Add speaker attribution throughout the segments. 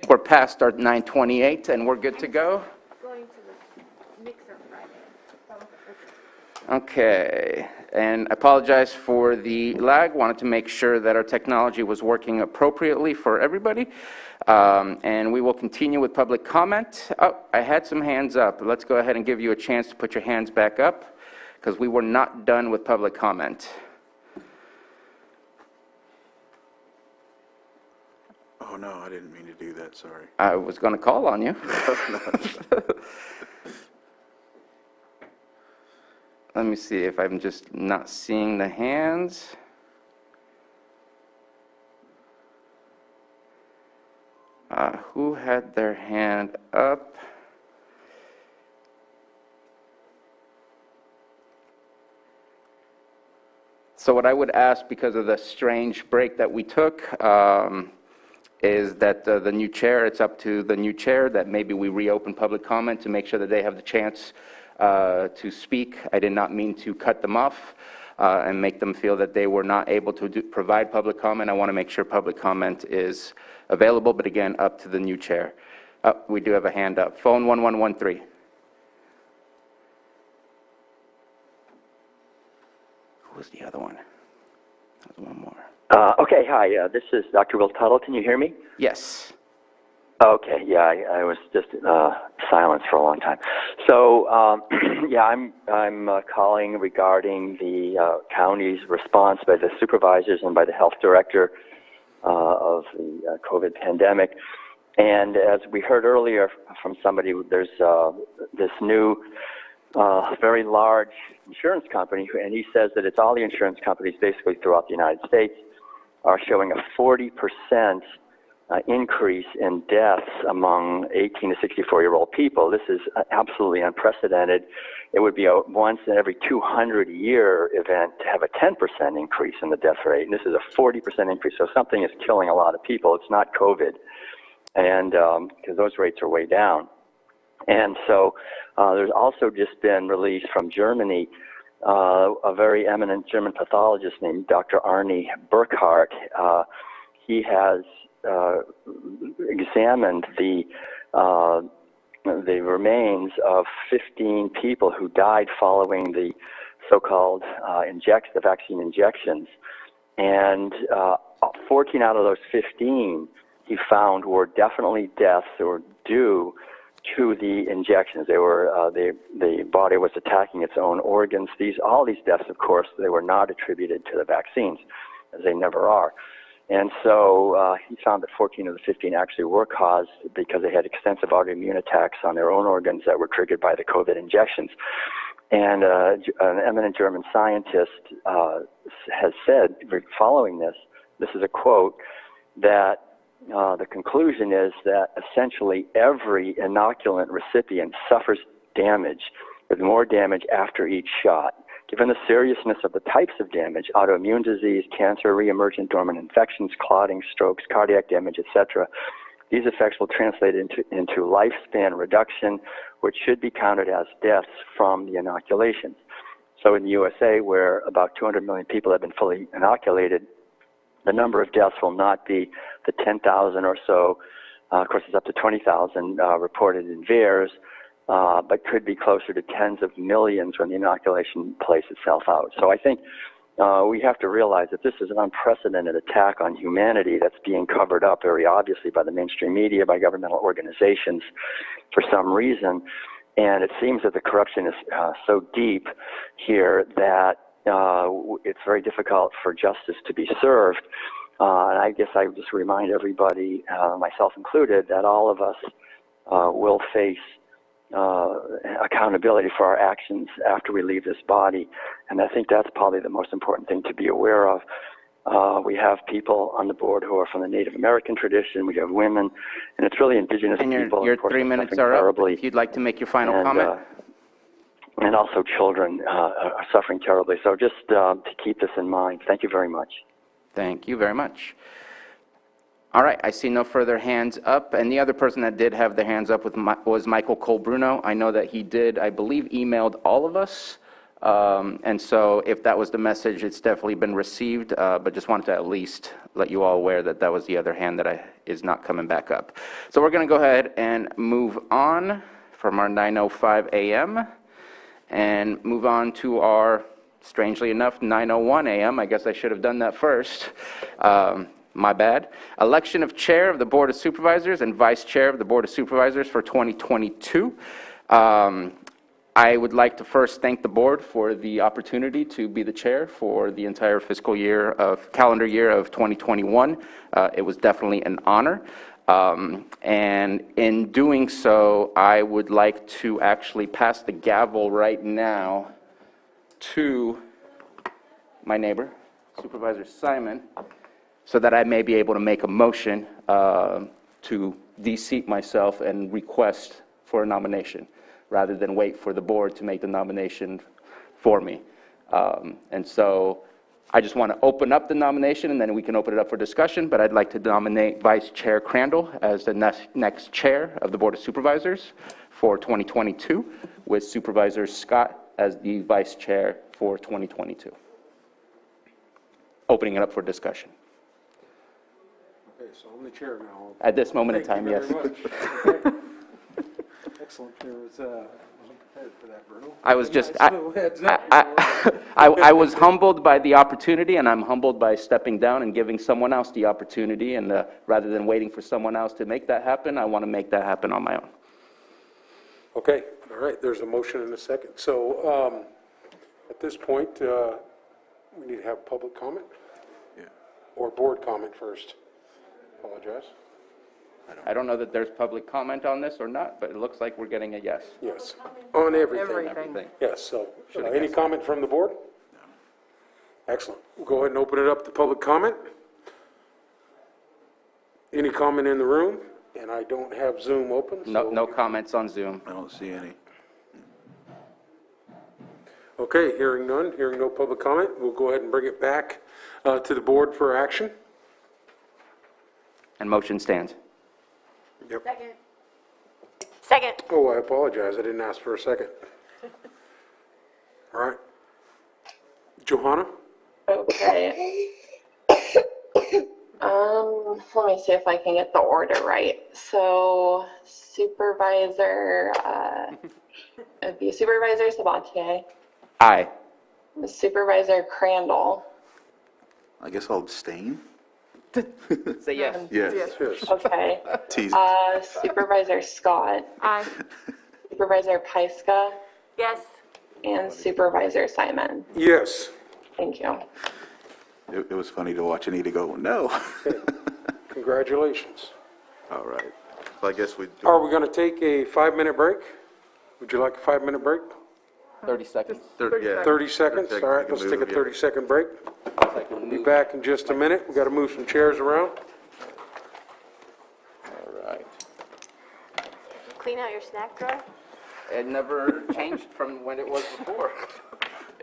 Speaker 1: We're past our 9:28 and we're good to go.
Speaker 2: Going to the mixer Friday.
Speaker 1: Okay, and I apologize for the lag. Wanted to make sure that our technology was working appropriately for everybody. And we will continue with public comment. Oh, I had some hands up. Let's go ahead and give you a chance to put your hands back up because we were not done with public comment.
Speaker 3: Oh, no, I didn't mean to do that, sorry.
Speaker 1: I was going to call on you. Let me see if I'm just not seeing the hands. Who had their hand up? So what I would ask, because of the strange break that we took, is that the new chair, it's up to the new chair, that maybe we reopen public comment to make sure that they have the chance to speak. I did not mean to cut them off and make them feel that they were not able to provide public comment. I want to make sure public comment is available, but again, up to the new chair. We do have a hand up. Phone 1113. Who was the other one? There's one more.
Speaker 4: Okay, hi, this is Dr. Will Tuttle. Can you hear me?
Speaker 1: Yes.
Speaker 4: Okay, yeah, I was just silenced for a long time. So, yeah, I'm calling regarding the county's response by the supervisors and by the health director of the COVID pandemic. And as we heard earlier from somebody, there's this new very large insurance company, and he says that it's all the insurance companies basically throughout the United States are showing a 40% increase in deaths among 18 to 64-year-old people. This is absolutely unprecedented. It would be a once in every 200-year event to have a 10% increase in the death rate, and this is a 40% increase. So something is killing a lot of people. It's not COVID, and because those rates are way down. And so there's also just been released from Germany a very eminent German pathologist named Dr. Arne Burkhardt. He has examined the remains of 15 people who died following the so-called the vaccine injections, and 14 out of those 15 he found were definitely deaths that were due to the injections. They were the body was attacking its own organs. All these deaths, of course, they were not attributed to the vaccines, as they never are. And so he found that 14 of the 15 actually were caused because they had extensive autoimmune attacks on their own organs that were triggered by the COVID injections. And an eminent German scientist has said, following this is a quote, that the conclusion is that essentially every inoculant recipient suffers damage, with more damage after each shot. Given the seriousness of the types of damage, autoimmune disease, cancer, reemergent dormant infections, clotting, strokes, cardiac damage, etc., these effects will translate into lifespan reduction, which should be counted as deaths from the inoculations. So in the USA, where about 200 million people have been fully inoculated, the number of deaths will not be the 10,000 or so. Of course, it's up to 20,000 reported in VAERS, but could be closer to tens of millions when the inoculation plays itself out. So I think we have to realize that this is an unprecedented attack on humanity that's being covered up very obviously by the mainstream media, by governmental organizations for some reason. And it seems that the corruption is so deep here that it's very difficult for justice to be served. And I guess I would just remind everybody, myself included, that all of us will face accountability for our actions after we leave this body. And I think that's probably the most important thing to be aware of. We have people on the board who are from the Native American tradition. We have women, and it's really indigenous people.
Speaker 1: Your 3 minutes are up. If you'd like to make your final comment.
Speaker 4: And also children are suffering terribly. So just to keep this in mind. Thank you very much.
Speaker 1: Thank you very much. All right, I see no further hands up. And the other person that did have their hands up was Michael Colbruno. I know that he did, I believe, emailed all of us And so if that was the message, it's definitely been received, but just wanted to at least let you all aware that that was the other hand that is not coming back up. So we're going to go ahead and move on from our 9:05 a.m. and move on to our, strangely enough, 9:01 a.m. I guess I should have done that first. My bad. Election of Chair of the Board of Supervisors and Vice Chair of the Board of Supervisors for 2022. I would like to first thank the board for the opportunity to be the chair for the entire calendar year of 2021. It was definitely an honor. And in doing so, I would like to actually pass the gavel right now to my neighbor, Supervisor Simon, so that I may be able to make a motion to de-seat myself and request for a nomination, rather than wait for the board to make the nomination for me. And so I just want to open up the nomination, and then we can open it up for discussion, but I'd like to nominate Vice Chair Crandall as the next chair of the Board of Supervisors for 2022, with Supervisor Scott as the vice chair for 2022. Opening it up for discussion.
Speaker 5: Okay, so I'm the chair now.
Speaker 1: At this moment in time, yes.
Speaker 5: Thank you very much. Okay. Excellent. There was, wasn't prepared for that, Bruno.
Speaker 1: I was just,
Speaker 5: Nice little heads up before.
Speaker 1: I was humbled by the opportunity, and I'm humbled by stepping down and giving someone else the opportunity, and rather than waiting for someone else to make that happen, I want to make that happen on my own.
Speaker 5: Okay, all right, there's a motion and a second. So at this point, we need to have public comment?
Speaker 3: Yeah.
Speaker 5: Or board comment first? Apologize.
Speaker 1: I don't know that there's public comment on this or not, but it looks like we're getting a yes.
Speaker 5: Yes, on everything.
Speaker 1: Everything.
Speaker 5: Yes, so any comment from the board? No. Excellent. We'll go ahead and open it up to public comment. Any comment in the room? And I don't have Zoom open.
Speaker 1: No,
Speaker 5: so-
Speaker 1: no comments on Zoom.
Speaker 3: I don't see any.
Speaker 5: Okay, hearing none, hearing no public comment, we'll go ahead and bring it back to the board for action.
Speaker 1: And motion stands.
Speaker 5: Yep.
Speaker 2: Second.
Speaker 5: Oh, I apologize, I didn't ask for a second. All right. Johanna?
Speaker 6: Okay. Let me see if I can get the order right. So Supervisor, it'd be Supervisor Sabatier,
Speaker 1: Aye.
Speaker 6: Supervisor Crandall,
Speaker 3: I guess I'll abstain.
Speaker 1: Say yes.
Speaker 3: Yes.
Speaker 5: Yes.
Speaker 6: okay.
Speaker 3: Teasing.
Speaker 6: Supervisor Scott,
Speaker 2: Aye.
Speaker 6: Supervisor Pyska,
Speaker 2: Yes.
Speaker 6: and Supervisor Simon.
Speaker 5: Yes.
Speaker 6: Thank you.
Speaker 3: It was funny to watch Anita go, no.
Speaker 5: Congratulations.
Speaker 3: All right. So I guess we.
Speaker 5: Are we going to take a 5-minute break? Would you like a 5-minute break?
Speaker 1: 30 seconds.
Speaker 5: 30 seconds? All right, let's take a 30-second break. Be back in just a minute. We've got to move some chairs around.
Speaker 1: All right.
Speaker 2: Clean out your snack drawer?
Speaker 1: It never changed from when it was before.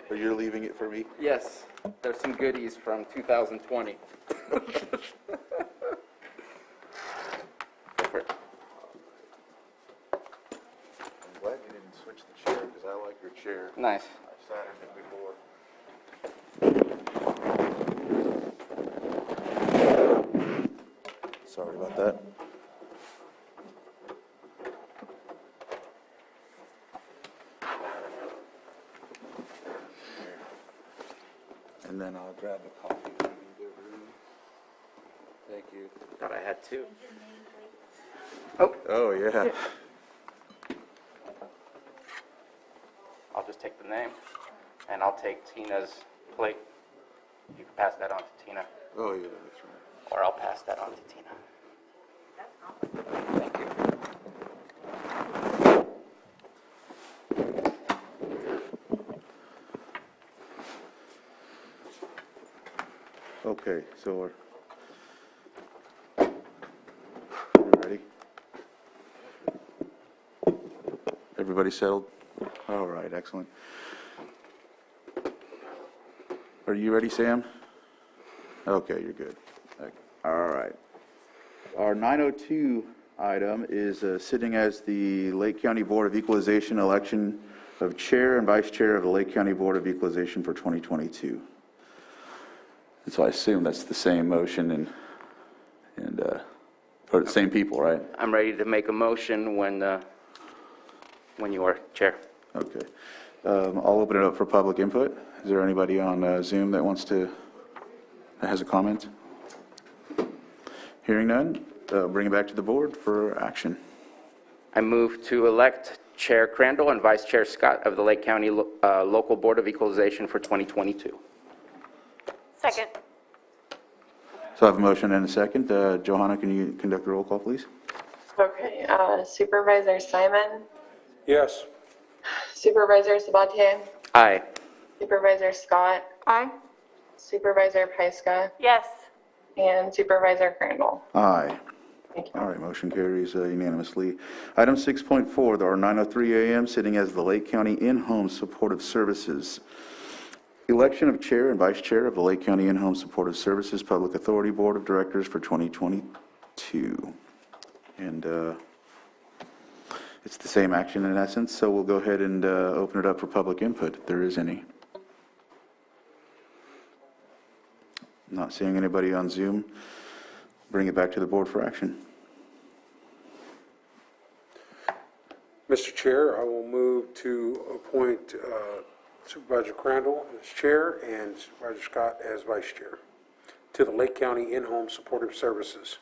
Speaker 3: Or you're leaving it for me?
Speaker 1: Yes, there's some goodies from 2020.
Speaker 3: I'm glad you didn't switch the chair, because I like your chair.
Speaker 1: Nice.
Speaker 3: I've sat in it before. Sorry about that. And then I'll grab a coffee. Thank you.
Speaker 1: Thought I had two.
Speaker 3: Oh, yeah.
Speaker 1: I'll just take the name, and I'll take Tina's plate. You can pass that on to Tina,
Speaker 3: Oh, yeah, that's right.
Speaker 1: or I'll pass that on to Tina. Thank you.
Speaker 3: Okay, so we're ready? Everybody settled? All right, excellent. Are you ready, Sam? Okay, you're good. Okay. All right. Our 902 item is sitting as the Lake County Board of Equalization election of Chair and Vice Chair of the Lake County Board of Equalization for 2022. And so I assume that's the same motion or the same people, right?
Speaker 1: I'm ready to make a motion when you are, Chair.
Speaker 3: Okay. I'll open it up for public input. Is there anybody on Zoom that has a comment? Hearing none, bring it back to the board for action.
Speaker 1: I move to elect Chair Crandall and Vice Chair Scott of the Lake County Local Board of Equalization for 2022.
Speaker 2: Second.
Speaker 3: So I have a motion and a second. Johanna, can you conduct the roll call, please?
Speaker 6: Okay, Supervisor Simon,
Speaker 5: Yes.
Speaker 6: Supervisor Sabatier,
Speaker 1: Aye.
Speaker 6: Supervisor Scott,
Speaker 2: Aye.
Speaker 6: Supervisor Pyska,
Speaker 2: Yes.
Speaker 6: and Supervisor Crandall.
Speaker 3: Aye.
Speaker 6: Thank you.
Speaker 3: All right, motion carries unanimously. Item 6.4, there are 9:03 a.m., sitting as the Lake County In-Home Supportive Services. Election of Chair and Vice Chair of the Lake County In-Home Supportive Services Public Authority Board of Directors for 2022. And it's the same action in essence, so we'll go ahead and open it up for public input if there is any. Not seeing anybody on Zoom. Bring it back to the board for action.
Speaker 5: Mr. Chair, I will move to appoint Supervisor Crandall as Chair and Supervisor Scott as Vice Chair to the Lake County In-Home Supportive Services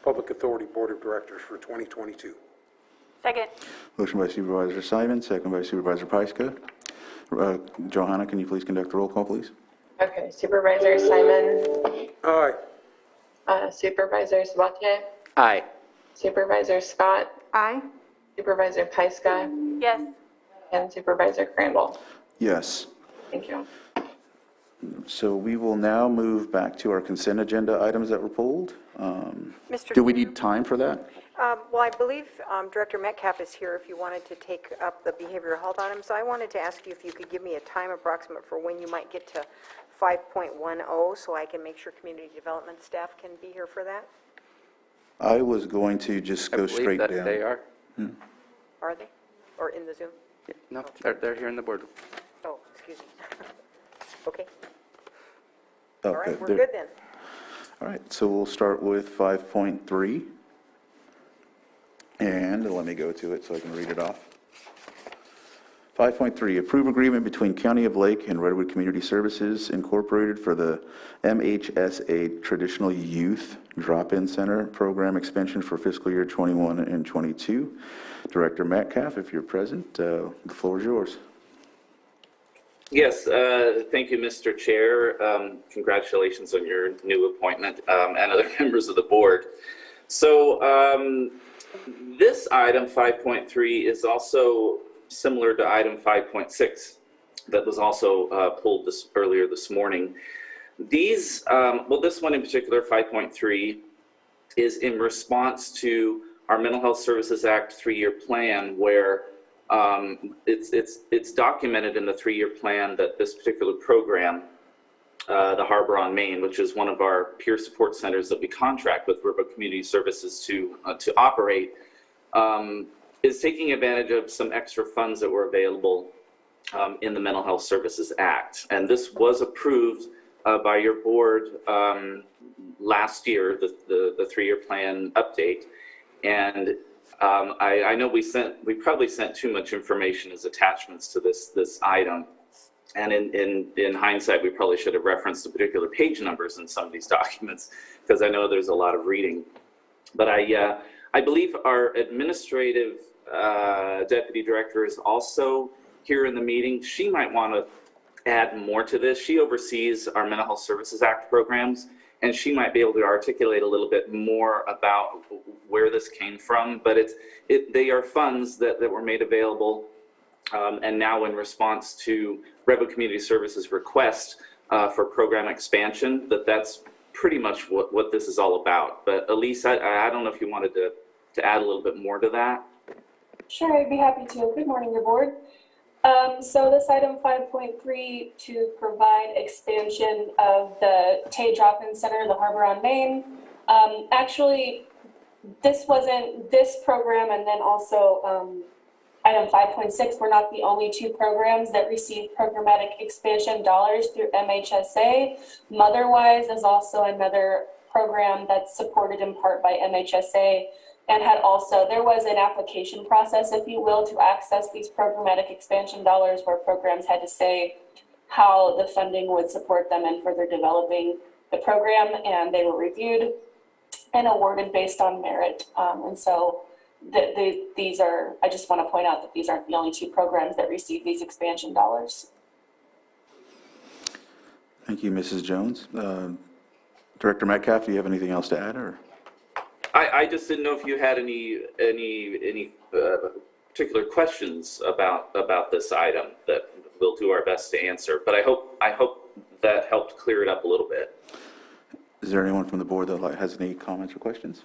Speaker 5: Public Authority Board of Directors for 2022.
Speaker 2: Second.
Speaker 3: Motion by Supervisor Simon, second by Supervisor Pyska. Johanna, can you please conduct the roll call, please?
Speaker 6: Okay, Supervisor Simon,
Speaker 5: Aye.
Speaker 6: Supervisor Sabatier,
Speaker 1: Aye.
Speaker 6: Supervisor Scott,
Speaker 2: Aye.
Speaker 6: Supervisor Pyska,
Speaker 2: Yes.
Speaker 6: and Supervisor Crandall.
Speaker 3: Yes.
Speaker 6: Thank you.
Speaker 3: So we will now move back to our consent agenda items that were pulled.
Speaker 7: Mr.
Speaker 3: Do we need time for that?
Speaker 7: Well, I believe Director Metcalf is here if you wanted to take up the behavioral health item. So I wanted to ask you if you could give me a time approximate for when you might get to 5.10 so I can make sure community development staff can be here for that.
Speaker 3: I was going to just
Speaker 1: I
Speaker 3: go
Speaker 1: believe
Speaker 3: straight
Speaker 1: that
Speaker 3: down.
Speaker 1: they are.
Speaker 7: Are they? Or in the Zoom?
Speaker 1: No, they're here in the board.
Speaker 7: Oh, excuse me. Okay.
Speaker 3: Okay,
Speaker 7: All right, we're
Speaker 3: there-
Speaker 7: good then.
Speaker 3: All right, so we'll start with 5.3. And let me go to it so I can read it off. 5.3, approve agreement between County of Lake and Redwood Community Services Incorporated for the MHSA Traditional Youth Drop-In Center Program expansion for fiscal year 21 and 22. Director Metcalf, if you're present, the floor is yours.
Speaker 8: Yes, thank you, Mr. Chair. Congratulations on your new appointment and other members of the board. So this item 5.3 is also similar to item 5.6 that was also pulled earlier this morning. These, well, this one in particular, 5.3, is in response to our Mental Health Services Act 3-year plan, where it's documented in the 3-year plan that this particular program, the Harbor on Main, which is one of our peer support centers that we contract with Redwood Community Services to operate, is taking advantage of some extra funds that were available in the Mental Health Services Act. And this was approved by your board last year, the 3-year plan update. And I know we probably sent too much information as attachments to this item. And in hindsight, we probably should have referenced the particular page numbers in some of these documents, because I know there's a lot of reading. But I believe our administrative deputy director is also here in the meeting. She might want to add more to this. She oversees our Mental Health Services Act programs, and she might be able to articulate a little bit more about where this came from. But they are funds that were made available, and now in response to Redwood Community Services' request for program expansion, that's pretty much what this is all about. But Elise, I don't know if you wanted to add a little bit more to that.
Speaker 9: Sure, I'd be happy to. Good morning, the board. So this item 5.3 to provide expansion of the TAY Drop-In Center, the Harbor on Main. Actually, this wasn't this program, and then also Item 5.6, we're not the only two programs that receive programmatic expansion dollars through MHSA. Motherwise is also another program that's supported in part by MHSA, and had also, there was an application process, if you will, to access these programmatic expansion dollars where programs had to say how the funding would support them in further developing the program, and they were reviewed and awarded based on merit. And so these are, I just want to point out that these aren't the only two programs that receive these expansion dollars.
Speaker 3: Thank you, Mrs. Jones. Director Metcalf, do you have anything else to add, or?
Speaker 8: I just didn't know if you had any particular questions about this item that we'll do our best to answer. But I hope that helped clear it up a little bit.
Speaker 3: Is there anyone from the board that has any comments or questions?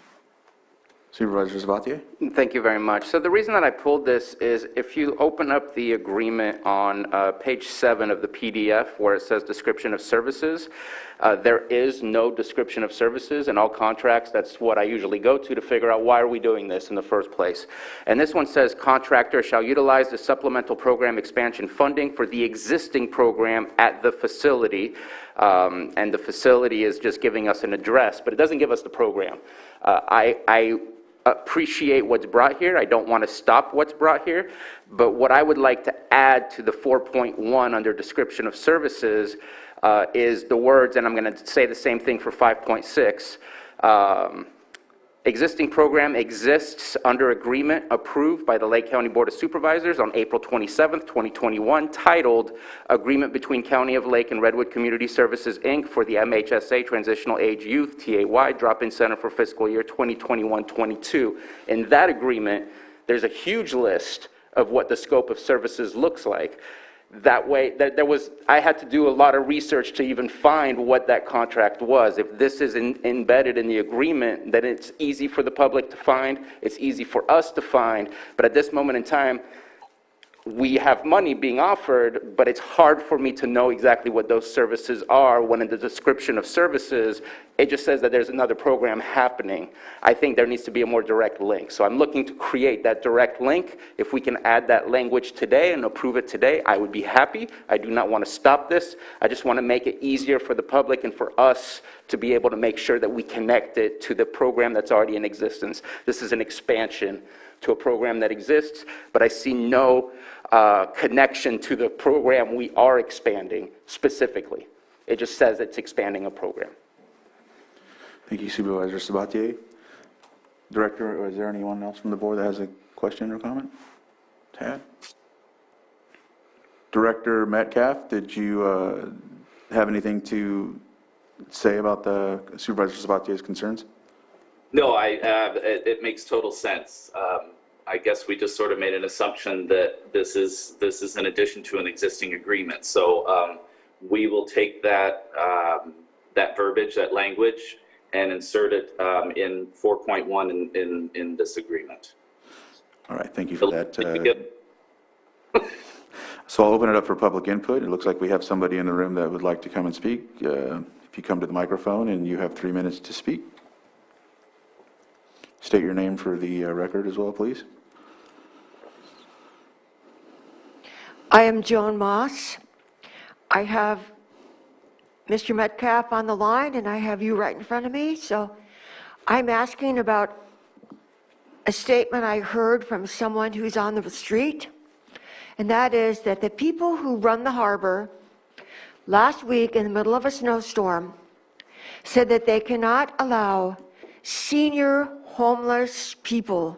Speaker 3: Supervisor Sabatier?
Speaker 1: Thank you very much. So the reason that I pulled this is if you open up the agreement on page 7 of the PDF where it says description of services, there is no description of services in all contracts. That's what I usually go to figure out why are we doing this in the first place. And this one says contractor shall utilize the supplemental program expansion funding for the existing program at the facility. And the facility is just giving us an address, but it doesn't give us the program. I appreciate what's brought here. I don't want to stop what's brought here, but what I would like to add to the 4.1 under description of services is the words, and I'm going to say the same thing for 5.6. Existing program exists under agreement approved by the Lake County Board of Supervisors on April 27th, 2021, titled Agreement Between County of Lake and Redwood Community Services, Inc. for the MHSA Transitional Age Youth TAY Drop-In Center for fiscal year 2021-22. In that agreement, there's a huge list of what the scope of services looks like. That way, I had to do a lot of research to even find what that contract was. If this is embedded in the agreement, then it's easy for the public to find, it's easy for us to find, but at this moment in time, we have money being offered, but it's hard for me to know exactly what those services are when in the description of services, it just says that there's another program happening. I think there needs to be a more direct link. So I'm looking to create that direct link. If we can add that language today and approve it today, I would be happy. I do not want to stop this. I just want to make it easier for the public and for us to be able to make sure that we connect it to the program that's already in existence. This is an expansion to a program that exists, but I see no connection to the program we are expanding specifically. It just says it's expanding a program.
Speaker 3: Thank you, Supervisor Sabatier. Director, or is there anyone else from the board that has a question or comment to add? Director Metcalf, did you have anything to say about the Supervisor Sabatier's concerns?
Speaker 8: No, it makes total sense. I guess we just sort of made an assumption that this is in addition to an existing agreement. So we will take that verbiage, that language, and insert it in 4.1 in this agreement.
Speaker 3: All right, thank you for that. So I'll open it up for public input. It looks like we have somebody in the room that would like to come and speak. If you come to the microphone and you have 3 minutes to speak. State your name for the record as well, please.
Speaker 10: I am Joan Moss. I have Mr. Metcalf on the line, and I have you right in front of me. So I'm asking about a statement I heard from someone who's on the street, and that is that the people who run the harbor last week in the middle of a snowstorm said that they cannot allow senior homeless people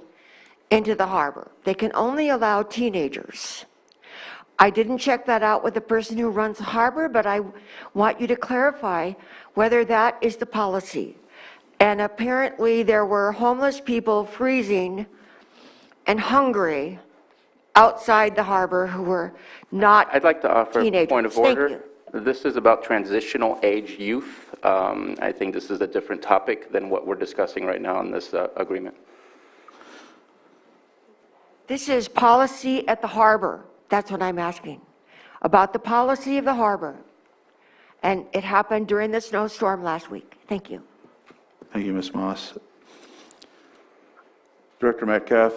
Speaker 10: into the harbor. They can only allow teenagers. I didn't check that out with the person who runs the harbor, but I want you to clarify whether that is the policy. And apparently there were homeless people freezing and hungry outside the harbor who were not teenagers.
Speaker 1: I'd like to offer a point of order.
Speaker 10: Thank you.
Speaker 1: This is about transitional age youth. I think this is a different topic than what we're discussing right now in this agreement.
Speaker 10: This is policy at the harbor. That's what I'm asking. About the policy of the harbor. And it happened during the snowstorm last week. Thank you.
Speaker 3: Thank you, Ms. Moss. Director Metcalf,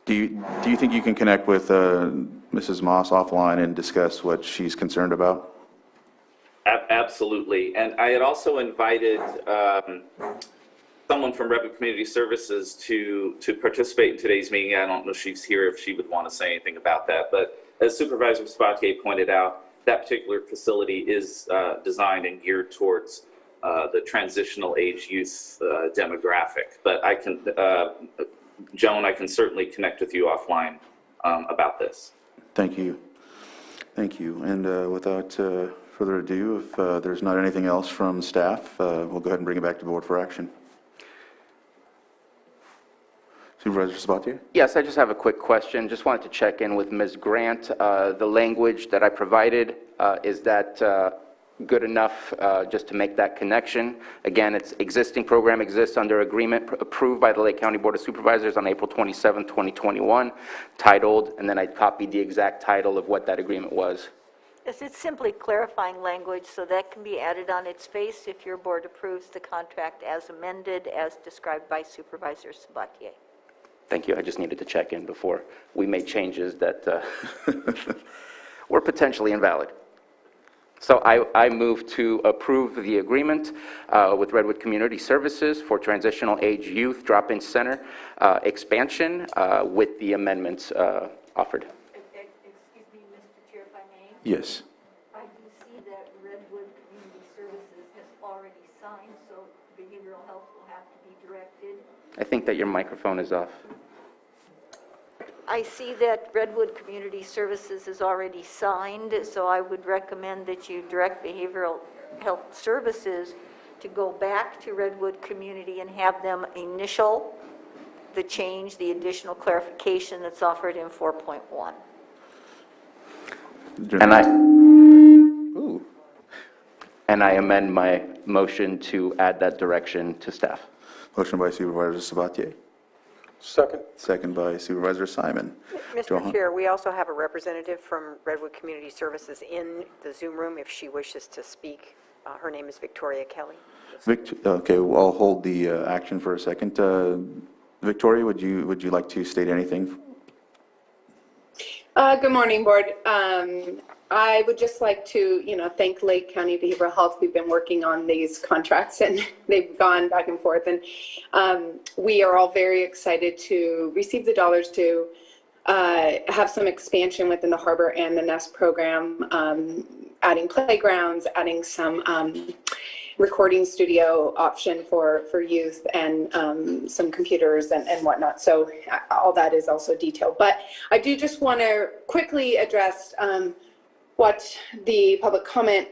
Speaker 3: Do you think you can connect with Mrs. Moss offline and discuss what she's concerned about?
Speaker 8: Absolutely. And I had also invited someone from Redwood Community Services to participate in today's meeting. I don't know if she's here, if she would want to say anything about that. But as Supervisor Sabatier pointed out, that particular facility is designed and geared towards the transitional age youth demographic. But I can, Joan, I can certainly connect with you offline about this.
Speaker 3: Thank you. Thank you. And without further ado, if there's not anything else from staff, we'll go ahead and bring it back to the board for action. Supervisor Sabatier?
Speaker 1: Yes, I just have a quick question. Just wanted to check in with Ms. Grant. The language that I provided, is that good enough just to make that connection? Again, its existing program exists under agreement approved by the Lake County Board of Supervisors on April 27, 2021, titled, and then I copied the exact title of what that agreement was.
Speaker 11: Yes, it's simply clarifying language, so that can be added on its face if your board approves the contract as amended, as described by Supervisor Sabatier.
Speaker 1: Thank you. I just needed to check in before we made changes that were potentially invalid. So I move to approve the agreement with Redwood Community Services for Transitional Age Youth Drop-In Center expansion with the amendments offered.
Speaker 11: Excuse me, Mr. Chair, if I may.
Speaker 3: Yes.
Speaker 11: I do see that Redwood Community Services has already signed, so behavioral health will have to be directed.
Speaker 1: I think that your microphone is off.
Speaker 11: I see that Redwood Community Services has already signed, so I would recommend that you direct Behavioral Health Services to go back to Redwood Community and have them initial the change, the additional clarification that's offered in 4.1.
Speaker 1: And I amend my motion to add that direction to staff.
Speaker 3: Motion by Supervisor Sabatier.
Speaker 5: Second.
Speaker 3: Second by Supervisor Simon.
Speaker 7: Mr.
Speaker 3: Johan?
Speaker 7: Chair, we also have a representative from Redwood Community Services in the Zoom room if she wishes to speak. Her name is Victoria Kelly.
Speaker 3: Okay, well, I'll hold the action for a second. Victoria, would you like to state anything?
Speaker 12: Good morning, Board. I would just like to, thank Lake County Behavioral Health. We've been working on these contracts and they've gone back and forth. And we are all very excited to receive the dollars to have some expansion within the Harbor and the Nest program, adding playgrounds, adding some recording studio option for youth and some computers and whatnot. So all that is also detailed. But I do just want to quickly address what the public comment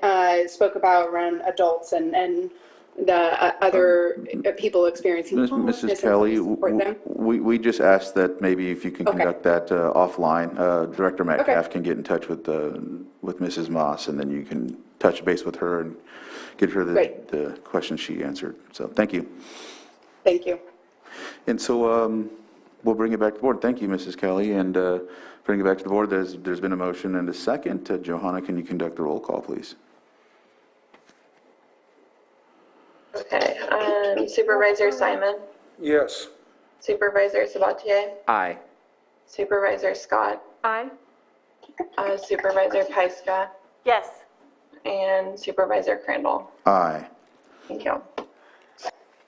Speaker 12: spoke about around adults and the other people experiencing homelessness.
Speaker 3: Mrs. Kelly,
Speaker 12: support them.
Speaker 3: we just asked that maybe if you can conduct that offline. Director Metcalf can get in touch with Mrs. Moss, and then you can touch base with her and get her the questions she answered. So thank you.
Speaker 12: Thank you.
Speaker 3: And so we'll bring it back to the board. Thank you, Mrs. Kelly, and bring it back to the board. There's been a motion and a second. Johanna, can you conduct the roll call, please?
Speaker 6: Okay. Supervisor Simon?
Speaker 5: Yes.
Speaker 6: Supervisor Sabatier?
Speaker 1: Aye.
Speaker 6: Supervisor Scott?
Speaker 2: Aye.
Speaker 6: Supervisor Pyska?
Speaker 11: Yes.
Speaker 6: And Supervisor Crandall?
Speaker 3: Aye.
Speaker 6: Thank you.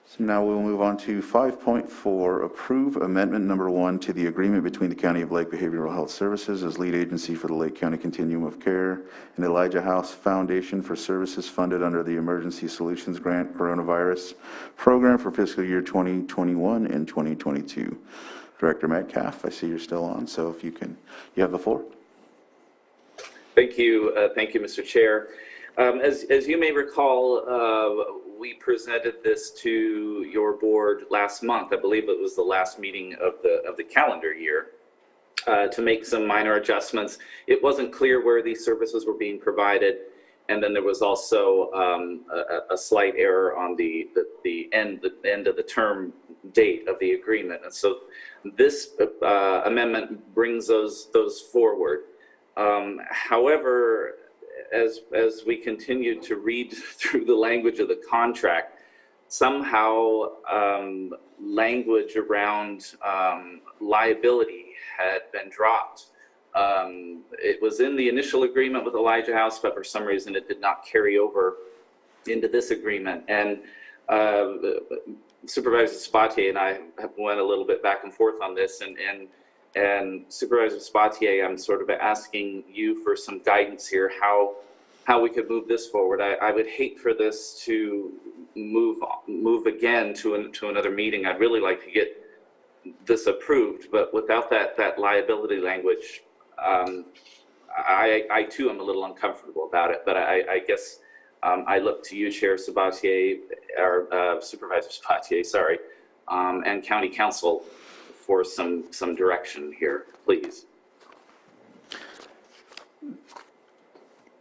Speaker 3: So now we'll move on to 5.4, approve amendment number 1 to the agreement between the County of Lake Behavioral Health Services as lead agency for the Lake County Continuum of Care and Elijah House Foundation for services funded under the Emergency Solutions Grant Coronavirus Program for fiscal year 2021 and 2022. Director Metcalf, I see you're still on, so if you have the floor.
Speaker 8: Thank you, Mr. Chair. As you may recall, we presented this to your board last month. I believe it was the last meeting of the calendar year to make some minor adjustments. It wasn't clear where these services were being provided, and then there was also a slight error on the end of the term date of the agreement. And so this amendment brings those forward. However, as we continue to read through the language of the contract, somehow language around liability had been dropped. It was in the initial agreement with Elijah House, but for some reason it did not carry over into this agreement. And Supervisor Spatier and I have went a little bit back and forth on this, and Supervisor Spatier, I'm sort of asking you for some guidance here, how we could move this forward. I would hate for this to move again to another meeting. I'd really like to get this approved, but without that liability language, I too am a little uncomfortable about it. But I guess I look to you, Chair Sabatier, or Supervisor Sabatier, sorry, and County Council for some direction here, please.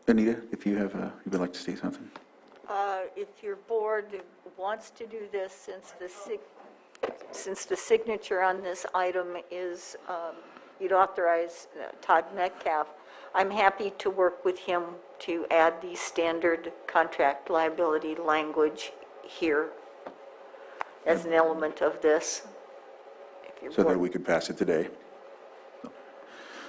Speaker 3: Anita, if you would like to say something.
Speaker 11: If your board wants to do this, since the signature on this item is, you'd authorize Todd Metcalf, I'm happy to work with him to add the standard contract liability language here as an element of this.
Speaker 3: So that we could pass it today.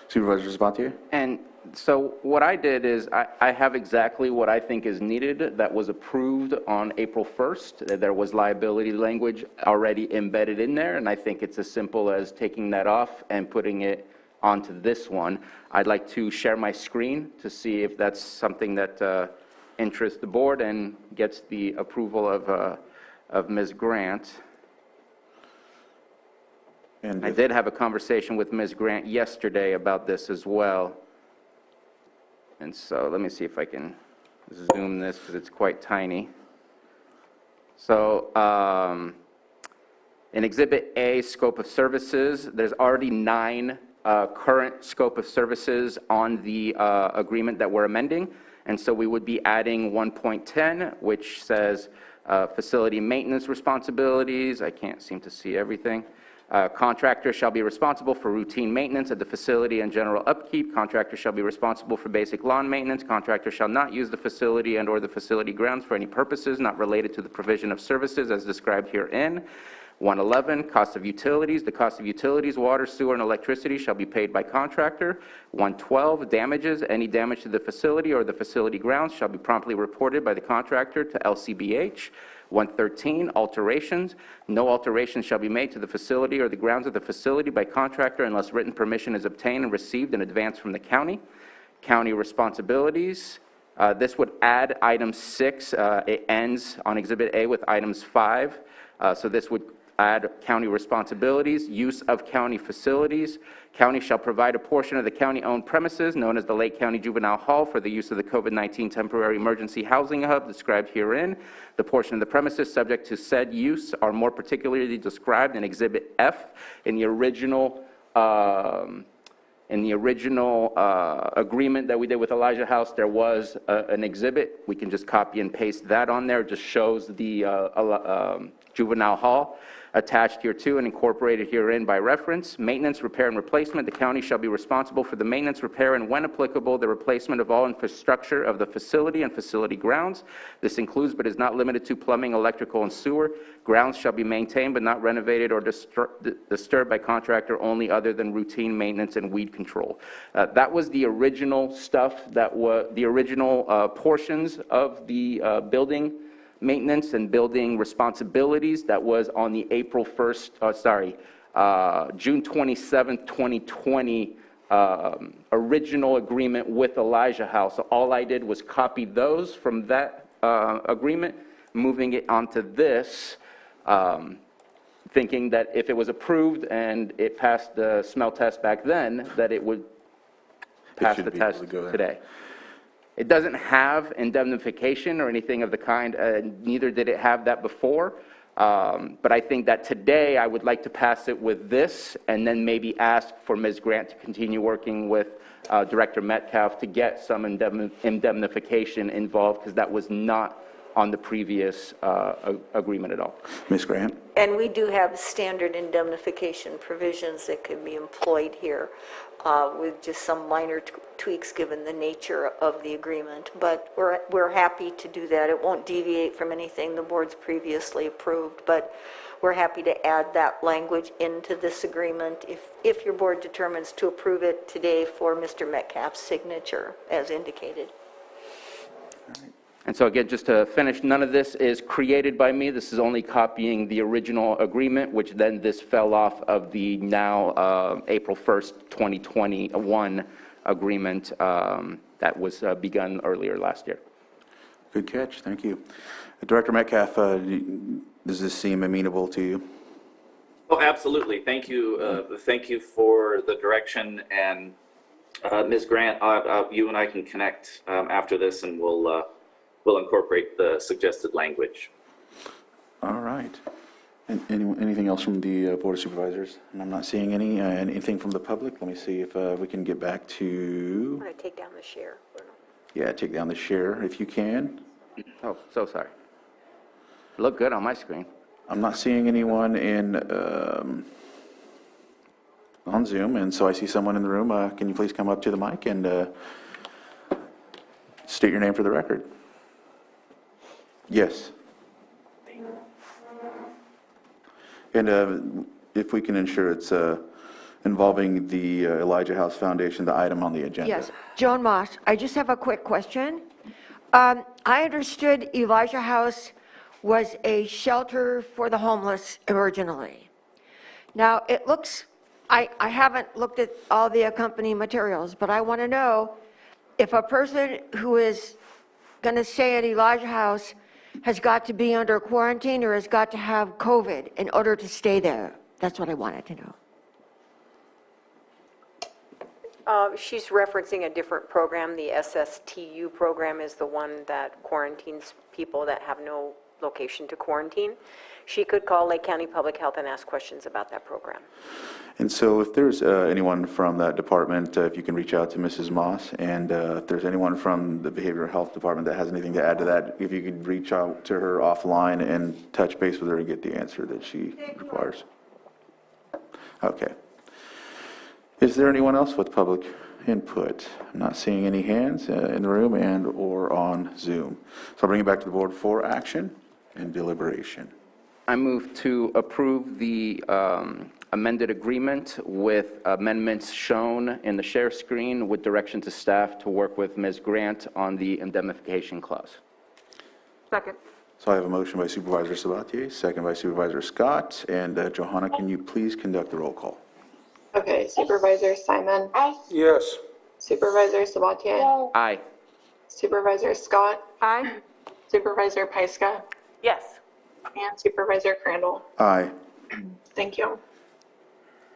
Speaker 3: Supervisor Sabatier?
Speaker 1: And so what I did is I have exactly what I think is needed that was approved on April 1st. There was liability language already embedded in there, and I think it's as simple as taking that off and putting it onto this one. I'd like to share my screen to see if that's something that interests the board and gets the approval of Ms. Grant. And I did have a conversation with Ms. Grant yesterday about this as well. And so let me see if I can zoom this because it's quite tiny. So in Exhibit A, scope of services, there's already 9 current scope of services on the agreement that we're amending. And so we would be adding 1.10, which says facility maintenance responsibilities. I can't seem to see everything. Contractor shall be responsible for routine maintenance of the facility and general upkeep. Contractor shall be responsible for basic lawn maintenance. Contractor shall not use the facility and or the facility grounds for any purposes not related to the provision of services as described herein. 111, cost of utilities. The cost of utilities, water, sewer, and electricity shall be paid by contractor. 112, damages. Any damage to the facility or the facility grounds shall be promptly reported by the contractor to LCBH. 113, alterations. No alterations shall be made to the facility or the grounds of the facility by contractor unless written permission is obtained and received in advance from the county. County responsibilities. This would add item 6. It ends on Exhibit A with items 5. So this would add county responsibilities, use of county facilities. County shall provide a portion of the county-owned premises known as the Lake County Juvenile Hall for the use of the COVID-19 temporary emergency housing hub described herein. The portion of the premises subject to said use are more particularly described in Exhibit F in the original agreement that we did with Elijah House. There was an exhibit. We can just copy and paste that on there. It just shows the juvenile hall attached here too and incorporated herein by reference. Maintenance, repair, and replacement. The county shall be responsible for the maintenance, repair, and when applicable, the replacement of all infrastructure of the facility and facility grounds. This includes but is not limited to plumbing, electrical, and sewer. Grounds shall be maintained but not renovated or disturbed by contractor only other than routine maintenance and weed control. That was the original stuff that was the original portions of the building maintenance and building responsibilities that was on the June 27, 2020 original agreement with Elijah House. So all I did was copy those from that agreement, moving it onto this, thinking that if it was approved and it passed the smell test back then, that it would pass the test today. It doesn't have indemnification or anything of the kind, neither did it have that before. But I think that today I would like to pass it with this and then maybe ask for Ms. Grant to continue working with Director Metcalf to get some indemnification involved, because that was not on the previous agreement at all.
Speaker 3: Ms. Grant?
Speaker 11: And we do have standard indemnification provisions that can be employed here with just some minor tweaks given the nature of the agreement. But we're happy to do that. It won't deviate from anything the board's previously approved, but we're happy to add that language into this agreement if your board determines to approve it today for Mr. Metcalf's signature as indicated.
Speaker 1: And so again, just to finish, none of this is created by me. This is only copying the original agreement, which then this fell off of the now April 1st, 2021 agreement that was begun earlier last year.
Speaker 3: Good catch, thank you. Director Metcalf, does this seem amenable to you?
Speaker 8: Oh, absolutely. Thank you. Thank you for the direction. And Ms. Grant, you and I can connect after this, and we'll incorporate the suggested language.
Speaker 3: All right. Anything else from the Board of Supervisors? And I'm not seeing anything from the public. Let me see if we can get back to...
Speaker 7: I'm going to take down the share.
Speaker 3: Yeah, take down the share if you can.
Speaker 1: Oh, so sorry. Look good on my screen.
Speaker 3: I'm not seeing anyone on Zoom, and so I see someone in the room. Can you please come up to the mic and state your name for the record? Yes. And if we can ensure it's involving the Elijah House Foundation, the item on the agenda.
Speaker 10: Yes, Joan Moss, I just have a quick question. I understood Elijah House was a shelter for the homeless originally. Now, it looks, I haven't looked at all the accompanying materials, but I want to know if a person who is going to stay at Elijah House has got to be under quarantine or has got to have COVID in order to stay there. That's what I wanted to know.
Speaker 7: She's referencing a different program. The SSTU program is the one that quarantines people that have no location to quarantine. She could call Lake County Public Health and ask questions about that program.
Speaker 3: And so if there's anyone from that department, if you can reach out to Mrs. Moss, and if there's anyone from the Behavioral Health Department that has anything to add to that, if you could reach out to her offline and touch base with her and get the answer that she requires. Okay. Is there anyone else with public input? I'm not seeing any hands in the room and or on Zoom. So I'll bring it back to the board for action and deliberation.
Speaker 1: I move to approve the amended agreement with amendments shown in the share screen with direction to staff to work with Ms. Grant on the indemnification clause.
Speaker 7: Second.
Speaker 3: So I have a motion by Supervisor Sabatier, second by Supervisor Scott, and Johanna, can you please conduct the roll call?
Speaker 6: Okay, Supervisor Simon.
Speaker 5: Yes.
Speaker 6: Supervisor Sabatier.
Speaker 1: Aye.
Speaker 6: Supervisor Scott.
Speaker 7: Aye.
Speaker 6: Supervisor Pyska.
Speaker 7: Yes.
Speaker 6: And Supervisor Crandall.
Speaker 3: Aye.
Speaker 6: Thank you.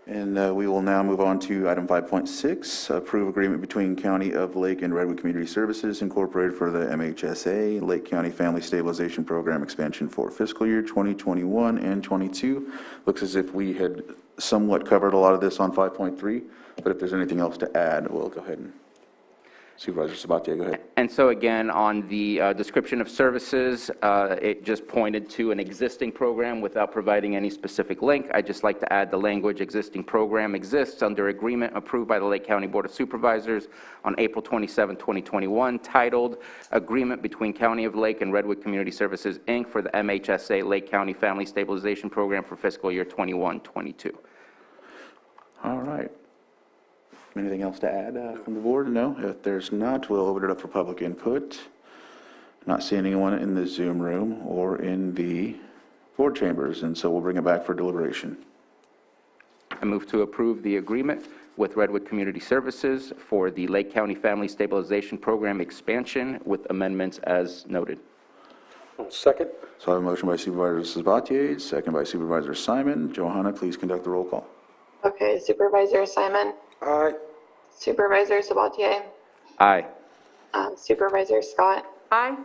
Speaker 3: And we will now move on to item 5.6, approve agreement between County of Lake and Redwood Community Services Incorporated for the MHSA Lake County Family Stabilization Program expansion for fiscal year 2021 and 22. Looks as if we had somewhat covered a lot of this on 5.3, but if there's anything else to add, we'll go ahead and Supervisor Sabatier, go ahead.
Speaker 1: And so again, on the description of services, it just pointed to an existing program without providing any specific link. I'd just like to add the language, existing program exists under agreement approved by the Lake County Board of Supervisors on April 27, 2021, titled Agreement Between County of Lake and Redwood Community Services, Inc. for the MHSA Lake County Family Stabilization Program for fiscal year 21-22.
Speaker 3: All right. Anything else to add from the board? No? If there's not, we'll open it up for public input. Not seeing anyone in the Zoom room or in the board chambers, and so we'll bring it back for deliberation.
Speaker 1: I move to approve the agreement with Redwood Community Services for the Lake County Family Stabilization Program expansion with amendments as noted.
Speaker 5: Second.
Speaker 3: So I have a motion by Supervisor Sabatier, second by Supervisor Simon. Johanna, please conduct the roll call.
Speaker 6: Okay, Supervisor Simon.
Speaker 5: Aye.
Speaker 6: Supervisor Sabatier.
Speaker 1: Aye.
Speaker 6: Supervisor Scott.
Speaker 7: Aye.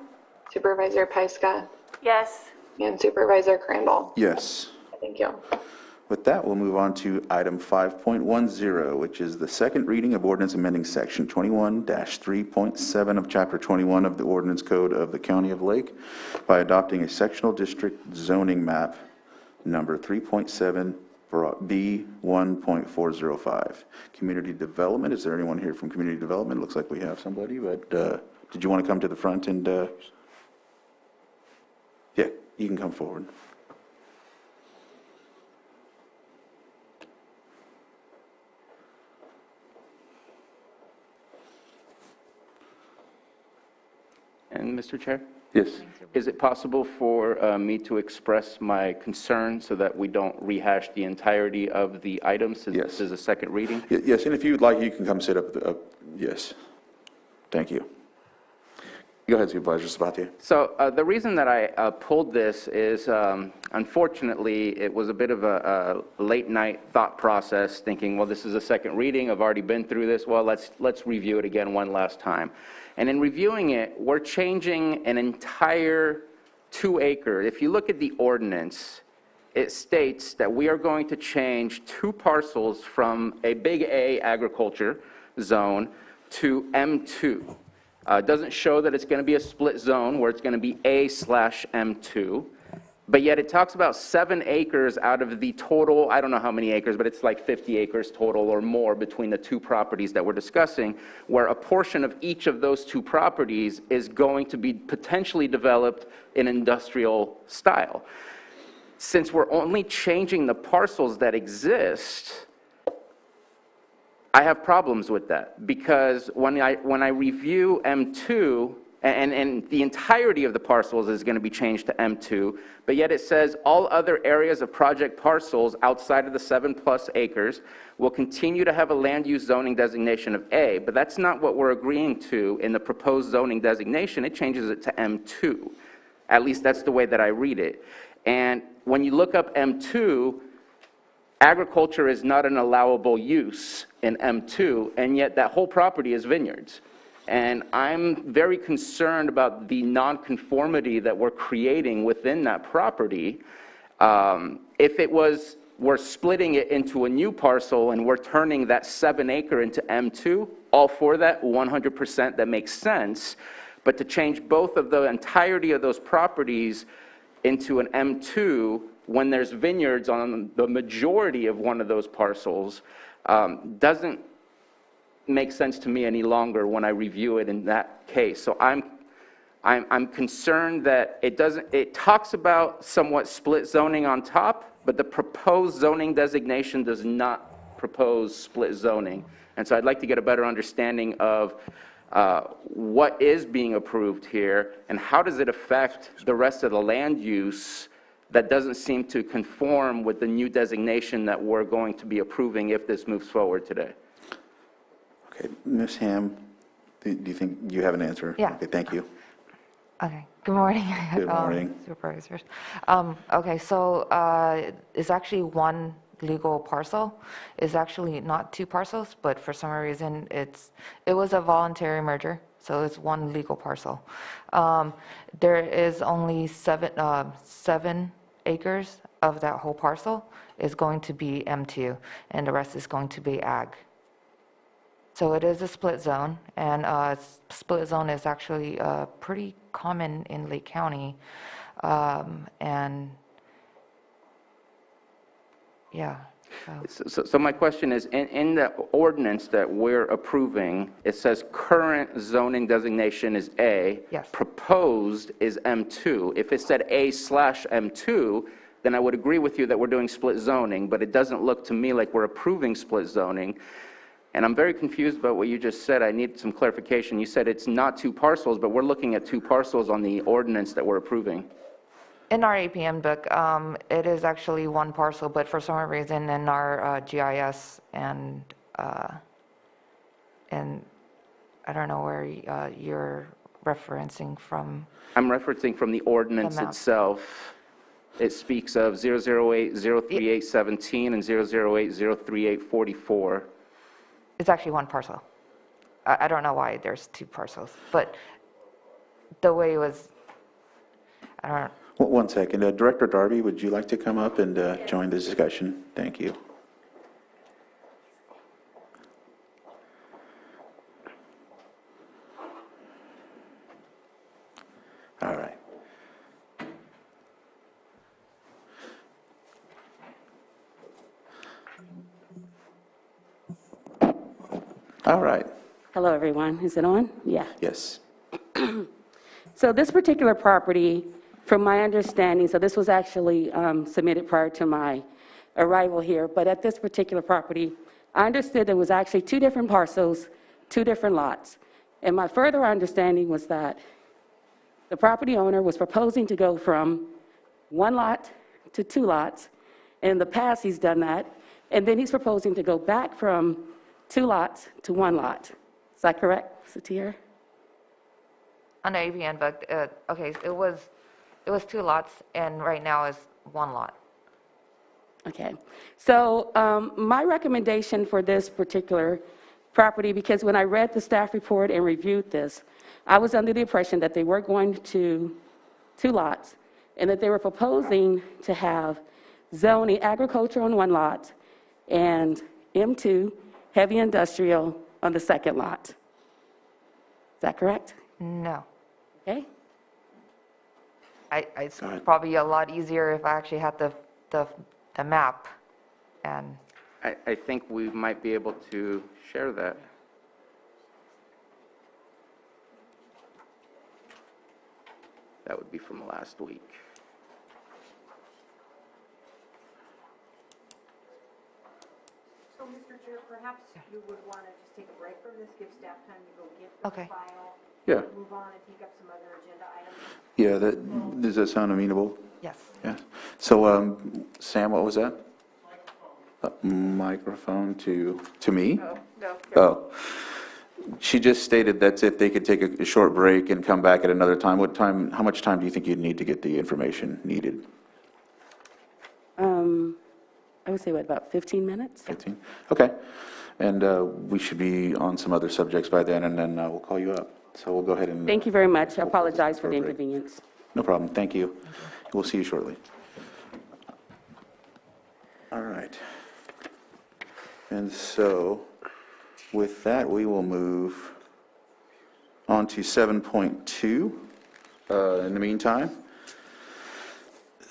Speaker 6: Supervisor Pyska.
Speaker 7: Yes.
Speaker 6: And Supervisor Crandall.
Speaker 3: Yes.
Speaker 6: Thank you.
Speaker 3: With that, we'll move on to item 5.10, which is the second reading of ordinance amending section 21-3.7 of chapter 21 of the ordinance code of the County of Lake by adopting a sectional district zoning map number 3.7 B1.405. Community development, is there anyone here from community development? Looks like we have somebody, but did you want to come to the front and, yeah, you can come forward.
Speaker 1: And Mr. Chair,
Speaker 3: Yes.
Speaker 1: is it possible for me to express my concern so that we don't rehash the entirety of the items since
Speaker 3: Yes.
Speaker 1: this is a second reading?
Speaker 3: Yes, and if you'd like, you can come sit up. Yes. Thank you. Go ahead, Supervisor Sabatier.
Speaker 1: So the reason that I pulled this is, unfortunately, it was a bit of a late night thought process, thinking, well, this is a second reading, I've already been through this, well, let's review it again one last time. And in reviewing it, we're changing an entire 2 acre. If you look at the ordinance, it states that we are going to change 2 parcels from a big A agriculture zone to M2. It doesn't show that it's going to be a split zone where it's going to be A/M2, but yet it talks about 7 acres out of the total, I don't know how many acres, but it's like 50 acres total or more between the 2 properties that we're discussing, where a portion of each of those 2 properties is going to be potentially developed in industrial style. Since we're only changing the parcels that exist, I have problems with that, because when I review M2, and the entirety of the parcels is going to be changed to M2, but yet it says all other areas of project parcels outside of the 7+ acres will continue to have a land use zoning designation of A, but that's not what we're agreeing to in the proposed zoning designation. It changes it to M2. At least that's the way that I read it. And when you look up M2, agriculture is not an allowable use in M2, and yet that whole property is vineyards. And I'm very concerned about the nonconformity that we're creating within that property. If it was, we're splitting it into a new parcel and we're turning that 7 acre into M2, all for that, 100%, that makes sense. But to change both of the entirety of those properties into an M2 when there's vineyards on the majority of one of those parcels doesn't make sense to me any longer when I review it in that case. So I'm concerned that it talks about somewhat split zoning on top, but the proposed zoning designation does not propose split zoning. And so I'd like to get a better understanding of what is being approved here and how does it affect the rest of the land use that doesn't seem to conform with the new designation that we're going to be approving if this moves forward today.
Speaker 3: Okay, Ms. Ham, do you think you have an answer?
Speaker 13: Yeah.
Speaker 3: Okay, thank you.
Speaker 13: Okay, good morning.
Speaker 3: Good morning.
Speaker 13: Supervisors. Okay, so it's actually one legal parcel. It's actually not 2 parcels, but for some reason it was a voluntary merger, so it's one legal parcel. There is only 7 acres of that whole parcel is going to be M2, and the rest is going to be ag. So it is a split zone, and split zone is actually pretty common in Lake County, and yeah.
Speaker 1: So my question is, in the ordinance that we're approving, it says current zoning designation is A.
Speaker 13: Yes.
Speaker 1: Proposed is M2. If it said A/M2, then I would agree with you that we're doing split zoning, but it doesn't look to me like we're approving split zoning. And I'm very confused about what you just said. I need some clarification. You said it's not 2 parcels, but we're looking at 2 parcels on the ordinance that we're approving.
Speaker 13: In our APN book, it is actually one parcel, but for some reason in our GIS and I don't know where you're referencing from.
Speaker 1: I'm referencing from the ordinance itself. It speaks of 008-03817 and 008-03844.
Speaker 13: It's actually one parcel. I don't know why there's 2 parcels, but the way it was, I don't know.
Speaker 3: One second. Director Darby, would you like to come up and join the discussion? Thank you. All right. All right.
Speaker 14: Hello, everyone. Is it on? Yeah.
Speaker 3: Yes.
Speaker 14: So this particular property, from my understanding, so this was actually submitted prior to my arrival here, but at this particular property, I understood there was actually 2 different parcels, 2 different lots. And my further understanding was that the property owner was proposing to go from 1 lot to 2 lots. In the past, he's done that. And then he's proposing to go back from 2 lots to 1 lot. Is that correct, Satir?
Speaker 13: On the AVN, but, okay, it was 2 lots, and right now is 1 lot.
Speaker 14: Okay. So my recommendation for this particular property, because when I read the staff report and reviewed this, I was under the impression that they were going to 2 lots, and that they were proposing to have zoning agriculture on 1 lot and M2 heavy industrial on the 2nd lot. Is that correct?
Speaker 13: No.
Speaker 14: Okay.
Speaker 13: It's probably a lot easier if I actually had the map, and
Speaker 1: I think we might be able to share that. That would be from last week.
Speaker 7: So, Mr. Chair, perhaps you would want to just take a break from this, give staff time to go get the
Speaker 13: Okay.
Speaker 7: file,
Speaker 3: Yeah.
Speaker 7: move on and take up some other agenda items.
Speaker 3: Yeah, does that sound amenable?
Speaker 13: yes.
Speaker 3: Yeah. So, Sam, what was that? Microphone to me?
Speaker 7: Oh, no.
Speaker 3: Oh. She just stated that if they could take a short break and come back at another time, how much time do you think you'd need to get the information needed?
Speaker 14: I would say, what, about 15 minutes?
Speaker 3: 15? Okay. And we should be on some other subjects by then, and then we'll call you up. So we'll go ahead and...
Speaker 14: Thank you very much. I apologize for the inconvenience.
Speaker 3: No problem. Thank you. We'll see you shortly. All right. And so with that, we will move on to 7.2 in the meantime.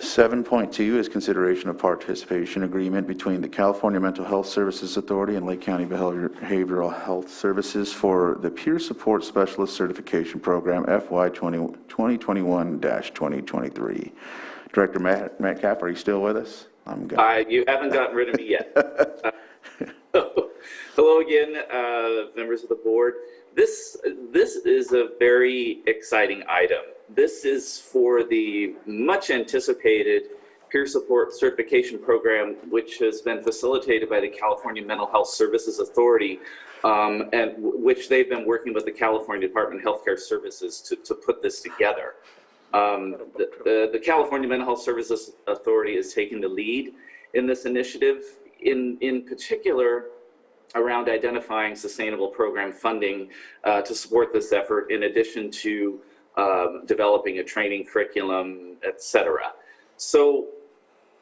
Speaker 3: 7.2 is consideration of participation agreement between the California Mental Health Services Authority and Lake County Behavioral Health Services for the Peer Support Specialist Certification Program FY 2021-2023. Director Metcalf, are you still with us?
Speaker 8: You haven't gotten rid of me yet. Hello again, members of the board. This is a very exciting item. This is for the much anticipated peer support certification program, which has been facilitated by the California Mental Health Services Authority, and which they've been working with the California Department of Healthcare Services to put this together. The California Mental Health Services Authority is taking the lead in this initiative, in particular around identifying sustainable program funding to support this effort, in addition to developing a training curriculum, etc. So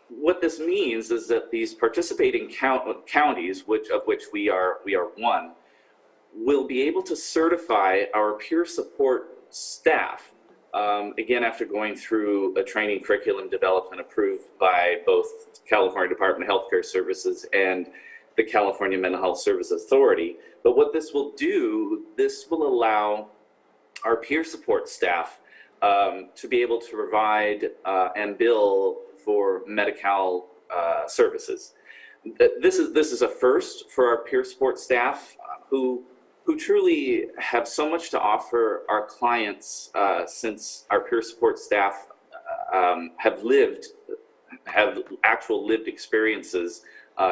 Speaker 8: what this means is that these participating counties, of which we are one, will be able to certify our peer support staff, again, after going through a training curriculum developed and approved by both California Department of Healthcare Services and the California Mental Health Services Authority. But what this will do, this will allow our peer support staff to be able to provide and bill for Medi-Cal services. This is a first for our peer support staff who truly have so much to offer our clients, since our peer support staff have actual lived experiences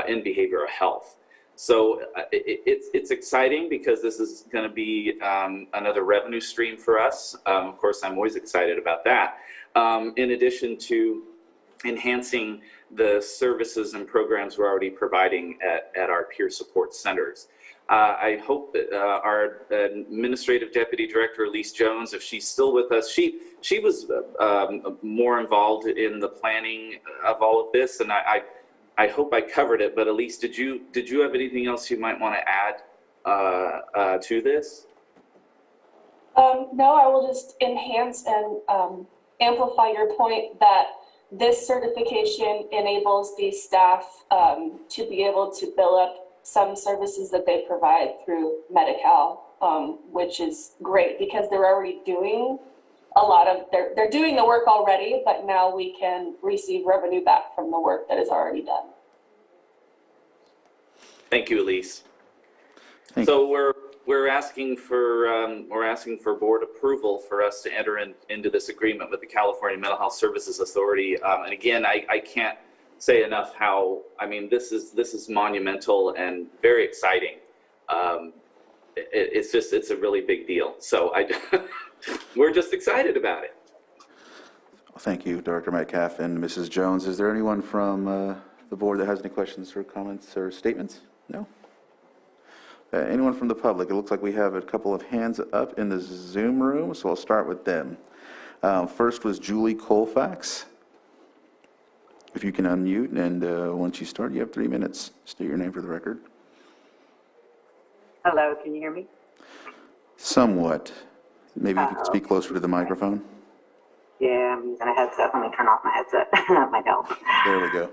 Speaker 8: in behavioral health. So it's exciting because this is going to be another revenue stream for us. Of course, I'm always excited about that. In addition to enhancing the services and programs we're already providing at our peer support centers. I hope that our administrative deputy director, Elise Jones, if she's still with us, she was more involved in the planning of all of this, and I hope I covered it. But Elise, did you have anything else you might want to add to this?
Speaker 9: No, I will just enhance and amplify your point that this certification enables these staff to be able to bill up some services that they provide through Medi-Cal, which is great because they're already doing a lot of, they're doing the work already, but now we can receive revenue back from the work that is already done.
Speaker 8: Thank you, Elise. So we're asking for board approval for us to enter into this agreement with the California Mental Health Services Authority. And again, I can't say enough how, I mean, this is monumental and very exciting. It's a really big deal. So we're just excited about it.
Speaker 3: Thank you, Director Metcalf and Mrs. Jones. Is there anyone from the board that has any questions or comments or statements? No? Anyone from the public? It looks like we have a couple of hands up in the Zoom room, so I'll start with them. First was Julie Colfax. If you can unmute, and once you start, you have 3 minutes. State your name for the record.
Speaker 15: Hello, can you hear me?
Speaker 3: Somewhat. Maybe you could speak closer to the microphone.
Speaker 15: Yeah, I'm using a headset. Let me turn off my headset. That might help.
Speaker 3: There we go.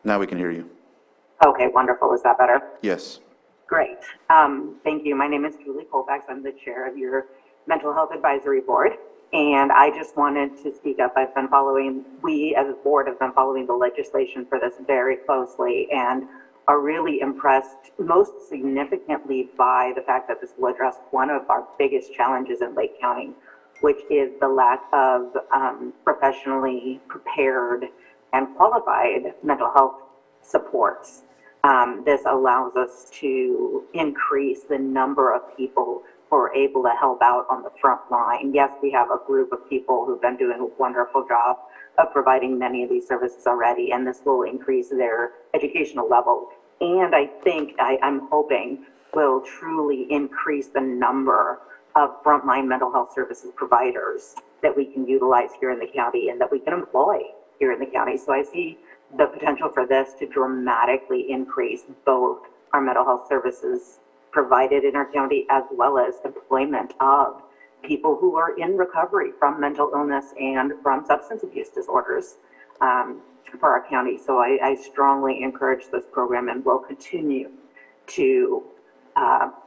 Speaker 3: Now we can hear you.
Speaker 15: Okay, wonderful. Is that better?
Speaker 3: Yes.
Speaker 15: Great. Thank you. My name is Julie Colfax. I'm the chair of your Mental Health Advisory Board. And I just wanted to speak up. I've been following, we as a board have been following the legislation for this very closely and are really impressed most significantly by the fact that this will address one of our biggest challenges in Lake County, which is the lack of professionally prepared and qualified mental health supports. This allows us to increase the number of people who are able to help out on the front line. Yes, we have a group of people who've been doing a wonderful job of providing many of these services already, and this will increase their educational level. And I think, I'm hoping, will truly increase the number of frontline mental health services providers that we can utilize here in the county and that we can employ here in the county. So I see the potential for this to dramatically increase both our mental health services provided in our county as well as employment of people who are in recovery from mental illness and from substance abuse disorders for our county. So I strongly encourage this program and will continue to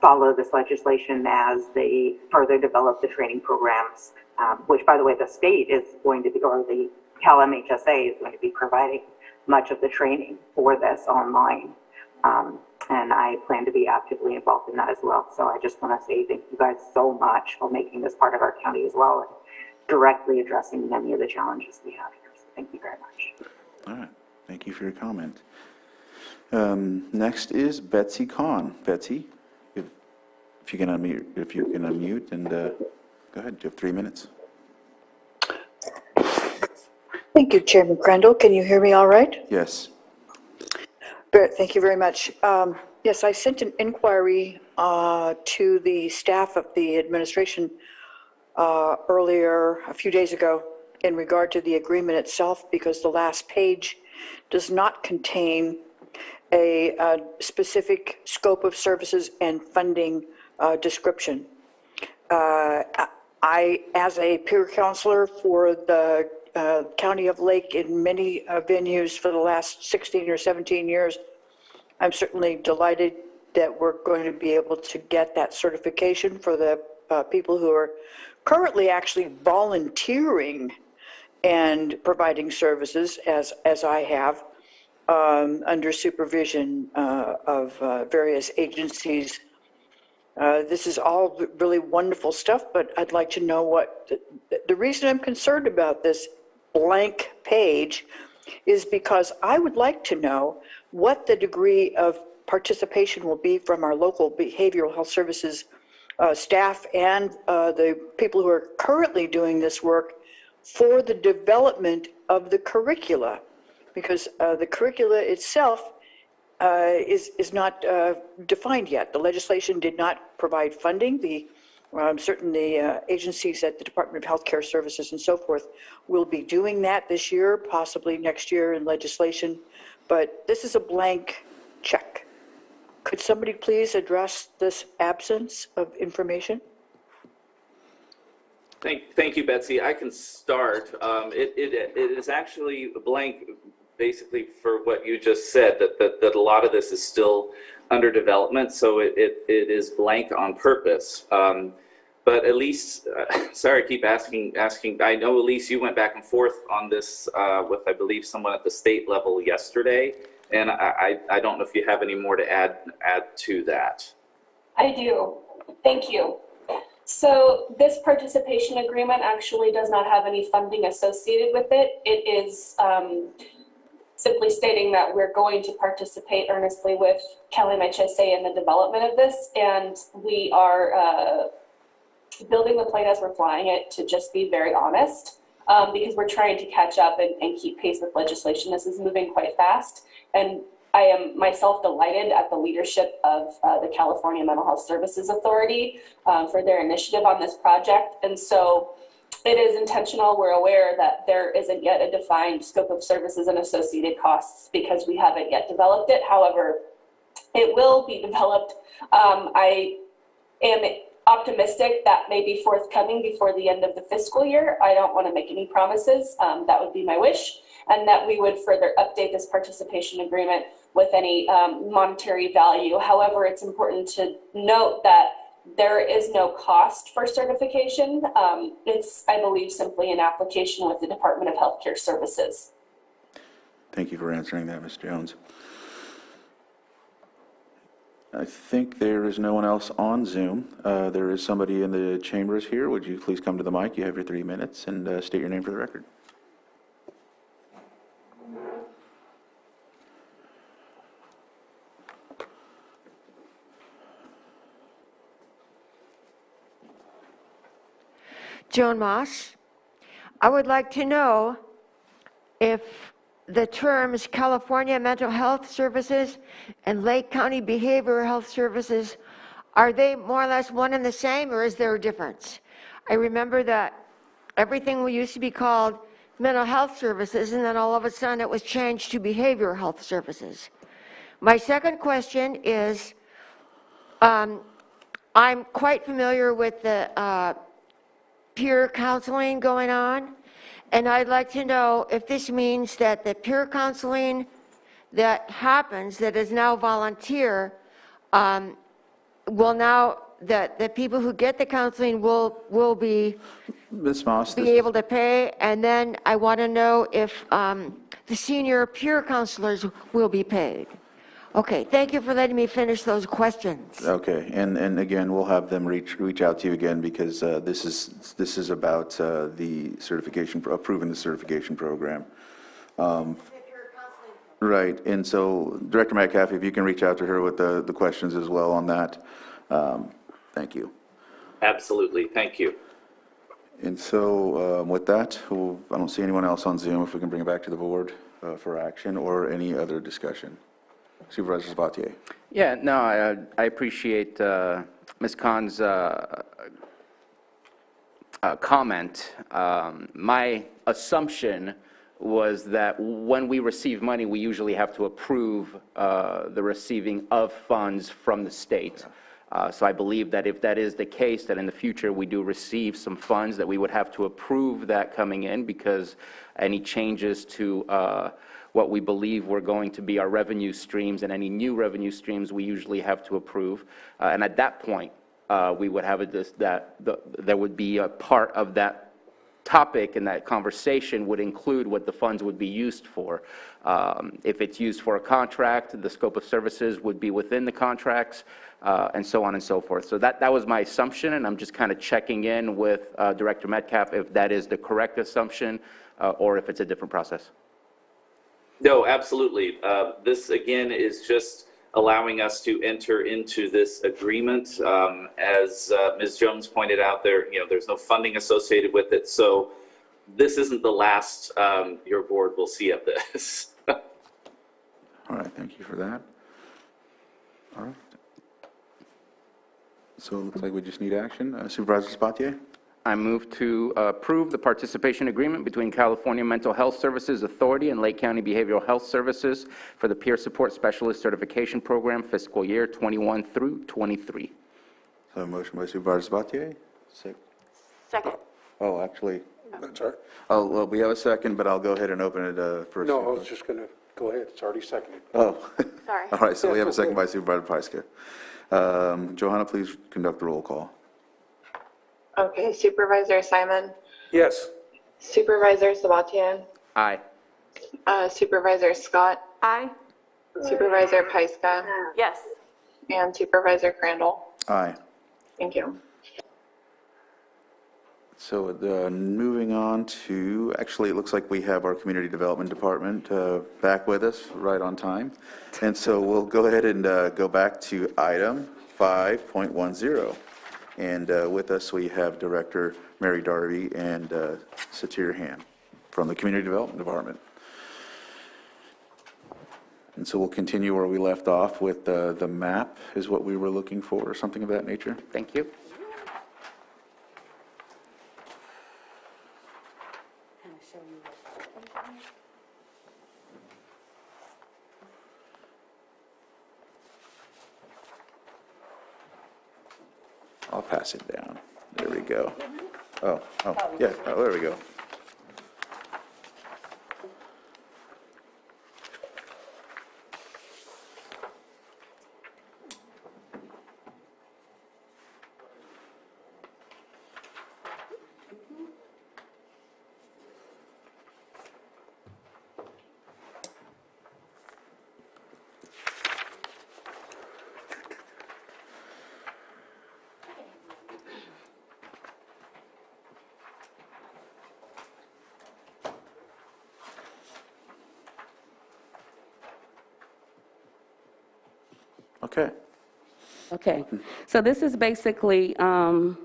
Speaker 15: follow this legislation as they further develop the training programs, which, by the way, the state is going to be, or the Cal MHSA is going to be providing much of the training for this online. And I plan to be actively involved in that as well. So I just want to say thank you guys so much for making this part of our county as well and directly addressing many of the challenges we have here. So thank you very much.
Speaker 3: All right. Thank you for your comment. Next is Betsy Kahn. Betsy, if you can unmute, and go ahead. You have 3 minutes.
Speaker 16: Thank you, Chairman Crandall. Can you hear me all right?
Speaker 3: Yes.
Speaker 16: Thank you very much. Yes, I sent an inquiry to the staff of the administration earlier, a few days ago, in regard to the agreement itself, because the last page does not contain a specific scope of services and funding description. I, as a peer counselor for the County of Lake in many venues for the last 16 or 17 years, I'm certainly delighted that we're going to be able to get that certification for the people who are currently actually volunteering and providing services, as I have, under supervision of various agencies. This is all really wonderful stuff, but I'd like to know what the reason I'm concerned about this blank page is because I would like to know what the degree of participation will be from our local behavioral health services staff and the people who are currently doing this work for the development of the curricula, because the curricula itself is not defined yet. The legislation did not provide funding. Certain agencies at the Department of Healthcare Services and so forth will be doing that this year, possibly next year in legislation, but this is a blank check. Could somebody please address this absence of information?
Speaker 8: Thank you, Betsy. I can start. It is actually blank, basically for what you just said, that a lot of this is still under development, so it is blank on purpose. But Elise, sorry, I keep asking. I know, Elise, you went back and forth on this with, I believe, someone at the state level yesterday, and I don't know if you have any more to add to that.
Speaker 9: I do. Thank you. So this participation agreement actually does not have any funding associated with it. It is simply stating that we're going to participate earnestly with Mhsa in the development of this, and we are building the plane as we're flying it, to just be very honest, because we're trying to catch up and keep pace with legislation. This is moving quite fast, and I am myself delighted at the leadership of the California Mental Health Services Authority for their initiative on this project. And so it is intentional. We're aware that there isn't yet a defined scope of services and associated costs because we haven't yet developed it. However, it will be developed. I am optimistic that may be forthcoming before the end of the fiscal year. I don't want to make any promises. That would be my wish, and that we would further update this participation agreement with any monetary value. However, it's important to note that there is no cost for certification. It's, I believe, simply an application with the Department of Healthcare Services.
Speaker 3: Thank you for answering that, Ms. Jones. I think there is no one else on Zoom. There is somebody in the chambers here. Would you please come to the mic? You have your 3 minutes, and state your name for the record.
Speaker 10: Joan Moss. I would like to know if the terms California Mental Health Services and Lake County Behavioral Health Services, are they more or less one and the same, or is there a difference? I remember that everything used to be called mental health services, and then all of a sudden it was changed to behavioral health services. My second question is, I'm quite familiar with the peer counseling going on, and I'd like to know if this means that the peer counseling that happens, that is now volunteer, will now, that the people who get the counseling will be
Speaker 3: Ms. Moss,
Speaker 10: able to pay, and then I want to know if the senior peer counselors will be paid. Okay, thank you for letting me finish those questions.
Speaker 3: Okay, and again, we'll have them reach out to you again, because this is about the certification, approving the certification program. Right, and so Director Metcalf, if you can reach out to her with the questions as well on that. Thank you.
Speaker 8: Absolutely, thank you.
Speaker 3: And so with that, I don't see anyone else on Zoom. If we can bring it back to the board for action or any other discussion. Supervisor Sabatier.
Speaker 1: Yeah, no, I appreciate Ms. Kahn's comment. My assumption was that when we receive money, we usually have to approve the receiving of funds from the state. So I believe that if that is the case, that in the future we do receive some funds, that we would have to approve that coming in, because any changes to what we believe were going to be our revenue streams and any new revenue streams we usually have to approve. And at that point, we would have there would be a part of that topic, and that conversation would include what the funds would be used for. If it's used for a contract, the scope of services would be within the contracts, and so on and so forth. So that was my assumption, and I'm just kind of checking in with Director Metcalf if that is the correct assumption or if it's a different process.
Speaker 8: No, absolutely. This, again, is just allowing us to enter into this agreement. As Ms. Jones pointed out, there's no funding associated with it, so this isn't the last your board will see of this.
Speaker 3: All right, thank you for that. All right. So it looks like we just need action. Supervisor Sabatier?
Speaker 1: I move to approve the participation agreement between California Mental Health Services Authority and Lake County Behavioral Health Services for the Peer Support Specialist Certification Program fiscal year 21 through 23.
Speaker 3: So a motion by Supervisor Sabatier.
Speaker 11: Second.
Speaker 3: Oh, actually,
Speaker 5: That's all right.
Speaker 3: well, we have a second, but I'll go ahead and open it first.
Speaker 5: No, I was just going to go ahead. It's already seconded.
Speaker 3: Oh.
Speaker 11: Sorry.
Speaker 3: All right, so we have a second by Supervisor Pyska. Johanna, please conduct the roll call.
Speaker 6: Okay, Supervisor Simon,
Speaker 5: Yes.
Speaker 6: Supervisor Sabatier,
Speaker 1: Aye.
Speaker 6: Supervisor Scott,
Speaker 2: Aye.
Speaker 6: Supervisor Pyska,
Speaker 11: Yes.
Speaker 6: and Supervisor Crandall.
Speaker 3: Aye.
Speaker 6: Thank you.
Speaker 3: So moving on to, actually, it looks like we have our Community Development Department back with us right on time. And so we'll go ahead and go back to item 5.10. And with us, we have Director Mary Darby and Satir Han from the Community Development Department. And so we'll continue where we left off with the map is what we were looking for, or something of that nature.
Speaker 1: Thank you.
Speaker 3: I'll pass it down. There we go. Oh, yeah, there we go. Okay.
Speaker 14: Okay, so this is basically in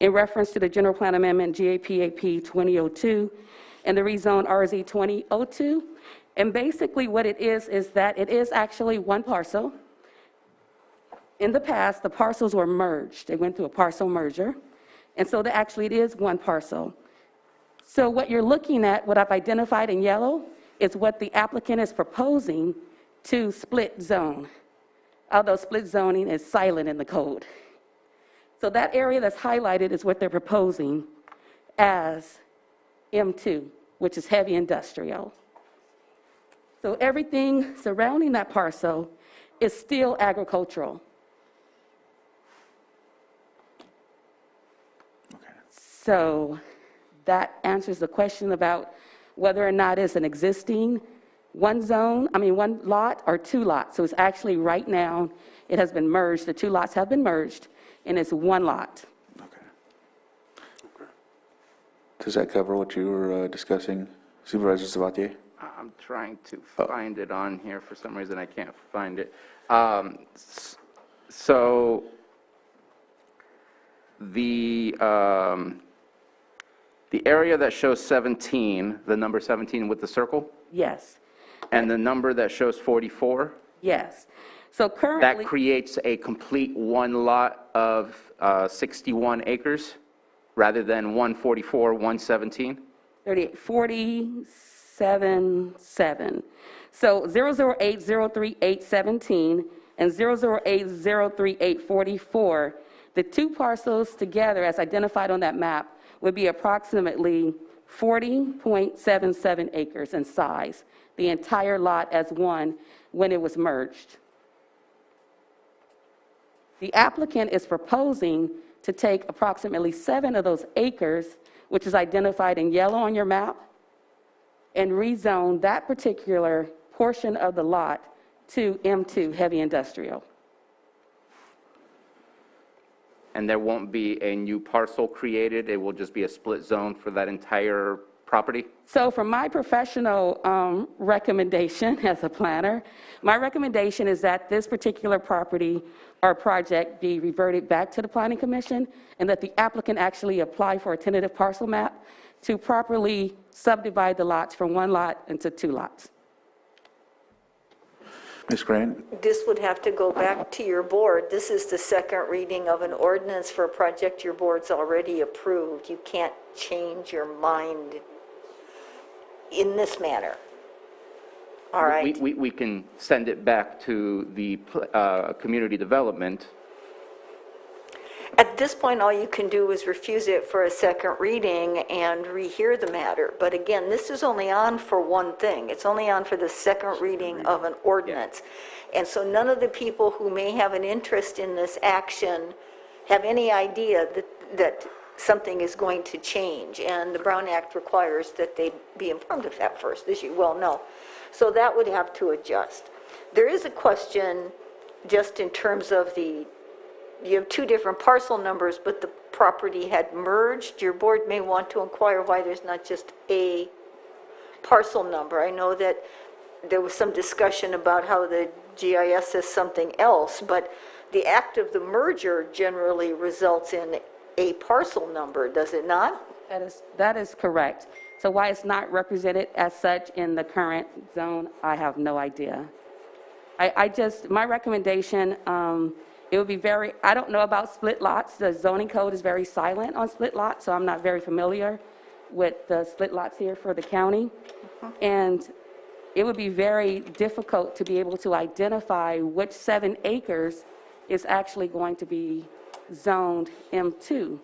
Speaker 14: reference to the General Plan Amendment GAPAP 2002 and the rezone RZ 2002. And basically what it is that it is actually one parcel. In the past, the parcels were merged. They went through a parcel merger. And so it is one parcel. So what you're looking at, what I've identified in yellow, is what the applicant is proposing to split zone, although split zoning is silent in the code. So that area that's highlighted is what they're proposing as M2, which is heavy industrial. So everything surrounding that parcel is still agricultural.
Speaker 3: Okay.
Speaker 14: So that answers the question about whether or not it's an existing one lot or two lots. So it's actually right now, it has been merged, the two lots have been merged, and it's one lot.
Speaker 3: Okay. Does that cover what you were discussing, Supervisor Sabatier?
Speaker 1: I'm trying to find it on here. For some reason, I can't find it. So the area that shows 17, the number 17 with the circle?
Speaker 14: Yes.
Speaker 1: And the number that shows 44?
Speaker 14: Yes. So currently,
Speaker 1: That creates a complete one lot of 61 acres rather than 144, 117?
Speaker 14: 38, 47.7. So 00803.817 and 00803.844, the two parcels together as identified on that map would be approximately 40.77 acres in size, the entire lot as one when it was merged. The applicant is proposing to take approximately 7 of those acres, which is identified in yellow on your map, and rezone that particular portion of the lot to M2, heavy industrial.
Speaker 1: And there won't be a new parcel created? It will just be a split zone for that entire property?
Speaker 14: So from my professional recommendation as a planner, my recommendation is that this particular property or project be reverted back to the Planning Commission and that the applicant actually apply for a tentative parcel map to properly subdivide the lots from one lot into two lots.
Speaker 3: Ms. Grant?
Speaker 11: This would have to go back to your board. This is the second reading of an ordinance for a project your board's already approved. You can't change your mind in this manner. All right?
Speaker 1: We can send it back to the community development.
Speaker 11: At this point, all you can do is refuse it for a second reading and rehear the matter. But again, this is only on for one thing. It's only on for the second reading of an ordinance. And so none of the people who may have an interest in this action have any idea that something is going to change. And the Brown Act requires that they be informed of that first, as you well know. So that would have to adjust. There is a question just in terms of you have two different parcel numbers, but the property had merged. Your board may want to inquire why there's not just a parcel number. I know that there was some discussion about how the GIS is something else, but the act of the merger generally results in a parcel number, does it not?
Speaker 14: That is correct. So why it's not represented as such in the current zone, I have no idea. My recommendation, it would be I don't know about split lots. The zoning code is very silent on split lots, so I'm not very familiar with the split lots here for the county. And it would be very difficult to be able to identify which 7 acres is actually going to be zoned M2.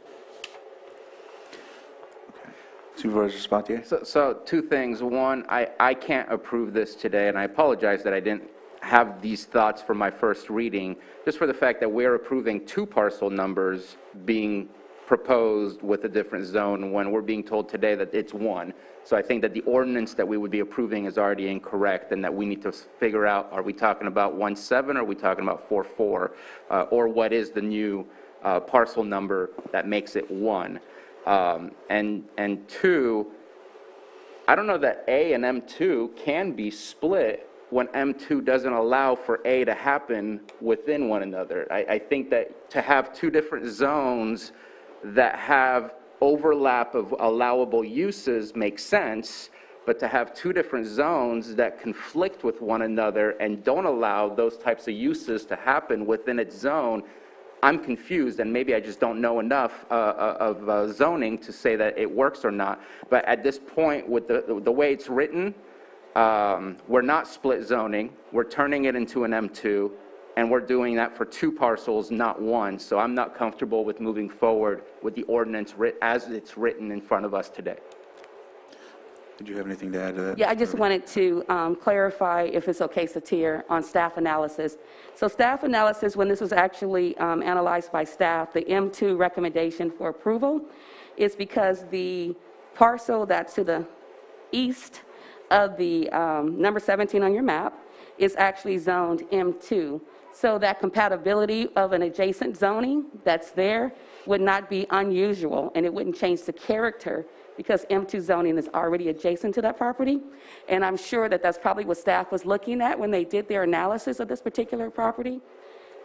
Speaker 3: Supervisor Spatier?
Speaker 1: So two things. One, I can't approve this today, and I apologize that I didn't have these thoughts for my first reading, just for the fact that we're approving 2 parcel numbers being proposed with a different zone when we're being told today that it's 1. So I think that the ordinance that we would be approving is already incorrect, and that we need to figure out, are we talking about 1.7 or are we talking about 4.4, or what is the new parcel number that makes it 1? And 2, I don't know that A and M2 can be split when M2 doesn't allow for A to happen within one another. I think that to have 2 different zones that have overlap of allowable uses makes sense, but to have 2 different zones that conflict with one another and don't allow those types of uses to happen within its zone, I'm confused, and maybe I just don't know enough of zoning to say that it works or not. But at this point, with the way it's written, we're not split zoning. We're turning it into an M2, and we're doing that for 2 parcels, not 1. So I'm not comfortable with moving forward with the ordinance as it's written in front of us today.
Speaker 3: Did you have anything to add to that?
Speaker 14: Yeah, I just wanted to clarify, if it's okay, Satir, on staff analysis. So staff analysis, when this was actually analyzed by staff, the M2 recommendation for approval is because the parcel that's to the east of the number 17 on your map is actually zoned M2. So that compatibility of an adjacent zoning that's there would not be unusual, and it wouldn't change the character because M2 zoning is already adjacent to that property. And I'm sure that that's probably what staff was looking at when they did their analysis of this particular property.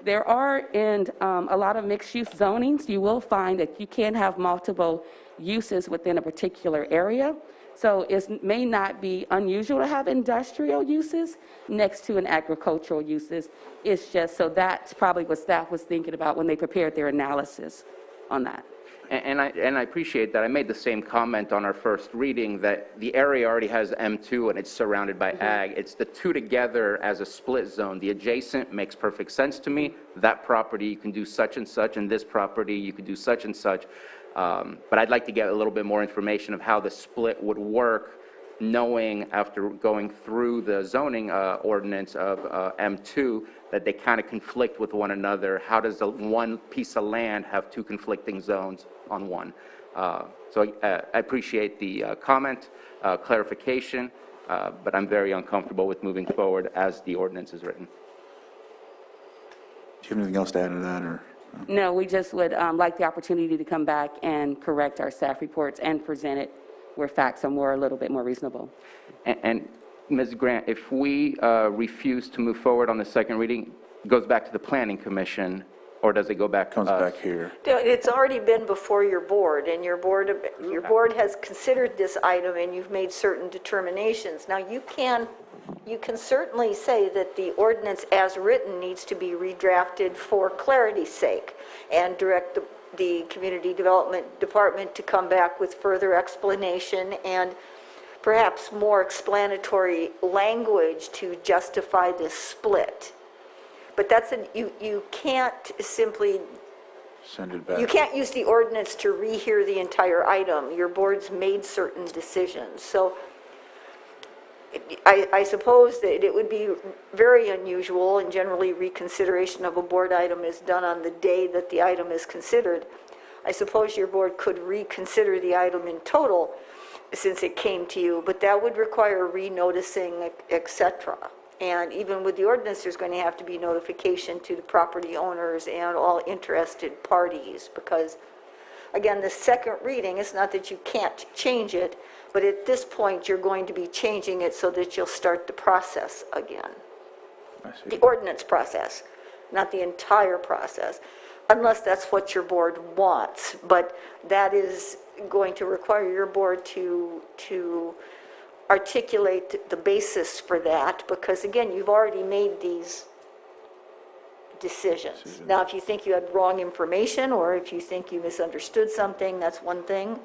Speaker 14: There are, in a lot of mixed-use zonings, you will find that you can have multiple uses within a particular area. So it may not be unusual to have industrial uses next to an agricultural uses. It's just, so that's probably what staff was thinking about when they prepared their analysis on that.
Speaker 1: And I appreciate that. I made the same comment on our first reading, that the area already has M2 and it's surrounded by ag. It's the 2 together as a split zone. The adjacent makes perfect sense to me. That property, you can do such and such, and this property, you could do such and such. But I'd like to get a little bit more information of how the split would work, knowing after going through the zoning ordinance of M2 that they kind of conflict with one another. How does one piece of land have 2 conflicting zones on one? So I appreciate the comment, clarification, but I'm very uncomfortable with moving forward as the ordinance is written.
Speaker 3: Do you have anything else to add to that? Or?
Speaker 14: No, we just would like the opportunity to come back and correct our staff reports and present it where facts are a little bit more reasonable.
Speaker 1: And Ms. Grant, if we refuse to move forward on the second reading, it goes back to the Planning Commission, or does it go back to us?
Speaker 3: Comes back here.
Speaker 11: It's already been before your board, and your board has considered this item, and you've made certain determinations. Now, you can You can certainly say that the ordinance as written needs to be redrafted for clarity's sake and direct the Community Development Department to come back with further explanation and perhaps more explanatory language to justify this split. But you can't simply,
Speaker 3: Send it back.
Speaker 11: you can't use the ordinance to rehear the entire item. Your board's made certain decisions. So I suppose that it would be very unusual, and generally reconsideration of a board item is done on the day that the item is considered. I suppose your board could reconsider the item in total since it came to you, but that would require renoticing, et cetera. And even with the ordinance, there's going to have to be notification to the property owners and all interested parties, because, again, the second reading, it's not that you can't change it, but at this point, you're going to be changing it so that you'll start the process again. The ordinance process, not the entire process, unless that's what your board wants. But that is going to require your board to articulate the basis for that, because again, you've already made these decisions. Now, if you think you had wrong information, or if you think you misunderstood something, that's one thing.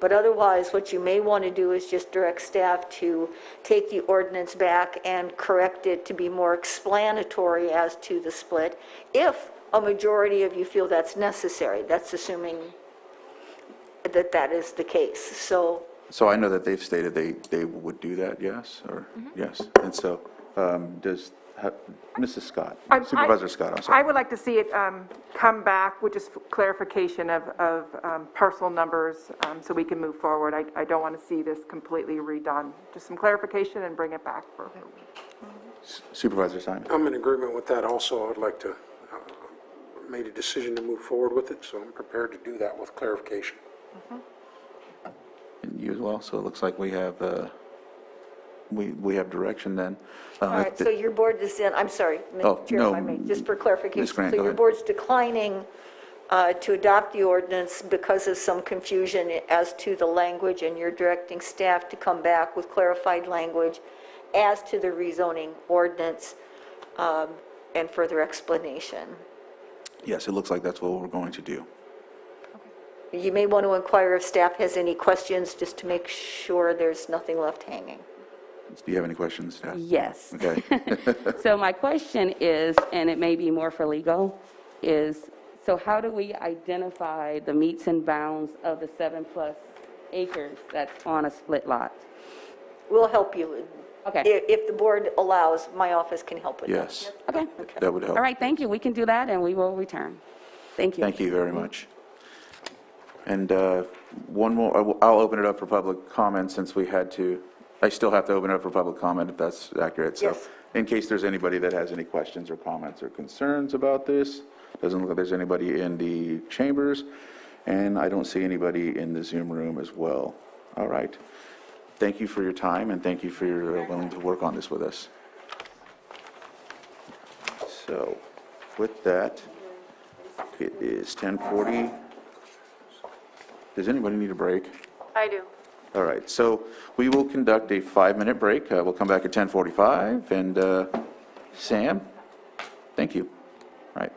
Speaker 11: But otherwise, what you may want to do is just direct staff to take the ordinance back and correct it to be more explanatory as to the split, if a majority of you feel that's necessary. That's assuming that that is the case. So
Speaker 3: I know that they've stated they would do that, yes, or yes. And so Mrs. Scott, Supervisor Scott, I'm sorry.
Speaker 17: I would like to see it come back with just clarification of parcel numbers so we can move forward. I don't want to see this completely redone. Just some clarification and bring it back for.
Speaker 3: Supervisor Simon.
Speaker 5: I'm in agreement with that also. I would like to, made a decision to move forward with it, so I'm prepared to do that with clarification.
Speaker 3: And you as well, so it looks like we have we have direction then.
Speaker 11: all right, so your board is in, I'm sorry,
Speaker 3: Oh,
Speaker 11: Chair,
Speaker 3: no,
Speaker 11: if I may, just for clarification.
Speaker 3: Ms. Grant,
Speaker 11: So
Speaker 3: go
Speaker 11: your
Speaker 3: ahead.
Speaker 11: board's declining to adopt the ordinance because of some confusion as to the language, and you're directing staff to come back with clarified language as to the rezoning ordinance and further explanation.
Speaker 3: Yes, it looks like that's what we're going to do.
Speaker 11: You may want to inquire if staff has any questions, just to make sure there's nothing left hanging.
Speaker 3: Do you have any questions, staff?
Speaker 14: Yes.
Speaker 3: Okay.
Speaker 14: So my question is, and it may be more for legal, is, so how do we identify the meets and bounds of the 7+ acres that's on a split lot?
Speaker 11: We'll help you.
Speaker 14: Okay.
Speaker 11: If the board allows, my office can help with that.
Speaker 3: Yes.
Speaker 14: Okay.
Speaker 3: That would help.
Speaker 14: All right, thank you. We can do that, and we will return. Thank you.
Speaker 3: Thank you very much. And one more, I'll open it up for public comment since we had to, I still have to open it up for public comment if that's accurate. So
Speaker 11: Yes.
Speaker 3: in case there's anybody that has any questions or comments or concerns about this, doesn't look like there's anybody in the chambers, and I don't see anybody in the Zoom room as well. All right. Thank you for your time, and thank you for your willing to work on this with us. So with that, it is 10:40. Does anybody need a break?
Speaker 2: I do.
Speaker 3: All right, so we will conduct a 5-minute break. We'll come back at 10:45, and Sam, thank you. All right.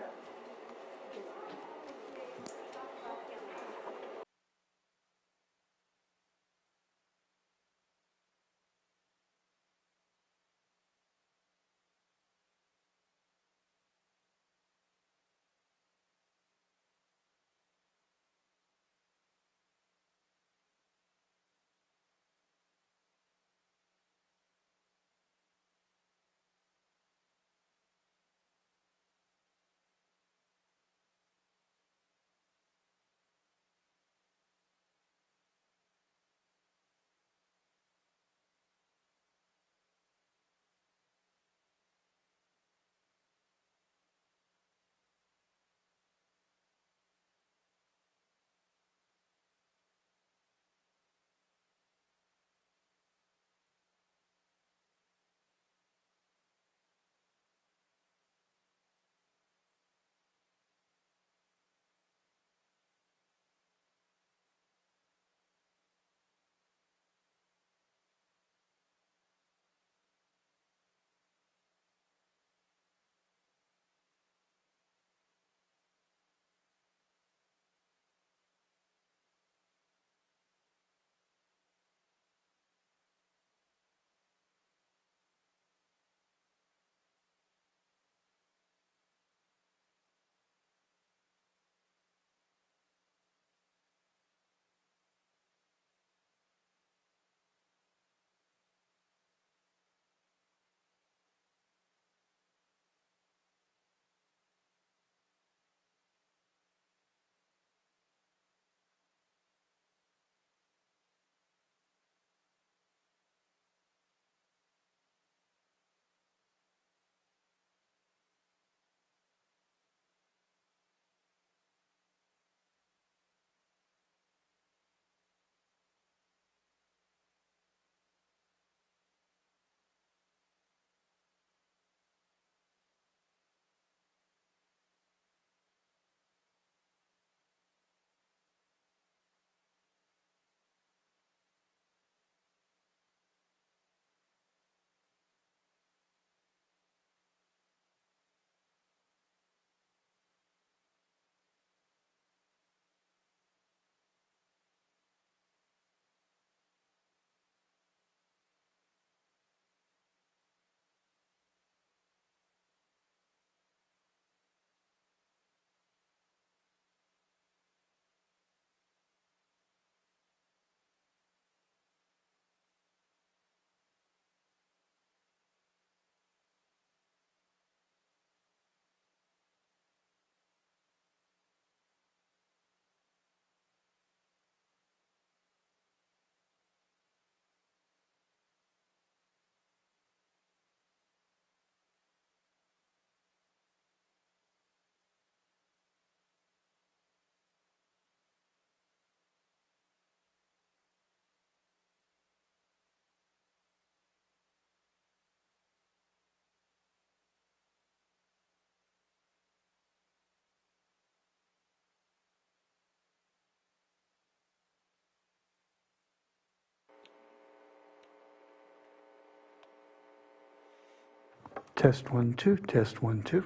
Speaker 18: Test 1, 2, test 1, 2.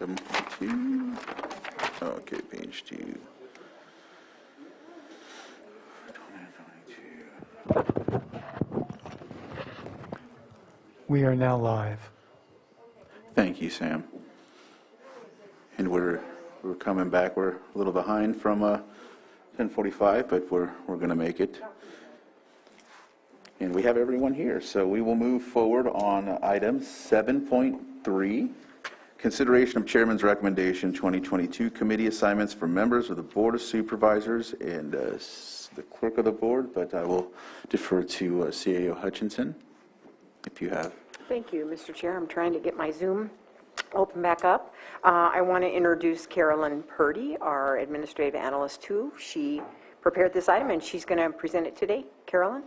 Speaker 3: 7.2. Okay, page 2.
Speaker 18: We are now live.
Speaker 3: Thank you, Sam. And we're coming back. We're a little behind from 10:45, but we're going to make it. And we have everyone here, so we will move forward on item 7.3, consideration of Chairman's recommendation 2022 committee assignments for members of the Board of Supervisors and the clerk of the board, but I will defer to CAO Hutchinson if you have.
Speaker 7: Thank you, Mr. Chair. I'm trying to get my Zoom open back up. I want to introduce Carolyn Purdy, our Administrative Analyst 2. She prepared this item, and she's going to present it today. Carolyn?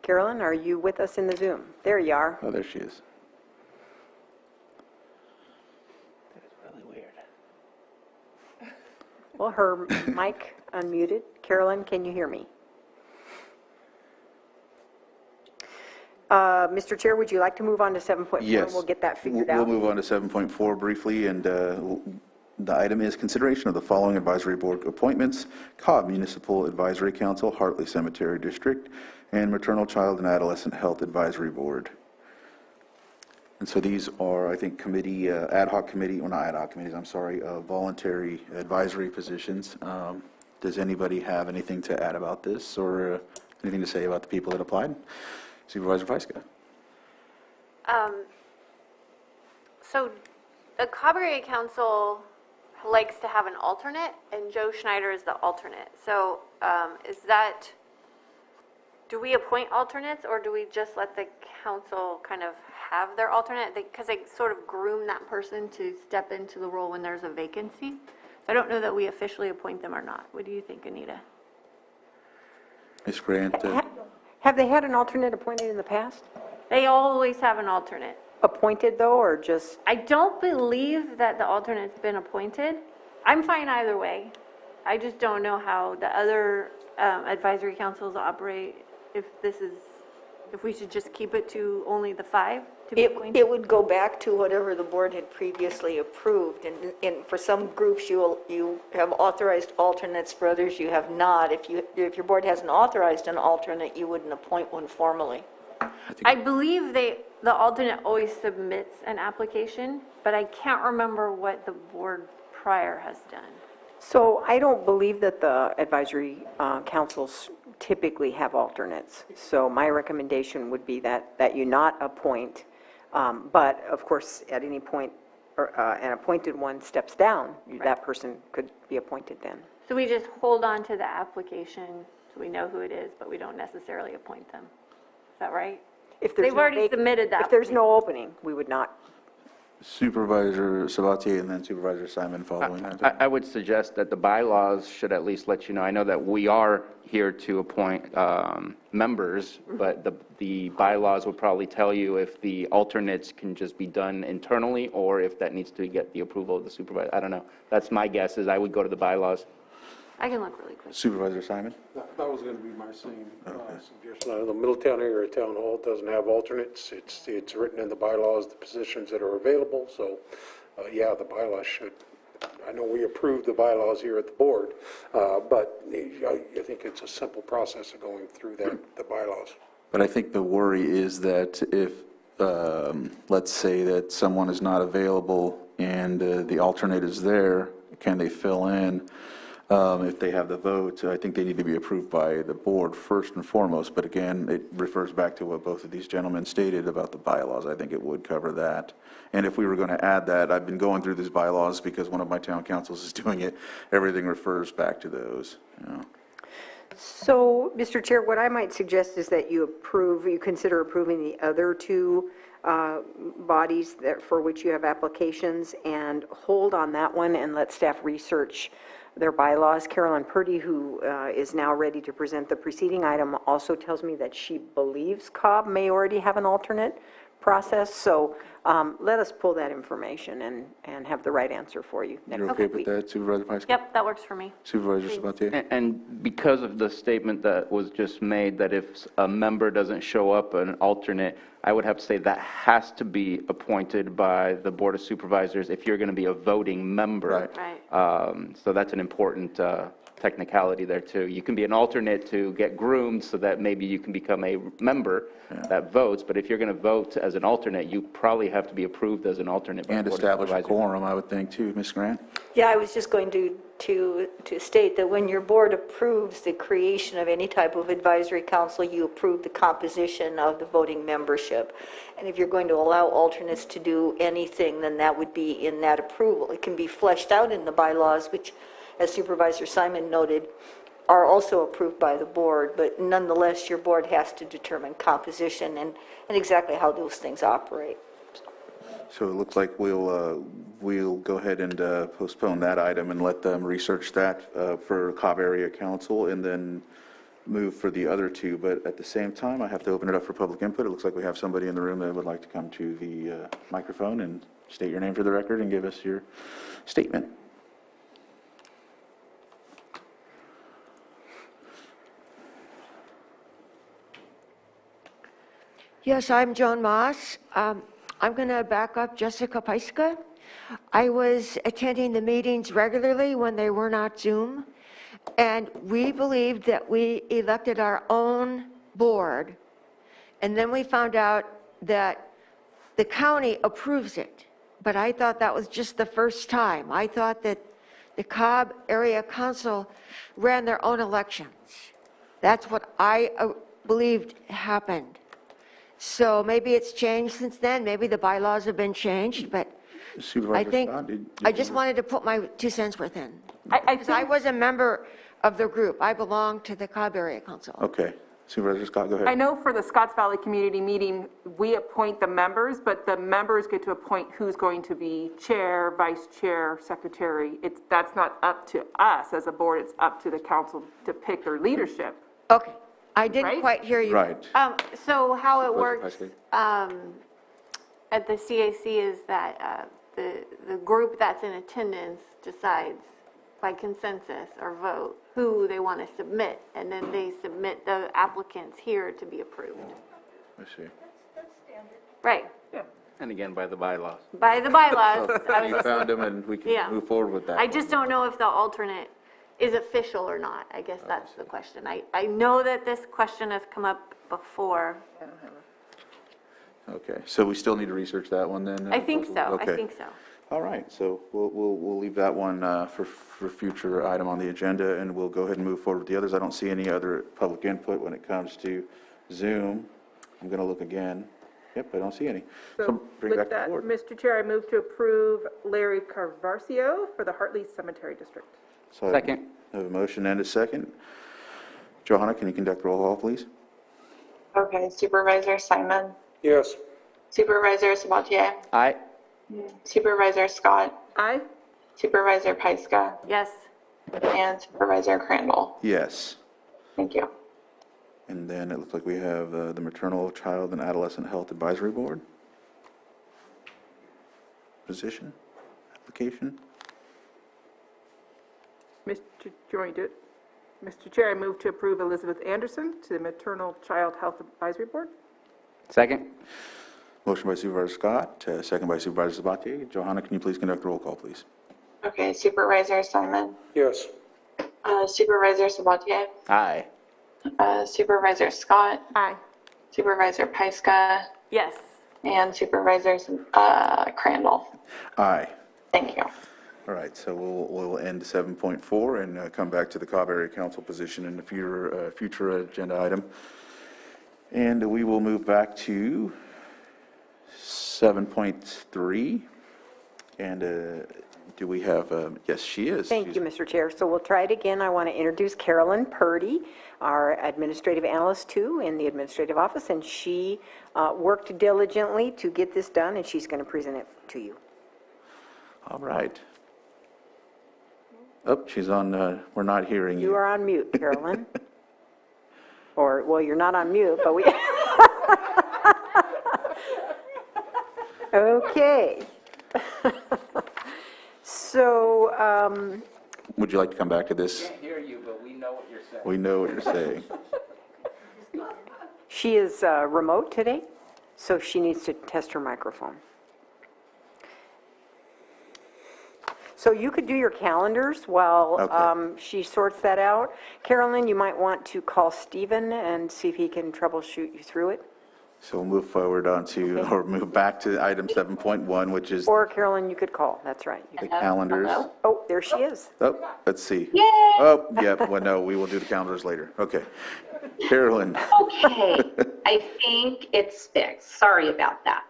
Speaker 7: Carolyn, are you with us in the Zoom? There you are.
Speaker 3: Oh, there she is.
Speaker 7: Well, her mic unmuted. Carolyn, can you hear me? Mr. Chair, would you like to move on to 7.4?
Speaker 3: Yes.
Speaker 7: We'll get that figured out.
Speaker 3: We'll move on to 7.4 briefly, and the item is consideration of the following advisory board appointments: Cobb Municipal Advisory Council, Hartley Cemetery District, and Maternal, Child, and Adolescent Health Advisory Board. And so these are, I think, committee, ad hoc committee, or not ad hoc committees, I'm sorry, voluntary advisory positions. Does anybody have anything to add about this, or anything to say about the people that applied? Supervisor Fiscal.
Speaker 2: So the Cobb Area Council likes to have an alternate, and Joe Schneider is the alternate. So is that, do we appoint alternates, or do we just let the council kind of have their alternate? Because they sort of groom that person to step into the role when there's a vacancy. So I don't know that we officially appoint them or not. What do you think, Anita?
Speaker 3: Ms. Grant.
Speaker 7: Have they had an alternate appointed in the past?
Speaker 2: They always have an alternate.
Speaker 7: Appointed, though, or just?
Speaker 2: I don't believe that the alternate's been appointed. I'm fine either way. I just don't know how the other advisory councils operate, if we should just keep it to only the 5 to be appointed.
Speaker 11: It would go back to whatever the board had previously approved, and for some groups, you have authorized alternates, for others you have not. If your board hasn't authorized an alternate, you wouldn't appoint one formally.
Speaker 2: I believe the alternate always submits an application, but I can't remember what the board prior has done.
Speaker 7: So I don't believe that the advisory councils typically have alternates. So my recommendation would be that you not appoint, but of course, at any point, an appointed one steps down, that person could be appointed then.
Speaker 2: So we just hold on to the application so we know who it is, but we don't necessarily appoint them. Is that right?
Speaker 7: If there's
Speaker 2: They've already submitted that.
Speaker 7: If there's no opening, we would not.
Speaker 3: Supervisor Sabatier and then Supervisor Simon following that.
Speaker 1: I would suggest that the bylaws should at least let you know. I know that we are here to appoint members, but the bylaws would probably tell you if the alternates can just be done internally or if that needs to get the approval of the supervisor. I don't know. That's my guess, is I would go to the bylaws.
Speaker 2: I can look really quick.
Speaker 3: Supervisor Simon?
Speaker 5: That was going to be my same suggestion. The Middletown Area Town Hall doesn't have alternates. It's written in the bylaws, the positions that are available. So, yeah, the bylaws should. I know we approved the bylaws here at the board, but I think it's a simple process of going through the bylaws.
Speaker 3: But I think the worry is that if, let's say that someone is not available and the alternate is there, can they fill in? If they have the vote, I think they need to be approved by the board first and foremost. But again, it refers back to what both of these gentlemen stated about the bylaws. I think it would cover that. And if we were going to add that, I've been going through these bylaws because one of my town councils is doing it. Everything refers back to those. You know.
Speaker 7: So, Mr. Chair, what I might suggest is that you consider approving the other two bodies for which you have applications, and hold on that one and let staff research their bylaws. Carolyn Purdy, who is now ready to present the preceding item, also tells me that she believes Cobb may already have an alternate, process, so let us pull that information and have the right answer for you next
Speaker 3: You're okay
Speaker 7: week.
Speaker 3: with that, Supervisor Pyska?
Speaker 2: Yep, that works for me.
Speaker 3: Supervisor Sabatier?
Speaker 1: And because of the statement that was just made, that if a member doesn't show up, an alternate, I would have to say that has to be appointed by the Board of Supervisors if you're going to be a voting member.
Speaker 2: Right.
Speaker 1: So that's an important technicality there, too. You can be an alternate to get groomed so that maybe you can become a member that votes, but if you're going to vote as an alternate, you probably have to be approved as an alternate by the
Speaker 3: And
Speaker 1: Board of
Speaker 3: establish a
Speaker 1: Supervisors.
Speaker 3: quorum, I would think, too. Ms. Grant?
Speaker 11: Yeah, I was just going to state that when your board approves the creation of any type of advisory council, you approve the composition of the voting membership. And if you're going to allow alternates to do anything, then that would be in that approval. It can be fleshed out in the bylaws, which, as Supervisor Simon noted, are also approved by the board, but nonetheless, your board has to determine composition and exactly how those things operate.
Speaker 3: So it looks like we'll go ahead and postpone that item and let them research that for Cobb Area Council and then move for the other two. But at the same time, I have to open it up for public input. It looks like we have somebody in the room that would like to come to the microphone and state your name for the record and give us your statement.
Speaker 10: Yes, I'm Joan Moss. I'm going to back up Jessica Pyska. I was attending the meetings regularly when they were not Zoom, and we believed that we elected our own board, and then we found out that the county approves it. But I thought that was just the first time. I thought that the Cobb Area Council ran their own elections. That's what I believed happened. So maybe it's changed since then. Maybe the bylaws have been changed, but I think, I just wanted to put my 2 cents worth in. Because I was a member of the group. I belong to the Cobb Area Council.
Speaker 3: Okay. Supervisor Scott, go ahead.
Speaker 17: I know for the Scotts Valley Community Meeting, we appoint the members, but the members get to appoint who's going to be chair, vice chair, secretary. That's not up to us as a board, it's up to the council to pick their leadership.
Speaker 10: Okay, I didn't quite hear you.
Speaker 3: Right.
Speaker 2: So how it works
Speaker 3: Pyska.
Speaker 2: at the CAC is that the group that's in attendance decides by consensus or vote who they want to submit, and then they submit the applicants here to be approved.
Speaker 3: I see.
Speaker 2: Right,
Speaker 1: And again, by the bylaws.
Speaker 2: by the bylaws. I
Speaker 3: You
Speaker 2: was-
Speaker 3: found them and we
Speaker 2: Yeah.
Speaker 3: can move forward with that.
Speaker 2: I just don't know if the alternate is official or not. I guess that's the question. I know that this question has come up before.
Speaker 3: Okay, so we still need to research that one then?
Speaker 2: I think so, I
Speaker 3: Okay.
Speaker 2: think so.
Speaker 3: All right, so we'll leave that one for future item on the agenda, and we'll go ahead and move forward with the others. I don't see any other public input when it comes to Zoom. I'm going to look again. Yep, I don't see any.
Speaker 17: So
Speaker 3: bring it
Speaker 17: with
Speaker 3: back to the
Speaker 17: that,
Speaker 3: board.
Speaker 17: Mr. Chair, I move to approve Larry Carvarsio for the Hartley Cemetery District.
Speaker 3: So
Speaker 1: Second.
Speaker 3: I have a motion and a second. Johanna, can you conduct the roll call, please?
Speaker 6: Okay, Supervisor Simon,
Speaker 5: Yes.
Speaker 6: Supervisor Sabatier,
Speaker 1: Aye.
Speaker 6: Supervisor Scott,
Speaker 17: Aye?
Speaker 6: Supervisor Pyska,
Speaker 2: Yes,
Speaker 6: and Supervisor Crandall.
Speaker 3: Yes.
Speaker 6: Thank you.
Speaker 3: And then it looks like we have the Maternal, Child, and Adolescent Health Advisory Board. Position, application.
Speaker 17: Do you want me to do it? Mr. Chair, I move to approve Elizabeth Anderson to the Maternal Child Health Advisory Board.
Speaker 1: Second.
Speaker 3: Motion by Supervisor Scott, second by Supervisor Sabatier. Johanna, can you please conduct the roll call, please?
Speaker 6: Okay, Supervisor Simon,
Speaker 5: Yes.
Speaker 6: Supervisor Sabatier,
Speaker 1: Aye.
Speaker 6: Supervisor Scott,
Speaker 17: Aye.
Speaker 6: Supervisor Pyska,
Speaker 2: yes.
Speaker 6: and Supervisor Crandall.
Speaker 3: Aye.
Speaker 6: Thank you.
Speaker 3: All right, so we'll end 7.4 and come back to the Cobb Area Council position in the future agenda item. And we will move back to 7.3. And do we have, yes, she is.
Speaker 7: Thank you, Mr. Chair. So we'll try it again. I want to introduce Carolyn Purdy, our administrative analyst too in the administrative office, and she worked diligently to get this done, and she's going to present it to you.
Speaker 3: All right. Oh, she's on, we're not hearing you.
Speaker 7: You are on mute, Carolyn. Or, well, you're not on mute, but we... Okay. So,
Speaker 3: Would you like to come back to this?
Speaker 1: Can't hear you, but we know what you're saying.
Speaker 3: We know what you're saying.
Speaker 7: she is remote today, so she needs to test her microphone. So you could do your calendars while
Speaker 3: Okay.
Speaker 7: she sorts that out. Carolyn, you might want to call Stephen and see if he can troubleshoot you through it.
Speaker 3: So we'll move forward on to, or move back to item 7.1, which is
Speaker 7: Or Carolyn, you could call, that's right.
Speaker 3: the calendars.
Speaker 7: Oh, there she is.
Speaker 3: Oh, let's see.
Speaker 6: Yay!
Speaker 3: Oh, yep, well, no, we will do the calendars later. Okay. Carolyn.
Speaker 19: Okay, I think it's fixed. Sorry about that.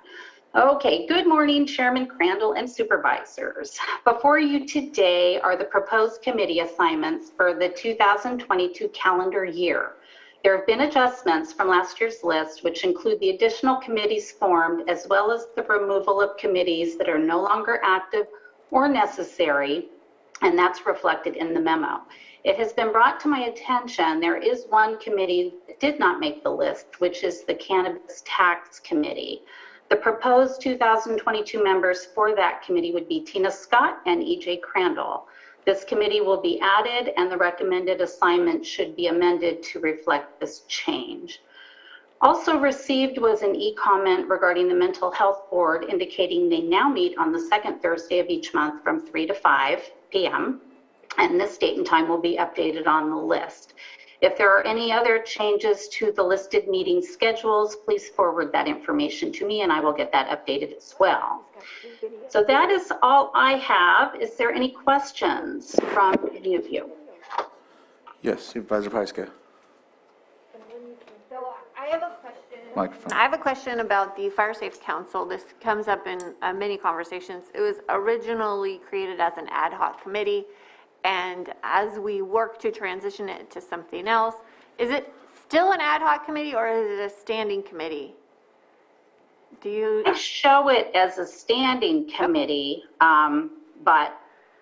Speaker 19: Okay, good morning, Chairman Crandall and Supervisors. Before you today are the proposed committee assignments for the 2022 calendar year. There have been adjustments from last year's list, which include the additional committees formed, as well as the removal of committees that are no longer active or necessary, and that's reflected in the memo. It has been brought to my attention there is one committee that did not make the list, which is the Cannabis Tax Committee. The proposed 2022 members for that committee would be Tina Scott and E.J. Crandall. This committee will be added, and the recommended assignment should be amended to reflect this change. Also received was an e-comment regarding the Mental Health Board indicating they now meet on the second Thursday of each month from 3 to 5 p.m. and this date and time will be updated on the list. If there are any other changes to the listed meeting schedules, please forward that information to me and I will get that updated as well. So that is all I have. Is there any questions from any of you?
Speaker 3: Yes, Supervisor Pyska.
Speaker 2: So I have a question.
Speaker 3: Microphone.
Speaker 2: I have a question about the Fire Safe Council. This comes up in many conversations. It was originally created as an ad hoc committee, and as we work to transition it to something else, is it still an ad hoc committee or is it a standing committee? Do you
Speaker 19: I show it as a standing committee, but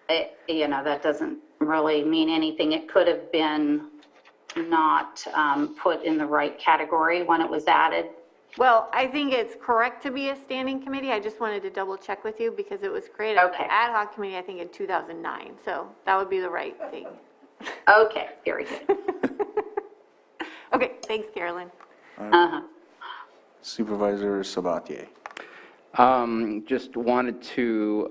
Speaker 19: it, that doesn't really mean anything. It could have been not put in the right category when it was added.
Speaker 2: Well, I think it's correct to be a standing committee. I just wanted to double check with you because it was created as an ad hoc committee, I think, in 2009. So that would be the right thing.
Speaker 19: Okay, very good.
Speaker 2: Okay, thanks, Carolyn.
Speaker 3: Supervisor Sabatier.
Speaker 1: Just wanted to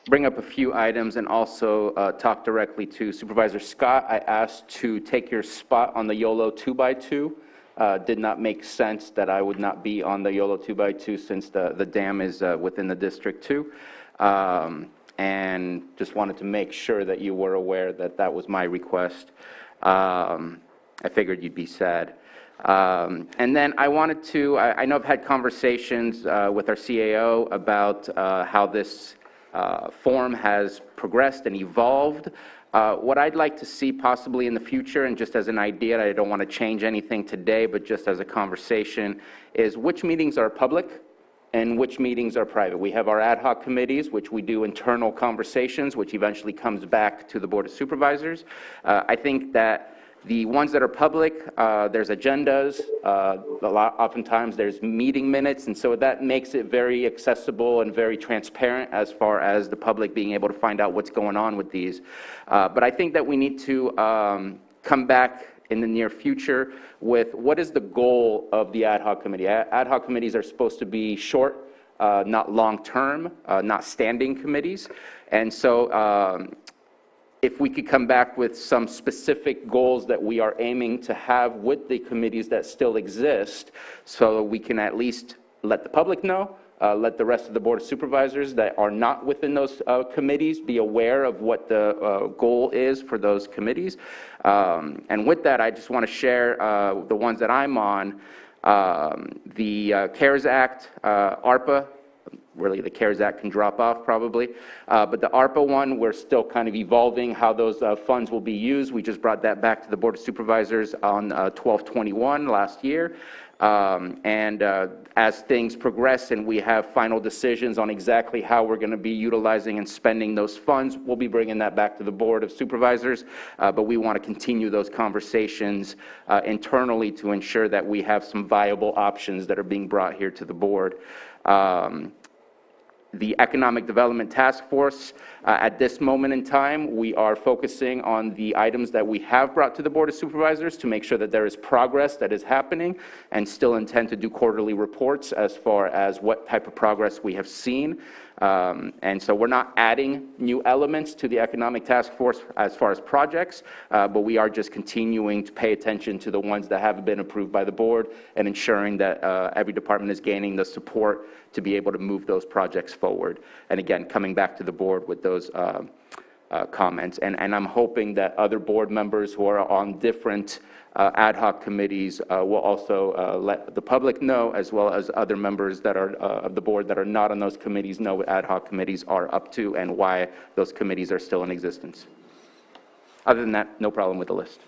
Speaker 1: bring up a few items and also talk directly to Supervisor Scott. I asked to take your spot on the YOLO 2x2. Did not make sense that I would not be on the YOLO 2x2 since the dam is within the district too. And just wanted to make sure that you were aware that that was my request. I figured you'd be sad. And then I wanted to, I know I've had conversations with our CAO about how this form has progressed and evolved. What I'd like to see possibly in the future, and just as an idea, I don't want to change anything today, but just as a conversation, is which meetings are public and which meetings are private. We have our ad hoc committees, which we do internal conversations, which eventually comes back to the Board of Supervisors. I think that the ones that are public, there's agendas, oftentimes there's meeting minutes, and so that makes it very accessible and very transparent as far as the public being able to find out what's going on with these. But I think that we need to come back in the near future with what is the goal of the ad hoc committee. Ad hoc committees are supposed to be short, not long-term, not standing committees. And so if we could come back with some specific goals that we are aiming to have with the committees that still exist, so we can at least let the public know, let the rest of the Board of Supervisors that are not within those committees be aware of what the goal is for those committees. And with that, I just want to share the ones that I'm on. The CARES Act, ARPA, really the CARES Act can drop off probably, but the ARPA one, we're still kind of evolving how those funds will be used. We just brought that back to the Board of Supervisors on 12/21 last year. As things progress and we have final decisions on exactly how we're going to be utilizing and spending those funds, we'll be bringing that back to the Board of Supervisors. But we want to continue those conversations internally to ensure that we have some viable options that are being brought here to the board. The Economic Development Task Force, at this moment in time, we are focusing on the items that we have brought to the Board of Supervisors to make sure that there is progress that is happening, and still intend to do quarterly reports as far as what type of progress we have seen. And so we're not adding new elements to the Economic Task Force as far as projects, but we are just continuing to pay attention to the ones that have been approved by the board and ensuring that every department is gaining the support to be able to move those projects forward. And again, coming back to the board with those comments. And I'm hoping that other board members who are on different ad hoc committees will also let the public know, as well as other members that are of the board that are not on those committees, know what ad hoc committees are up to and why those committees are still in existence. Other than that, no problem with the list.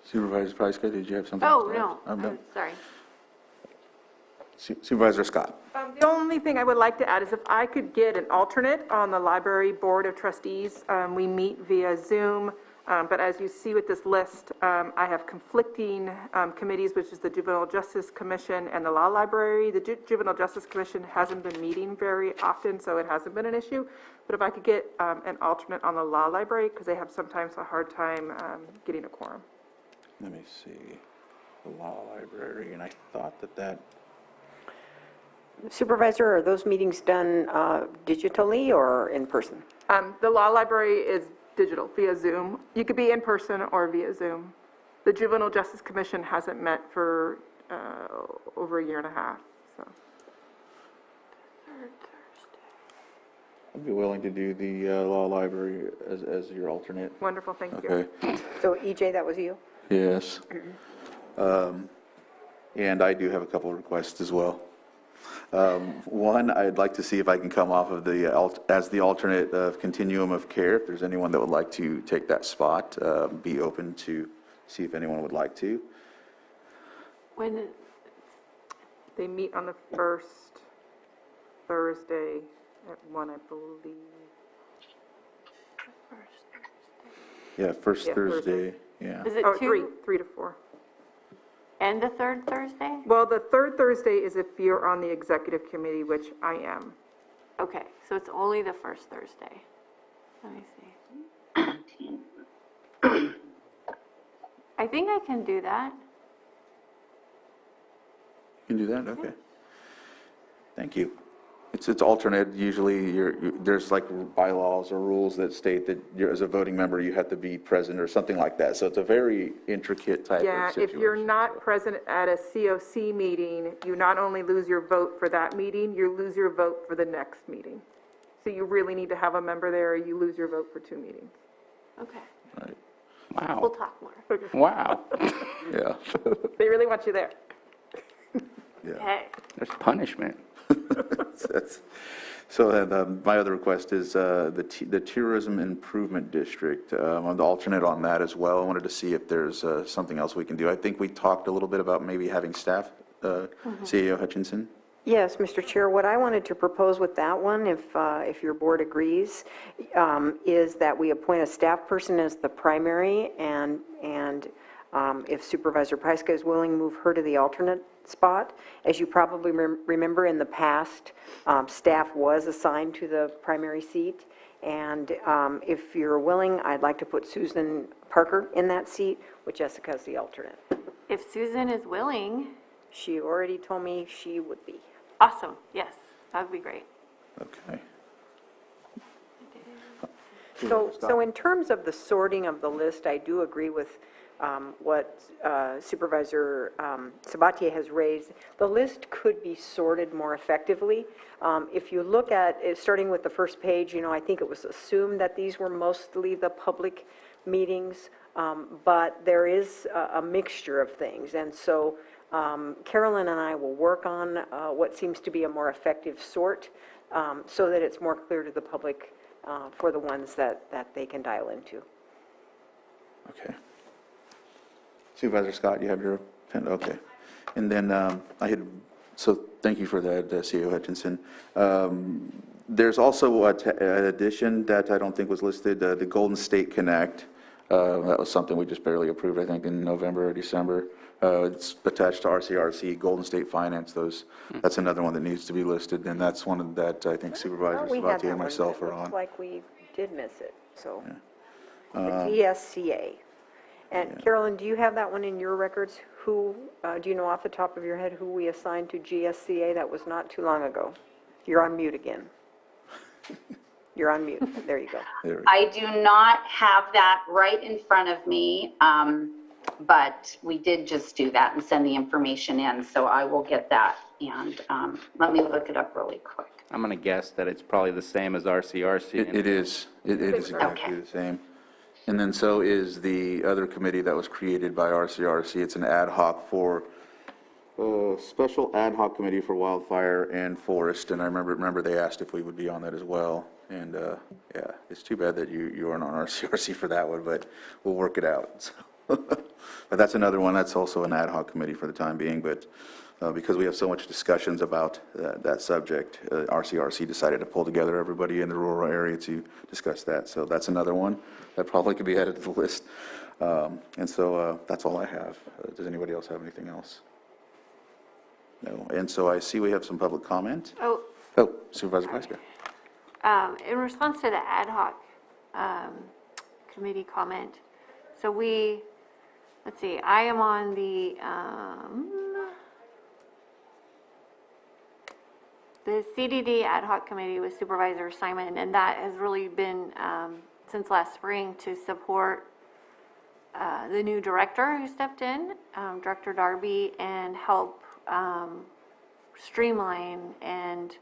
Speaker 3: Supervisor Pyska, did you have something?
Speaker 2: Oh,
Speaker 3: to add?
Speaker 2: no,
Speaker 3: I'm done.
Speaker 2: sorry.
Speaker 3: Supervisor Scott.
Speaker 17: The only thing I would like to add is if I could get an alternate on the Library Board of Trustees. We meet via Zoom, but as you see with this list, I have conflicting committees, which is the Juvenile Justice Commission and the Law Library. The Juvenile Justice Commission hasn't been meeting very often, so it hasn't been an issue. But if I could get an alternate on the Law Library, because they have sometimes a hard time getting a quorum.
Speaker 3: Let me see. The Law Library, and I thought that
Speaker 7: Supervisor, are those meetings done digitally or in person?
Speaker 17: The Law Library is digital, via Zoom. You could be in person or via Zoom. The Juvenile Justice Commission hasn't met for over a year and a half, so.
Speaker 3: I'd be willing to do the Law Library as your alternate.
Speaker 17: Wonderful, thank you.
Speaker 3: Okay.
Speaker 7: So EJ, that was you?
Speaker 3: Yes. And I do have a couple of requests as well. One, I'd like to see if I can come off of as the alternate of Continuum of Care. If there's anyone that would like to take that spot, be open to see if anyone would like to.
Speaker 2: When
Speaker 17: they meet on the first Thursday at 1, I believe.
Speaker 3: Yeah, first Thursday. Yeah.
Speaker 2: Is it
Speaker 17: Oh,
Speaker 2: 2?
Speaker 17: 3 to 4.
Speaker 2: And the third Thursday?
Speaker 17: Well, the third Thursday is if you're on the executive committee, which I am.
Speaker 2: Okay, so it's only the first Thursday. Let me see. I think I can do that.
Speaker 3: You can do that? Okay. Thank you. It's alternate. Usually there's like bylaws or rules that state that as a voting member you have to be present or something like that. So it's a very intricate type of situation.
Speaker 17: Yeah, if you're not present at a COC meeting, you not only lose your vote for that meeting, you lose your vote for the next meeting. So you really need to have a member there, or you lose your vote for 2 meetings.
Speaker 2: Okay.
Speaker 3: Right.
Speaker 1: Wow.
Speaker 2: We'll talk more.
Speaker 1: Wow.
Speaker 3: Yeah.
Speaker 17: They really want you there.
Speaker 3: Yeah.
Speaker 2: Okay.
Speaker 1: There's punishment.
Speaker 3: So my other request is the Tourism Improvement District. I'm the alternate on that as well. I wanted to see if there's something else we can do. I think we talked a little bit about maybe having staff, CAO Hutchinson.
Speaker 7: Yes, Mr. Chair, what I wanted to propose with that one, if your board agrees, is that we appoint a staff person as the primary, and if Supervisor Pyska is willing, move her to the alternate spot. As you probably remember, in the past, staff was assigned to the primary seat, and if you're willing, I'd like to put Susan Parker in that seat, with Jessica as the alternate.
Speaker 2: If Susan is willing.
Speaker 7: She already told me she would be.
Speaker 2: Awesome, yes, that would be great.
Speaker 3: Okay.
Speaker 7: So in terms of the sorting of the list, I do agree with what Supervisor Sabatier has raised. The list could be sorted more effectively. If you look at it, starting with the first page, I think it was assumed that these were mostly the public meetings, but there is a mixture of things. And so Carolyn and I will work on what seems to be a more effective sort so that it's more clear to the public for the ones that they can dial into.
Speaker 3: Okay. Supervisor Scott, you have your pen? Okay. And then so thank you for that, CAO Hutchinson. There's also an addition that I don't think was listed, the Golden State Connect. That was something we just barely approved, I think, in November or December. It's attached to RCRC, Golden State Finance, that's another one that needs to be listed, and that's one that I think Supervisor
Speaker 7: We had
Speaker 3: Sabatier
Speaker 7: that
Speaker 3: and
Speaker 7: one,
Speaker 3: myself
Speaker 7: but it
Speaker 3: are
Speaker 7: looks
Speaker 3: on.
Speaker 7: like we did miss it, so. The GSCA. And Carolyn, do you have that one in your records? Who, do you know off the top of your head who we assigned to GSCA? That was not too long ago. You're on mute again. You're on mute. There you go.
Speaker 19: I do not have that right in front of me, but we did just do that and send the information in, so I will get that, and let me look it up really quick.
Speaker 1: I'm going to guess that it's probably the same as RCRC.
Speaker 3: It is. It is exactly the same. And then so is the other committee that was created by RCRC. It's an ad hoc for, special ad hoc committee for wildfire and forest. And I remember they asked if we would be on that as well. And yeah, it's too bad that you aren't on RCRC for that one, but we'll work it out. But that's another one. That's also an ad hoc committee for the time being. But because we have so much discussions about that subject, RCRC decided to pull together everybody in the rural area to discuss that. So that's another one that probably could be added to the list. And so that's all I have. Does anybody else have anything else? No. And so I see we have some public comment.
Speaker 2: Oh,
Speaker 3: Supervisor Kaiser.
Speaker 2: in response to the ad hoc committee comment, so let's see, I am on the CDD ad hoc committee with Supervisor Simon, and that has really been since last spring to support the new director who stepped in, Director Darby, and help streamline and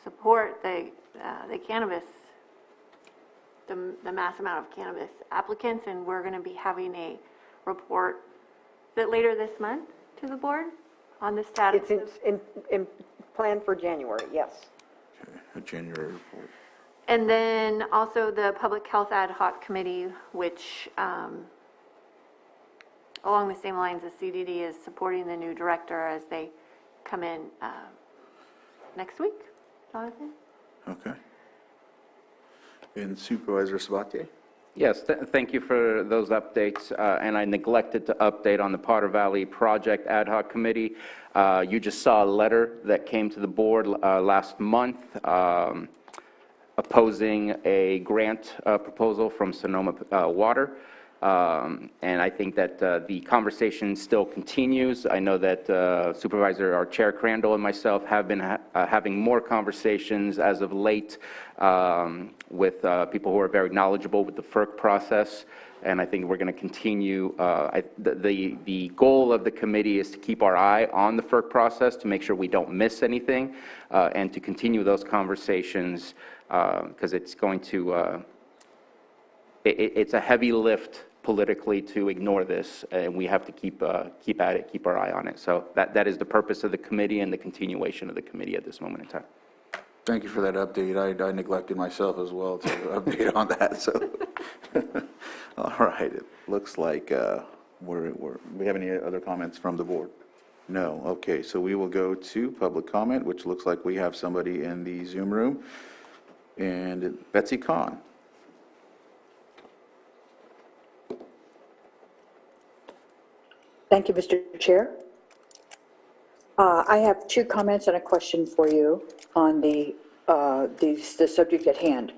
Speaker 2: support the cannabis, the mass amount of cannabis applicants, and we're going to be having a report that later this month to the board on the status.
Speaker 7: It's in plan for January, yes.
Speaker 3: A January report.
Speaker 2: And then also the Public Health Ad Hoc Committee, which along the same lines as CDD is supporting the new director as they come in next week, Jonathan?
Speaker 3: Okay. And Supervisor Sabatier?
Speaker 1: Yes, thank you for those updates. And I neglected to update on the Potter Valley Project Ad Hoc Committee. You just saw a letter that came to the board last month opposing a grant proposal from Sonoma Water. And I think that the conversation still continues. I know that Supervisor, our Chair Crandall and myself have been having more conversations as of late with people who are very knowledgeable with the FERC process. And I think we're going to continue. The goal of the committee is to keep our eye on the FERC process to make sure we don't miss anything and to continue those conversations because it's going to, it's a heavy lift politically to ignore this, and we have to keep at it, keep our eye on it. So that is the purpose of the committee and the continuation of the committee at this moment in time.
Speaker 3: Thank you for that update. I neglected myself as well to update on that. So, all right. It looks like we have any other comments from the board? No. Okay. So we will go to public comment, which looks like we have somebody in the Zoom room, and Betsy Kahn.
Speaker 16: Thank you, Mr. Chair. I have two comments and a question for you on the subject at hand.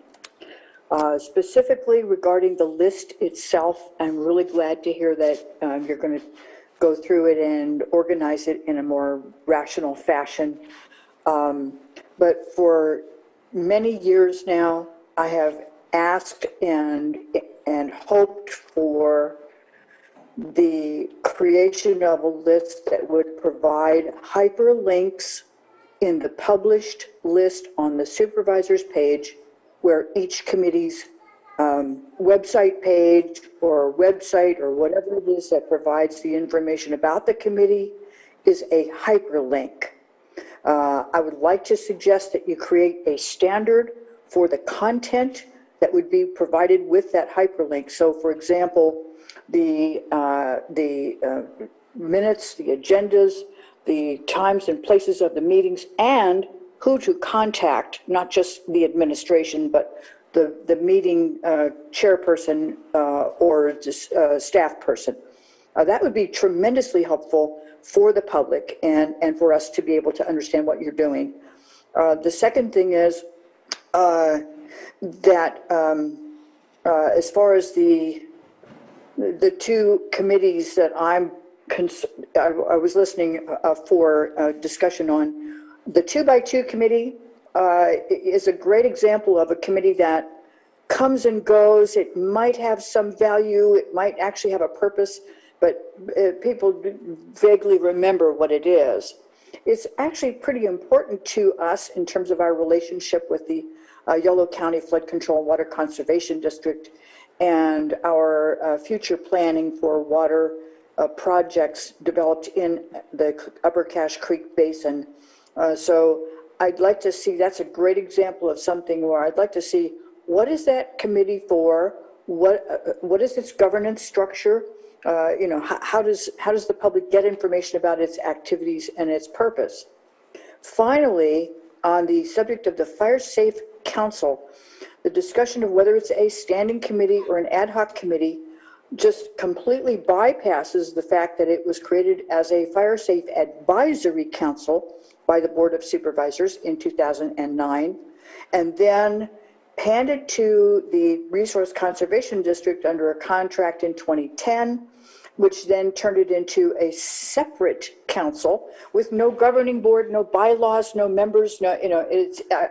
Speaker 16: Specifically regarding the list itself, I'm really glad to hear that you're going to go through it and organize it in a more rational fashion. But for many years now, I have asked and hoped for the creation of a list that would provide hyperlinks in the published list on the supervisor's page, where each committee's website page or website or whatever it is that provides the information about the committee is a hyperlink. I would like to suggest that you create a standard for the content that would be provided with that hyperlink. So, for example, the minutes, the agendas, the times and places of the meetings, and who to contact, not just the administration, but the meeting chairperson or the staff person. That would be tremendously helpful for the public and for us to be able to understand what you're doing. The second thing is that as far as the two committees that I was listening for discussion on, the 2x2 committee is a great example of a committee that comes and goes. It might have some value, it might actually have a purpose, but people vaguely remember what it is. It's actually pretty important to us in terms of our relationship with the Yolo County Flood Control and Water Conservation District and our future planning for water projects developed in the Upper Cache Creek Basin. So I'd like to see, that's a great example of something where I'd like to see, what is that committee for? What is its governance structure? You know, how does the public get information about its activities and its purpose? Finally, on the subject of the Fire Safe Council, the discussion of whether it's a standing committee or an ad hoc committee just completely bypasses the fact that it was created as a Fire Safe Advisory Council by the Board of Supervisors in 2009, and then handed to the Resource Conservation District under a contract in 2010, which then turned it into a separate council with no governing board, no bylaws, no members, no, you know,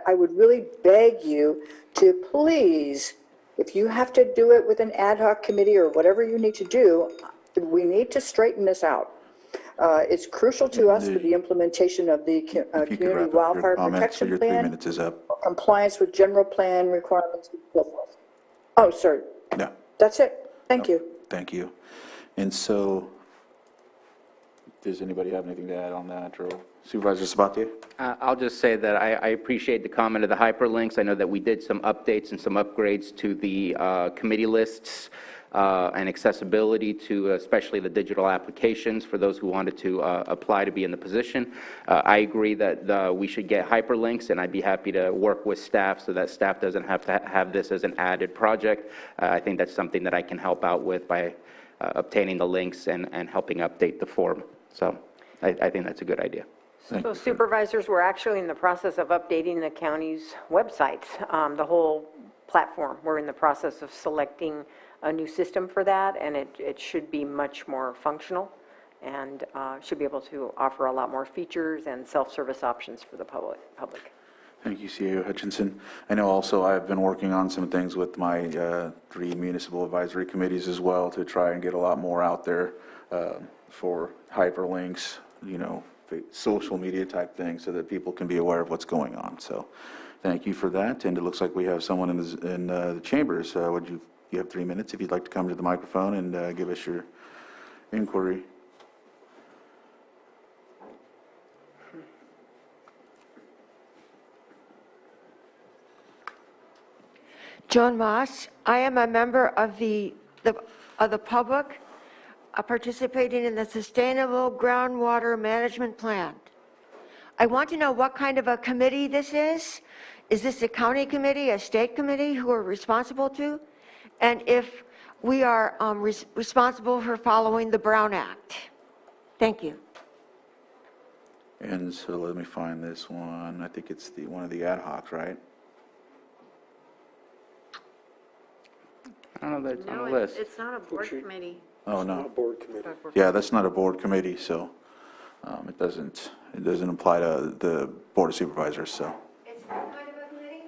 Speaker 16: I would really beg you to please, if you have to do it with an ad hoc committee or whatever you need to do, we need to straighten this out. It's crucial to us for the implementation of the Community Wildfire Protection
Speaker 3: your
Speaker 16: Plan.
Speaker 3: 3 minutes is up.
Speaker 16: Compliance with general plan requirements and so forth. Oh, sorry.
Speaker 3: No.
Speaker 16: That's it. Thank you.
Speaker 3: Thank you. And so, does anybody have anything to add on that? Or Supervisor Sabatier?
Speaker 1: I'll just say that I appreciate the comment of the hyperlinks. I know that we did some updates and some upgrades to the committee lists and accessibility to especially the digital applications for those who wanted to apply to be in the position. I agree that we should get hyperlinks, and I'd be happy to work with staff so that staff doesn't have to have this as an added project. I think that's something that I can help out with by obtaining the links and helping update the form. So I think that's a good idea.
Speaker 7: So supervisors, we're actually in the process of updating the county's websites, the whole platform. We're in the process of selecting a new system for that, and it should be much more functional and should be able to offer a lot more features and self-service options for the public.
Speaker 3: Thank you, CAO Hutchinson. I know also I've been working on some things with my 3 municipal advisory committees as well to try and get a lot more out there for hyperlinks, you know, social media type things so that people can be aware of what's going on. So thank you for that. And it looks like we have someone in the chambers. You have 3 minutes if you'd like to come to the microphone and give us your inquiry.
Speaker 10: Joan Moss. I am a member of the public participating in the Sustainable Groundwater Management Plan. I want to know what kind of a committee this is. Is this a county committee, a state committee who are responsible to? And if we are responsible for following the Brown Act. Thank you.
Speaker 3: And so let me find this one. I think it's one of the ad hocs, right?
Speaker 1: I don't know that it's on the
Speaker 2: No,
Speaker 1: list.
Speaker 2: it's not a board committee.
Speaker 3: Oh,
Speaker 5: It's
Speaker 3: no.
Speaker 5: not a board committee.
Speaker 3: Yeah, that's not a board committee, so it doesn't apply to the Board of Supervisors, so.
Speaker 10: It's what kind of a committee?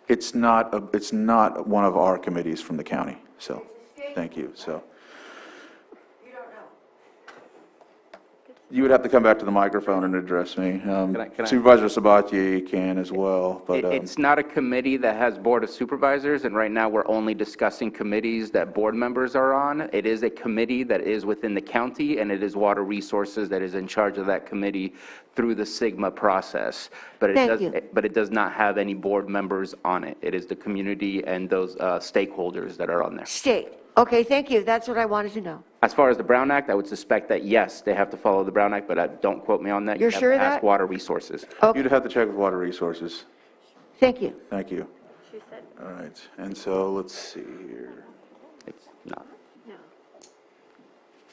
Speaker 3: It's not one of our committees from the county, so, thank you, so.
Speaker 10: You don't know.
Speaker 3: You would have to come back to the microphone and address me.
Speaker 1: Can I-
Speaker 3: Supervisor Sabatier can as well, but.
Speaker 1: It's not a committee that has Board of Supervisors, and right now we're only discussing committees that board members are on. It is a committee that is within the county, and it is Water Resources that is in charge of that committee through the SIGMA process. But it does not have any board members on it. It is the community and those stakeholders that are on there.
Speaker 10: State. Okay, thank you. That's what I wanted to know.
Speaker 1: As far as the Brown Act, I would suspect that, yes, they have to follow the Brown Act, but don't quote me on that.
Speaker 10: You're sure
Speaker 1: You
Speaker 10: of
Speaker 1: have to ask
Speaker 10: that?
Speaker 1: Water Resources.
Speaker 10: Okay.
Speaker 3: You'd have to check with Water Resources.
Speaker 10: Thank you.
Speaker 3: Thank you.
Speaker 2: She said
Speaker 3: All right, and so let's see here.
Speaker 1: It's not.
Speaker 2: no.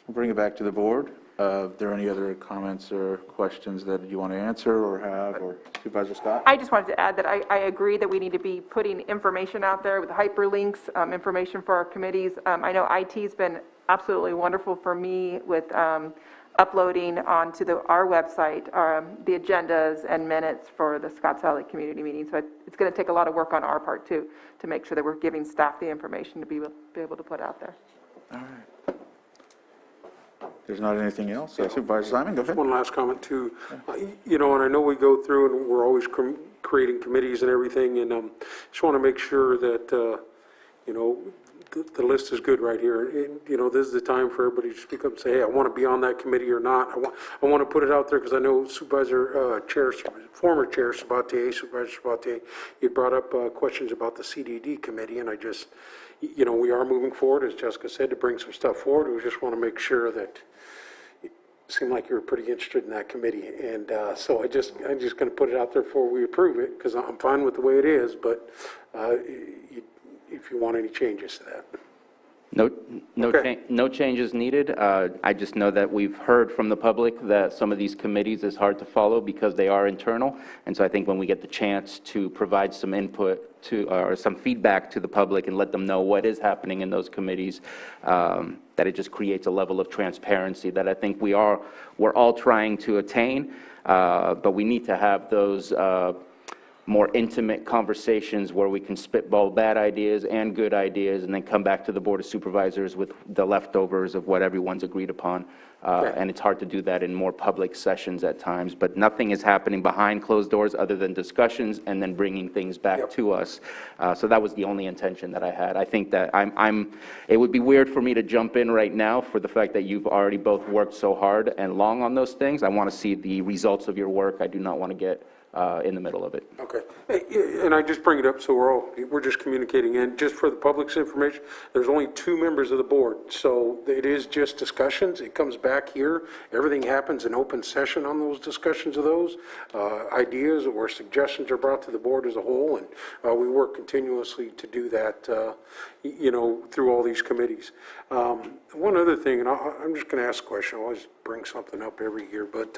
Speaker 3: We'll bring it back to the board. Are there any other comments or questions that you want to answer or have, or Supervisor Scott?
Speaker 17: I just wanted to add that I agree that we need to be putting information out there with hyperlinks, information for our committees. I know IT's been absolutely wonderful for me with uploading onto our website the agendas and minutes for the Scotts Valley community meeting. So it's going to take a lot of work on our part too, to make sure that we're giving staff the information to be able to put out there.
Speaker 3: All right. There's not anything else. Supervisor Simon, go ahead.
Speaker 5: One last comment too. You know, and I know we go through and we're always creating committees and everything, and just want to make sure that, you know, the list is good right here. And, you know, this is the time for everybody to speak up and say, hey, I want to be on that committee or not. I want to put it out there because I know former Chair Sabatier, Supervisor Sabatier, you brought up questions about the CDD committee, and I just, you know, we are moving forward, as Jessica said, to bring some stuff forward. We just want to make sure that it seemed like you were pretty interested in that committee. And so I'm just going to put it out there before we approve it, because I'm fine with the way it is, but if you want any changes to that.
Speaker 1: No changes needed. I just know that we've heard from the public that some of these committees is hard to follow because they are internal. And so I think when we get the chance to provide some input to, or some feedback to the public and let them know what is happening in those committees, that it just creates a level of transparency that I think we're all trying to attain. But we need to have those more intimate conversations where we can spitball bad ideas and good ideas and then come back to the Board of Supervisors with the leftovers of what everyone's agreed upon. And it's hard to do that in more public sessions at times, but nothing is happening behind closed doors other than discussions and then bringing things back to us. So that was the only intention that I had. I think that it would be weird for me to jump in right now for the fact that you've already both worked so hard and long on those things. I want to see the results of your work. I do not want to get in the middle of it.
Speaker 5: Okay, and I just bring it up so we're just communicating, and just for the public's information, there's only 2 members of the board, so it is just discussions. It comes back here. Everything happens in open session on those discussions of those ideas or suggestions are brought to the board as a whole, and we work continuously to do that, you know, through all these committees. One other thing, and I'm just going to ask a question. I always bring something up every year, but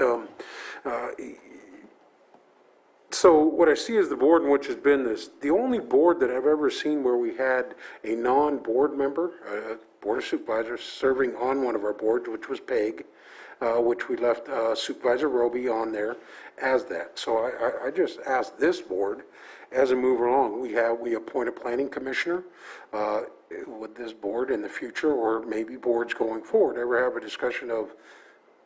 Speaker 5: so what I see is the board in which has been the only board that I've ever seen where we had a non-board member, Board of Supervisors, serving on one of our boards, which was PEG, which we left Supervisor Roby on there as that. So I just asked this board, as we move along, we appoint a planning commissioner with this board in the future, or maybe boards going forward, ever have a discussion of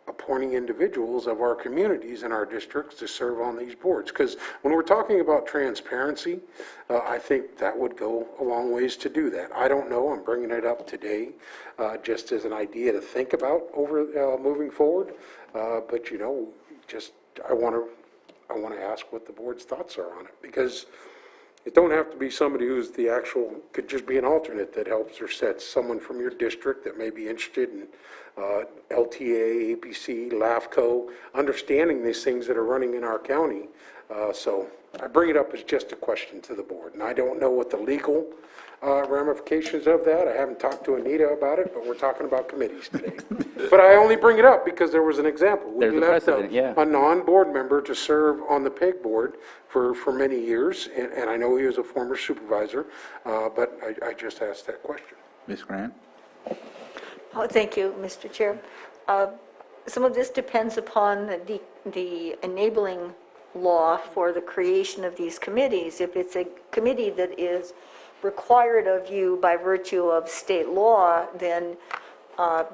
Speaker 5: appointing individuals of our communities and our districts to serve on these boards. Because when we're talking about transparency, I think that would go a long ways to do that. I don't know, I'm bringing it up today just as an idea to think about over moving forward. But you know, just I want to ask what the board's thoughts are on it, because it don't have to be somebody who's the actual, could just be an alternate that helps or sets someone from your district that may be interested in LTA, APC, LAFCO, understanding these things that are running in our county. So I bring it up as just a question to the board, and I don't know what the legal ramifications of that. I haven't talked to Anita about it, but we're talking about committees today. But I only bring it up because there was an example. We left a non-board member to serve on the PEG board for many years, and I know he was a former supervisor, but I just asked that question.
Speaker 3: Ms. Grant?
Speaker 11: Oh, thank you, Mr. Chair. Some of this depends upon the enabling law for the creation of these committees. If it's a committee that is required of you by virtue of state law, then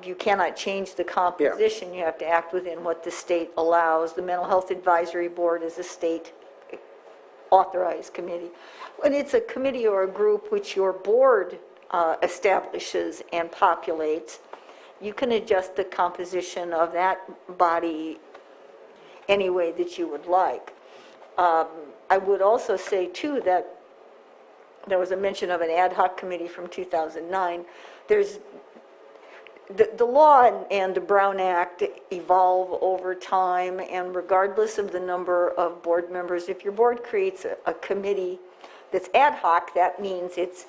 Speaker 11: you cannot change the composition. You have to act within what the state allows. The Mental Health Advisory Board is a state authorized committee. When it's a committee or a group which your board establishes and populates, you can adjust the composition of that body any way that you would like. I would also say too that there was a mention of an ad hoc committee from 2009. There's the law and the Brown Act evolve over time, and regardless of the number of board members, if your board creates a committee that's ad hoc, that means it's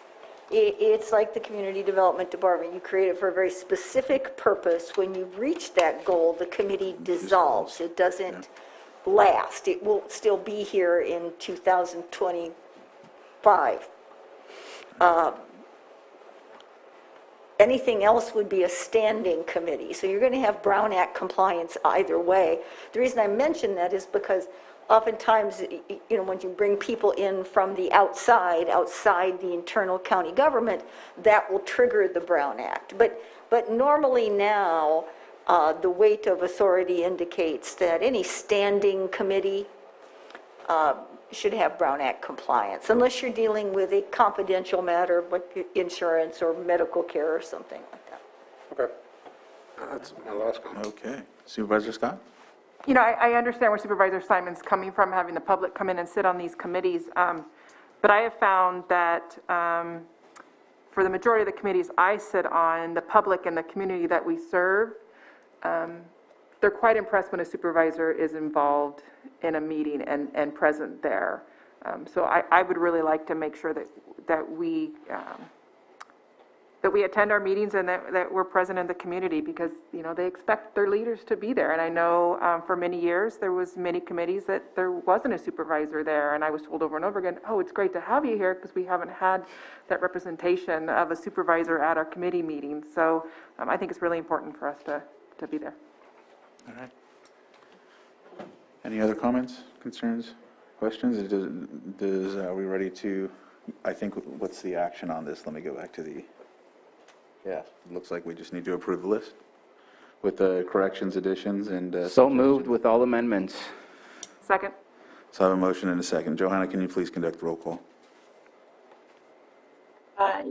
Speaker 11: It's like the Community Development Department. You create it for a very specific purpose. When you've reached that goal, the committee dissolves. It doesn't last. It will still be here in 2025. Anything else would be a standing committee. So you're going to have Brown Act compliance either way. The reason I mention that is because oftentimes, when you bring people in from the outside the internal county government, that will trigger the Brown Act. But normally now, the weight of authority indicates that any standing committee should have Brown Act compliance, unless you're dealing with a confidential matter like insurance or medical care or something like that.
Speaker 5: Okay. That's my last comment.
Speaker 3: Okay. Supervisor Scott?
Speaker 17: I understand where Supervisor Simon's coming from, having the public come in and sit on these committees. But I have found that for the majority of the committees I sit on, the public and the community that we serve, they're quite impressed when a supervisor is involved in a meeting and present there. So I would really like to make sure that we attend our meetings and that we're present in the community, because they expect their leaders to be there. And I know for many years there was many committees that there wasn't a supervisor there, and I was told over and over again, oh, it's great to have you here because we haven't had that representation of a supervisor at our committee meetings. So I think it's really important for us to be there.
Speaker 3: All right. Any other comments, concerns, questions? Are we ready to, I think, what's the action on this? Let me go back to the, yeah, it looks like we just need to approve the list with the corrections, additions, and...
Speaker 1: So moved with all amendments.
Speaker 17: Second.
Speaker 3: So I have a motion and a second. Johanna, can you please conduct the roll call?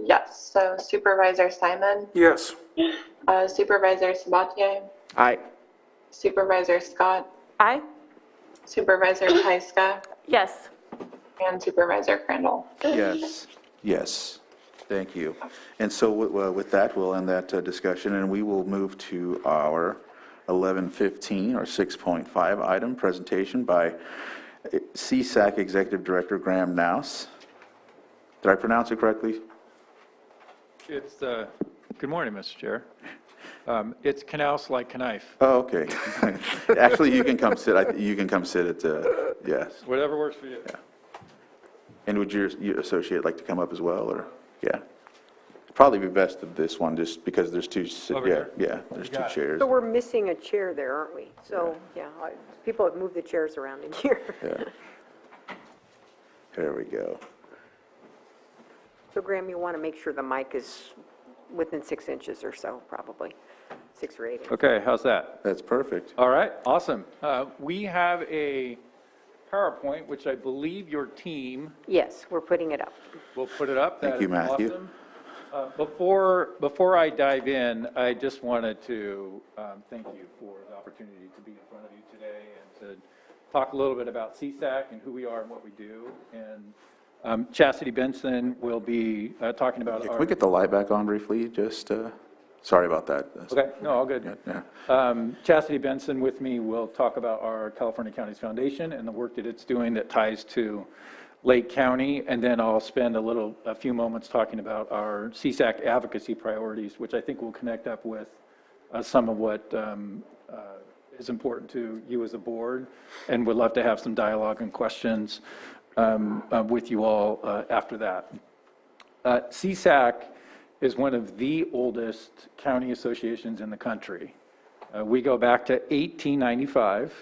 Speaker 6: Yes, so Supervisor Simon,
Speaker 5: Yes.
Speaker 6: Supervisor Sabatier,
Speaker 1: Aye.
Speaker 6: Supervisor Scott,
Speaker 17: Aye.
Speaker 6: Supervisor Pyska,
Speaker 17: Yes.
Speaker 6: and Supervisor Crandall.
Speaker 3: Yes. Yes. Thank you. And so with that, we'll end that discussion, and we will move to our 11:15 or 6.5 item, presentation by Csac Executive Director Graham Naus. Did I pronounce it correctly?
Speaker 20: It's, good morning, Mr. Chair. It's Knaus like knife.
Speaker 3: Oh, okay. Actually, you can come sit. You can come sit at, yes.
Speaker 20: Whatever works for you.
Speaker 3: Yeah. And would your associate like to come up as well, or? Yeah. Probably be best of this one, just because there's two, there's two chairs.
Speaker 7: So we're missing a chair there, aren't we? So, yeah, people have moved the chairs around in here.
Speaker 3: Yeah. There we go.
Speaker 7: So Graham, you want to make sure the mic is within 6 inches or so, probably, 6 or 8 inches.
Speaker 20: Okay, how's that?
Speaker 3: That's perfect.
Speaker 20: All right, awesome. We have a PowerPoint, which I believe your team...
Speaker 7: Yes, we're putting it up.
Speaker 20: We'll put it up.
Speaker 3: Thank you, Matthew.
Speaker 20: Awesome. Before I dive in, I just wanted to thank you for the opportunity to be in front of you today and to talk a little bit about Csac and who we are and what we do. And Chastity Benson will be talking about
Speaker 3: Can we get the light back on briefly? Just, sorry about that.
Speaker 20: Okay, no, all good.
Speaker 3: Yeah.
Speaker 20: Chastity Benson with me will talk about our California Counties Foundation and the work that it's doing that ties to Lake County, and then I'll spend a few moments talking about our Csac advocacy priorities, which I think will connect up with some of what is important to you as a board, and would love to have some dialogue and questions with you all after that. Csac is one of the oldest county associations in the country. We go back to 1895.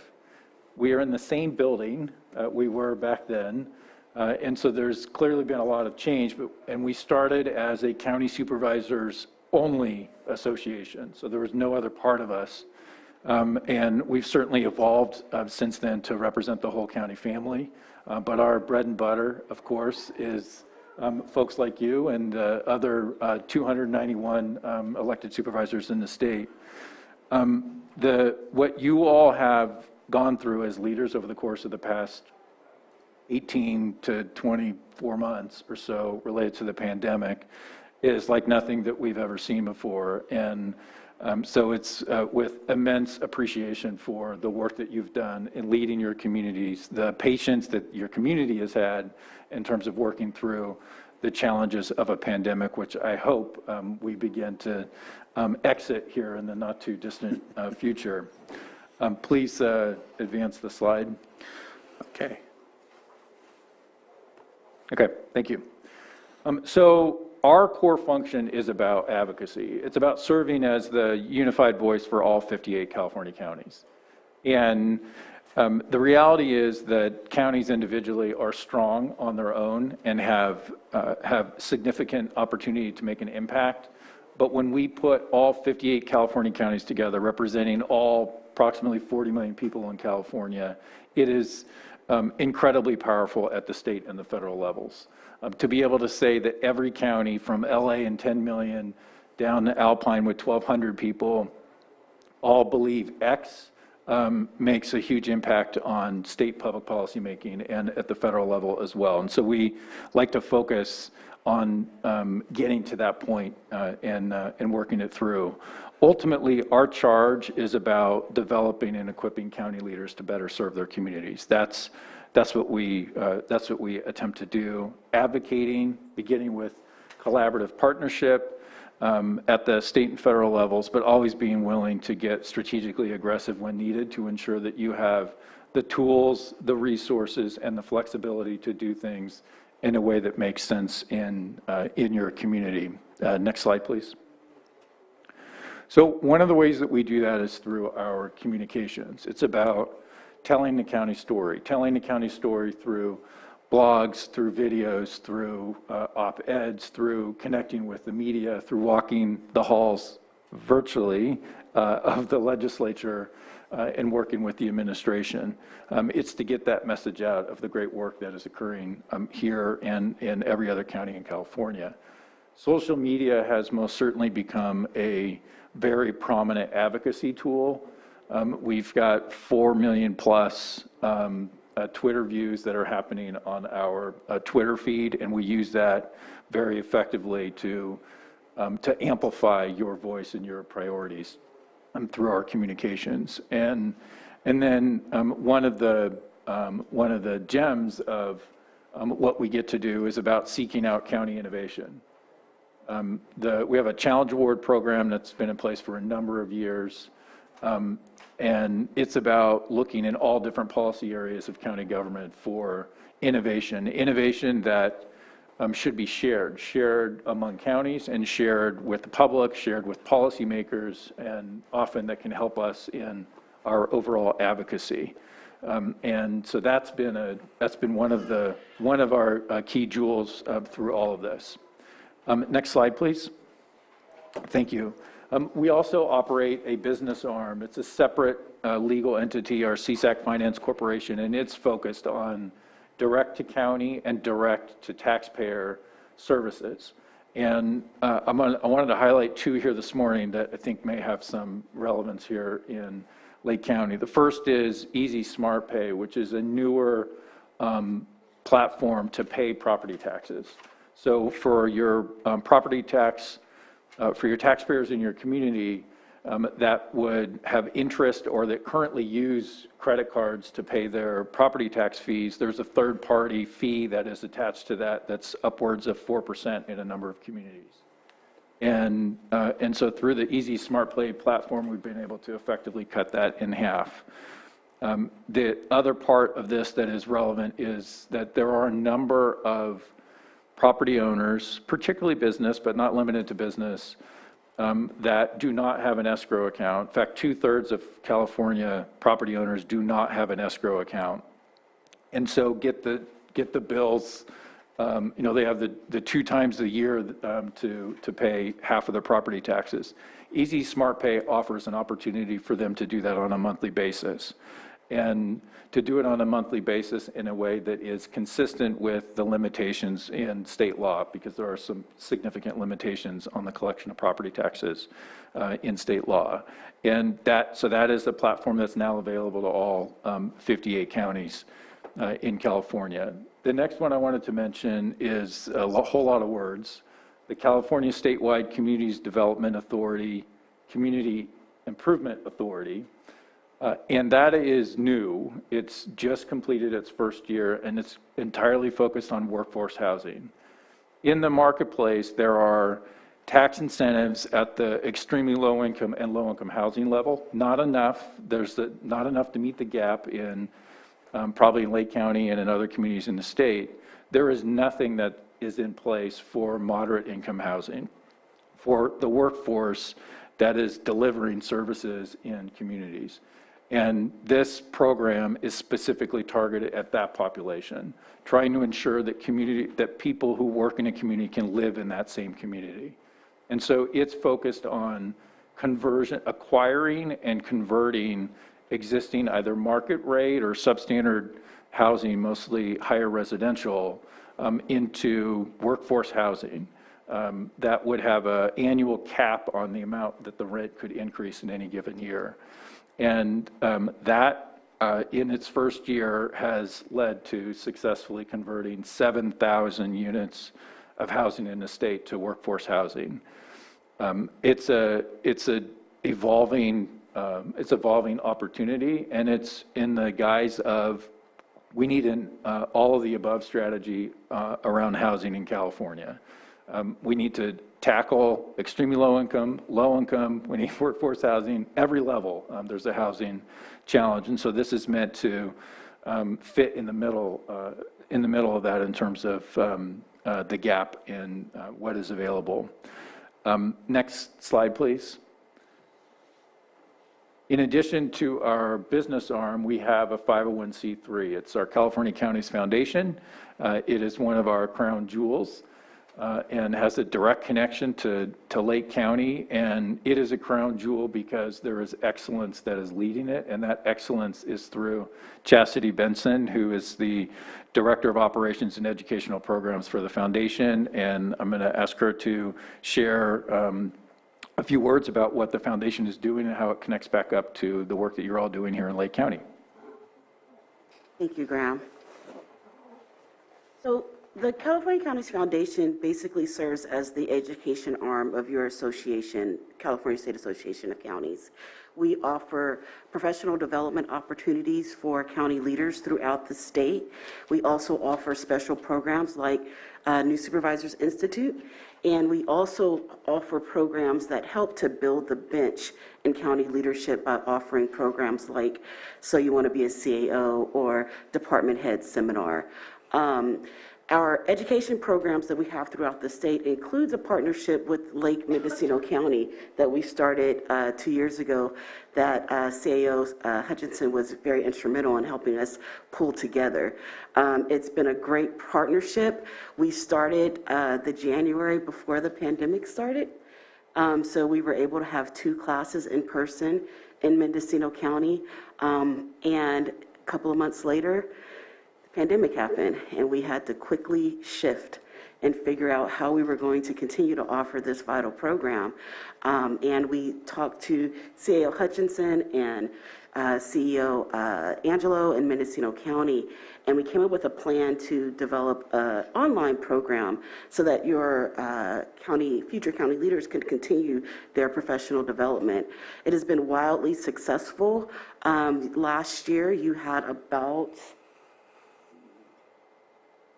Speaker 20: We are in the same building we were back then. And so there's clearly been a lot of change, and we started as a county supervisors only association. So there was no other part of us. And we've certainly evolved since then to represent the whole county family. But our bread and butter, of course, is folks like you and the other 291 elected supervisors in the state. What you all have gone through as leaders over the course of the past 18 to 24 months or so related to the pandemic is like nothing that we've ever seen before. And so it's with immense appreciation for the work that you've done in leading your communities, the patience that your community has had in terms of working through the challenges of a pandemic, which I hope we begin to exit here in the not too distant future. Please advance the slide. Okay. Okay, thank you. So our core function is about advocacy. It's about serving as the unified voice for all 58 California counties. And the reality is that counties individually are strong on their own and have significant opportunity to make an impact. But when we put all 58 California counties together, representing all approximately 40 million people in California, it is incredibly powerful at the state and the federal levels. To be able to say that every county from LA and 10 million down to Alpine with 1,200 people all believe X makes a huge impact on state public policy making and at the federal level as well. And so we like to focus on getting to that point and working it through. Ultimately, our charge is about developing and equipping county leaders to better serve their communities. That's what we attempt to do. Advocating, beginning with collaborative partnership at the state and federal levels, but always being willing to get strategically aggressive when needed to ensure that you have the tools, the resources, and the flexibility to do things in a way that makes sense in your community. Next slide, please. So one of the ways that we do that is through our communications. It's about telling the county story through blogs, through videos, through op-eds, through connecting with the media, through walking the halls virtually of the legislature and working with the administration. It's to get that message out of the great work that is occurring here and in every other county in California. Social media has most certainly become a very prominent advocacy tool. We've got 4 million plus Twitter views that are happening on our Twitter feed, and we use that very effectively to amplify your voice and your priorities through our communications. And then one of the gems of what we get to do is about seeking out county innovation. We have a Challenge Award program that's been in place for a number of years, and it's about looking in all different policy areas of county government for innovation that should be shared among counties and shared with the public, shared with policymakers, and often that can help us in our overall advocacy. And so that's been one of our key jewels through all of this. Next slide, please. Thank you. We also operate a business arm. It's a separate legal entity, our Csac Finance Corporation, and it's focused on direct to county and direct to taxpayer services. And I wanted to highlight two here this morning that I think may have some relevance here in Lake County. The first is Easy Smart Pay, which is a newer platform to pay property taxes. So for your property tax, for your taxpayers in your community that would have interest or that currently use credit cards to pay their property tax fees, there's a third-party fee that is attached to that that's upwards of 4% in a number of communities. And so through the Easy Smart Pay platform, we've been able to effectively cut that in half. The other part of this that is relevant is that there are a number of property owners, particularly business, but not limited to business, that do not have an escrow account. In fact, 2/3 of California property owners do not have an escrow account. And so get the bills, they have the 2 times a year to pay half of their property taxes. Easy Smart Pay offers an opportunity for them to do that on a monthly basis, and to do it on a monthly basis in a way that is consistent with the limitations in state law, because there are some significant limitations on the collection of property taxes in state law. And so that is a platform that's now available to all 58 counties in California. The next one I wanted to mention is a whole lot of words. The California Statewide Communities Development Authority, Community Improvement Authority. And that is new. It's just completed its first year, and it's entirely focused on workforce housing. In the marketplace, there are tax incentives at the extremely low income and low income housing level. Not enough. Not enough to meet the gap in probably in Lake County and in other communities in the state. There is nothing that is in place for moderate income housing, for the workforce that is delivering services in communities. And this program is specifically targeted at that population, trying to ensure that people who work in a community can live in that same community. And so it's focused on acquiring and converting existing either market rate or substandard housing, mostly higher residential, into workforce housing that would have an annual cap on the amount that the rent could increase in any given year. And that, in its first year, has led to successfully converting 7,000 units of housing in the state to workforce housing. It's a evolving opportunity, and it's in the guise of we need an all of the above strategy around housing in California. We need to tackle extremely low income, we need workforce housing, every level. There's a housing challenge, and so this is meant to fit in the middle of that in terms of the gap in what is available. Next slide, please. In addition to our business arm, we have a 501c3. It's our California Counties Foundation. It is one of our crown jewels and has a direct connection to Lake County. And it is a crown jewel because there is excellence that is leading it. And that excellence is through Chastity Benson, who is the Director of Operations and Educational Programs for the Foundation. And I'm going to ask her to share a few words about what the foundation is doing and how it connects back up to the work that you're all doing here in Lake County.
Speaker 19: Thank you, Graham. So the California Counties Foundation basically serves as the education arm of your association, California State Association of Counties. We offer professional development opportunities for county leaders throughout the state. We also offer special programs like New Supervisors Institute, and we also offer programs that help to build the bench in county leadership by offering programs like So You Want to Be a CAO or Department Head Seminar. Our education programs that we have throughout the state includes a partnership with Lake Mendocino County that we started 2 years ago that CAO Hutchinson was very instrumental in helping us pull together. It's been a great partnership. We started the January before the pandemic started. So we were able to have 2 classes in person in Mendocino County. And a couple of months later, pandemic happened, and we had to quickly shift and figure out how we were going to continue to offer this vital program. And we talked to CAO Hutchinson and CEO Angelo in Mendocino County, and we came up with a plan to develop an online program so that your future county leaders can continue their professional development. It has been wildly successful. Last year, you had about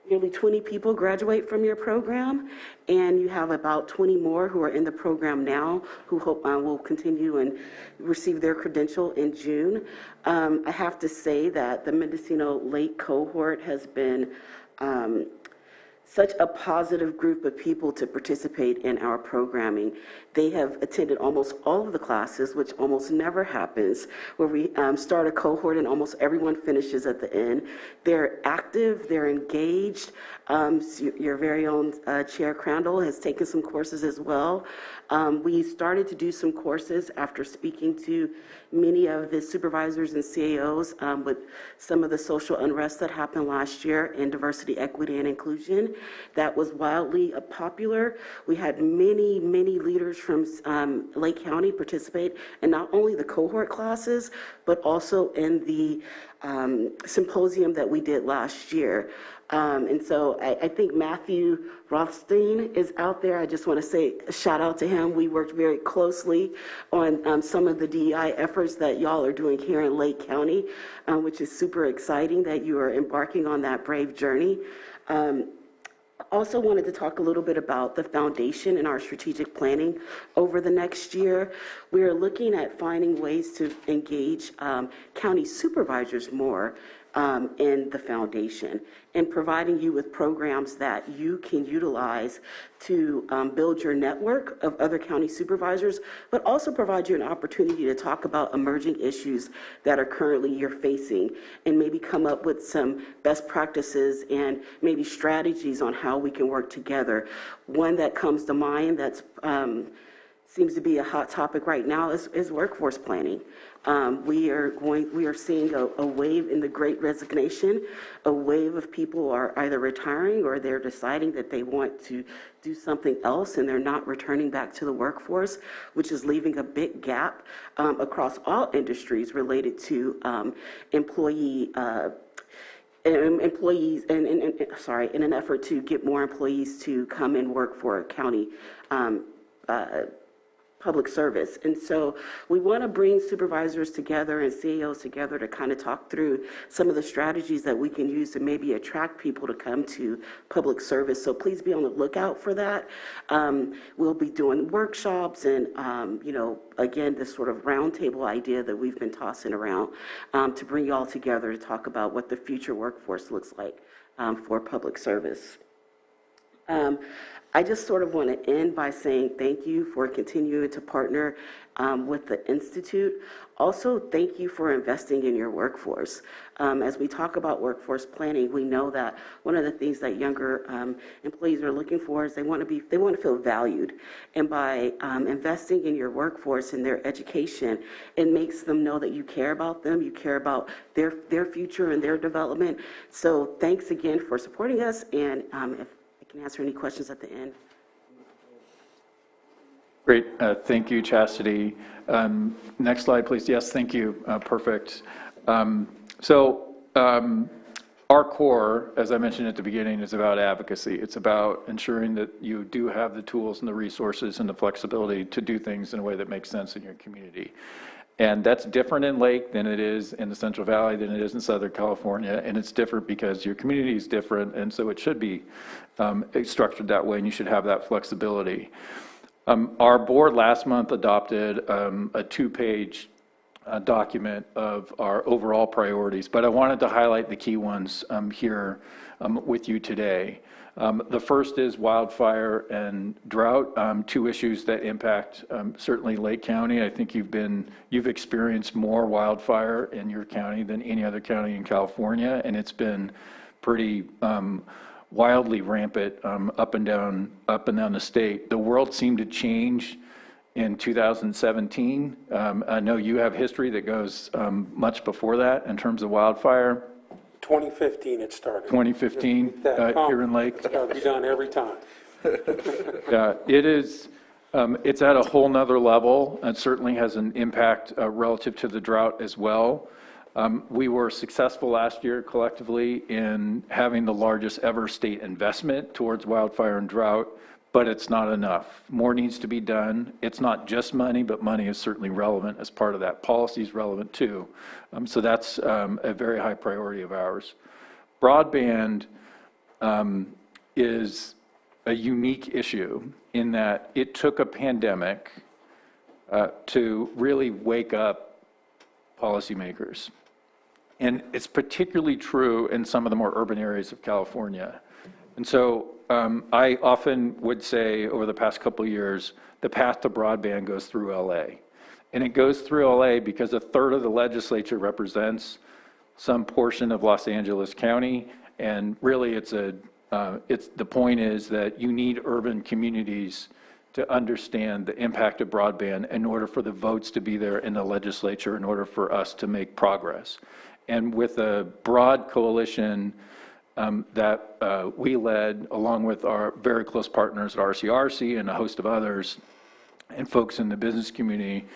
Speaker 19: nearly 20 people graduate from your program, and you have about 20 more who are in the program now who hope will continue and receive their credential in June. I have to say that the Mendocino Lake cohort has been such a positive group of people to participate in our programming. They have attended almost all of the classes, which almost never happens, where we start a cohort and almost everyone finishes at the end. They're active, they're engaged. Your very own Chair Crandall has taken some courses as well. We started to do some courses after speaking to many of the supervisors and CAOs with some of the social unrest that happened last year in diversity, equity, and inclusion. That was wildly popular. We had many, many leaders from Lake County participate in not only the cohort classes, but also in the symposium that we did last year. And so I think Matthew Rothstein is out there. I just want to say a shout out to him. We worked very closely on some of the DEI efforts that y'all are doing here in Lake County, which is super exciting that you are embarking on that brave journey.
Speaker 14: Also wanted to talk a little bit about the foundation and our strategic planning over the next year. We are looking at finding ways to engage county supervisors more in the foundation and providing you with programs that you can utilize to build your network of other county supervisors, but also provide you an opportunity to talk about emerging issues that are currently you're facing and maybe come up with some best practices and maybe strategies on how we can work together. One that comes to mind that's seems to be a hot topic right now is workforce planning. We are seeing a wave in the Great Resignation. A wave of people are either retiring or they're deciding that they want to do something else and they're not returning back to the workforce, which is leaving a big gap across all industries related to employees in an effort to get more employees to come and work for a county public service. And so we want to bring supervisors together and CEOs together to kind of talk through some of the strategies that we can use to maybe attract people to come to public service. So please be on the lookout for that. We'll be doing workshops and, again, this sort of roundtable idea that we've been tossing around to bring you all together to talk about what the future workforce looks like for public service. I just sort of want to end by saying thank you for continuing to partner with the Institute. Also, thank you for investing in your workforce. As we talk about workforce planning, we know that one of the things that younger employees are looking for is they want to feel valued. And by investing in your workforce and their education, it makes them know that you care about them, you care about their future and their development. So thanks again for supporting us, and if I can answer any questions at the end.
Speaker 20: Great. Thank you, Chastity. Next slide, please. Yes, thank you. Perfect. Our core, as I mentioned at the beginning, is about advocacy. It's about ensuring that you do have the tools and the resources and the flexibility to do things in a way that makes sense in your community. And that's different in Lake than it is in the Central Valley, than it is in Southern California. And it's different because your community is different. And so it should be structured that way, and you should have that flexibility. Our board last month adopted a 2-page document of our overall priorities, but I wanted to highlight the key ones here with you today. The first is wildfire and drought, 2 issues that impact certainly Lake County. I think you've experienced more wildfire in your county than any other county in California, and it's been pretty wildly rampant up and down the state. The world seemed to change in 2017. I know you have history that goes much before that in terms of wildfire.
Speaker 5: 2015 it started.
Speaker 20: 2015 here in Lake.
Speaker 5: It's got to be done every time.
Speaker 20: Yeah, it is. It's at a whole nother level, and certainly has an impact relative to the drought as well. We were successful last year collectively in having the largest ever state investment towards wildfire and drought, but it's not enough. More needs to be done. It's not just money, but money is certainly relevant as part of that. Policy is relevant too. So that's a very high priority of ours. Broadband is a unique issue in that it took a pandemic to really wake up policymakers. And it's particularly true in some of the more urban areas of California. And so I often would say over the past couple of years, the path to broadband goes through LA. And it goes through LA because 1/3 of the legislature represents some portion of Los Angeles County. And really the point is that you need urban communities to understand the impact of broadband in order for the votes to be there in the legislature, in order for us to make progress. And with a broad coalition that we led, along with our very close partners at RCRC and a host of others, and folks in the business community,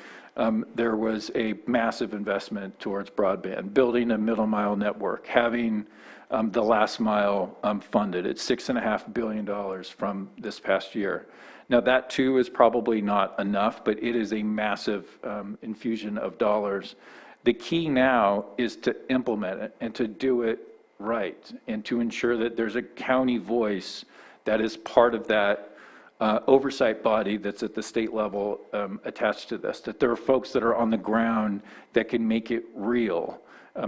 Speaker 20: there was a massive investment towards broadband, building a middle mile network, having the last mile funded. It's $6.5 billion from this past year. Now that too is probably not enough, but it is a massive infusion of dollars. The key now is to implement it and to do it right, and to ensure that there's a county voice that is part of that oversight body that's at the state level attached to this, that there are folks that are on the ground that can make it real.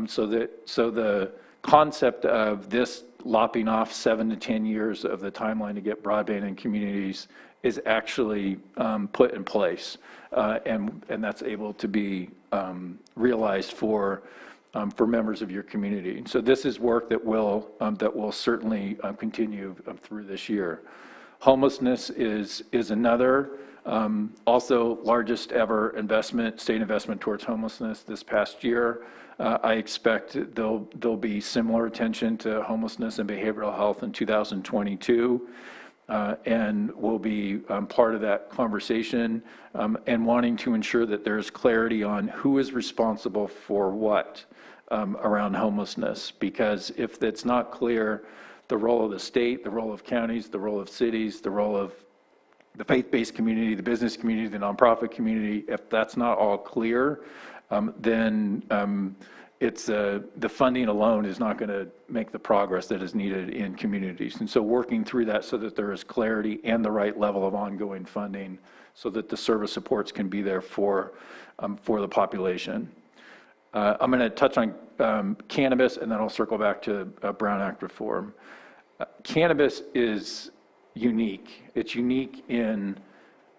Speaker 20: So the concept of this lopping off 7 to 10 years of the timeline to get broadband in communities is actually put in place, and that's able to be realized for members of your community. And so this is work that will certainly continue through this year. Homelessness is another, also largest ever investment, state investment towards homelessness this past year. I expect there'll be similar attention to homelessness and behavioral health in 2022, and we'll be part of that conversation and wanting to ensure that there's clarity on who is responsible for what around homelessness, because if it's not clear, the role of the state, the role of counties, the role of cities, the role of the faith-based community, the business community, the nonprofit community, if that's not all clear, then the funding alone is not going to make the progress that is needed in communities. And so working through that so that there is clarity and the right level of ongoing funding so that the service supports can be there for the population. I'm going to touch on cannabis, and then I'll circle back to Brown Act reform. Cannabis is unique. It's unique in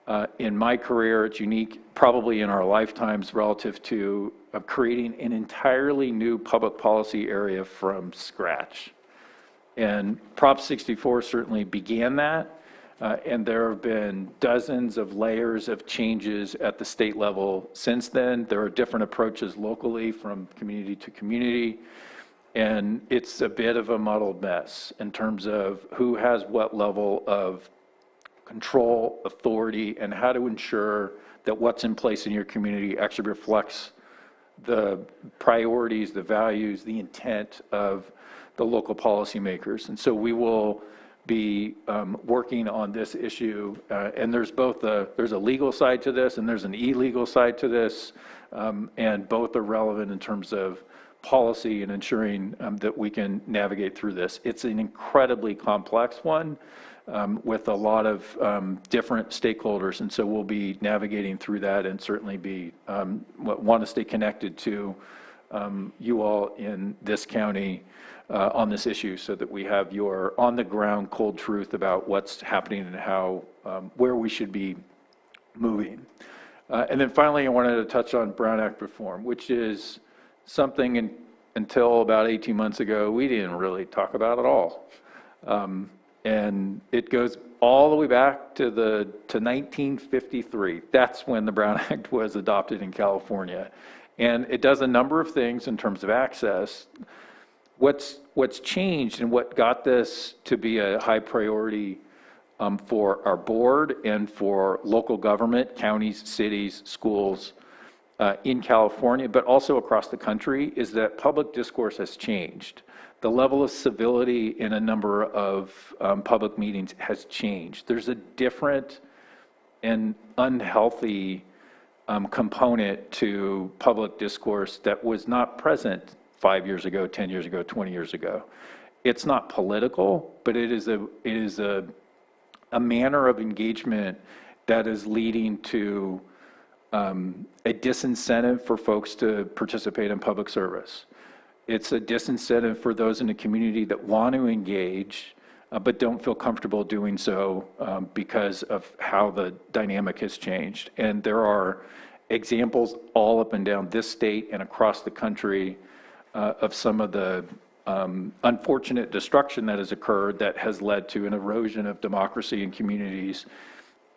Speaker 20: my career. It's unique probably in our lifetimes relative to creating an entirely new public policy area from scratch. And Prop 64 certainly began that. And there have been dozens of layers of changes at the state level since then. There are different approaches locally from community to community. And it's a bit of a muddled mess in terms of who has what level of control, authority, and how to ensure that what's in place in your community actually reflects the priorities, the values, the intent of the local policymakers. And so we will be working on this issue, and there's there's a legal side to this and there's an illegal side to this, and both are relevant in terms of policy and ensuring that we can navigate through this. It's an incredibly complex one with a lot of different stakeholders, and so we'll be navigating through that and certainly want to stay connected to you all in this county on this issue so that we have your on-the-ground cold truth about what's happening and how, where we should be moving. And then finally, I wanted to touch on Brown Act reform, which is something until about 18 months ago, we didn't really talk about at all. And it goes all the way back to 1953. That's when the Brown Act was adopted in California. And it does a number of things in terms of access. What's changed and what got this to be a high priority for our board and for local government, counties, cities, schools in California, but also across the country, is that public discourse has changed. The level of civility in a number of public meetings has changed. There's a different and unhealthy component to public discourse that was not present 5 years ago, 10 years ago, 20 years ago. It's not political, but it is a manner of engagement that is leading to a disincentive for folks to participate in public service. It's a disincentive for those in the community that want to engage, but don't feel comfortable doing so because of how the dynamic has changed. And there are examples all up and down this state and across the country of some of the unfortunate destruction that has occurred that has led to an erosion of democracy in communities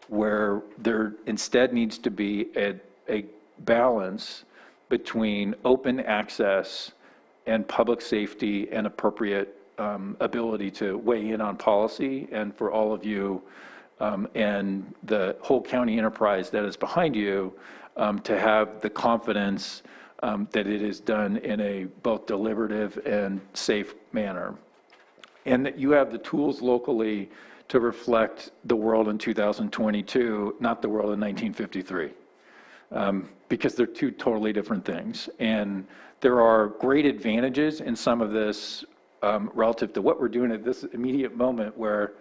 Speaker 20: where there instead needs to be a balance between open access and public safety and appropriate ability to weigh in on policy, and for all of you and the whole county enterprise that is behind you to have the confidence that it is done in a both deliberative and safe manner, and that you have the tools locally to reflect the world in 2022, not the world in 1953, because they're two totally different things. And there are great advantages in some of this relative to what we're doing at this immediate moment, where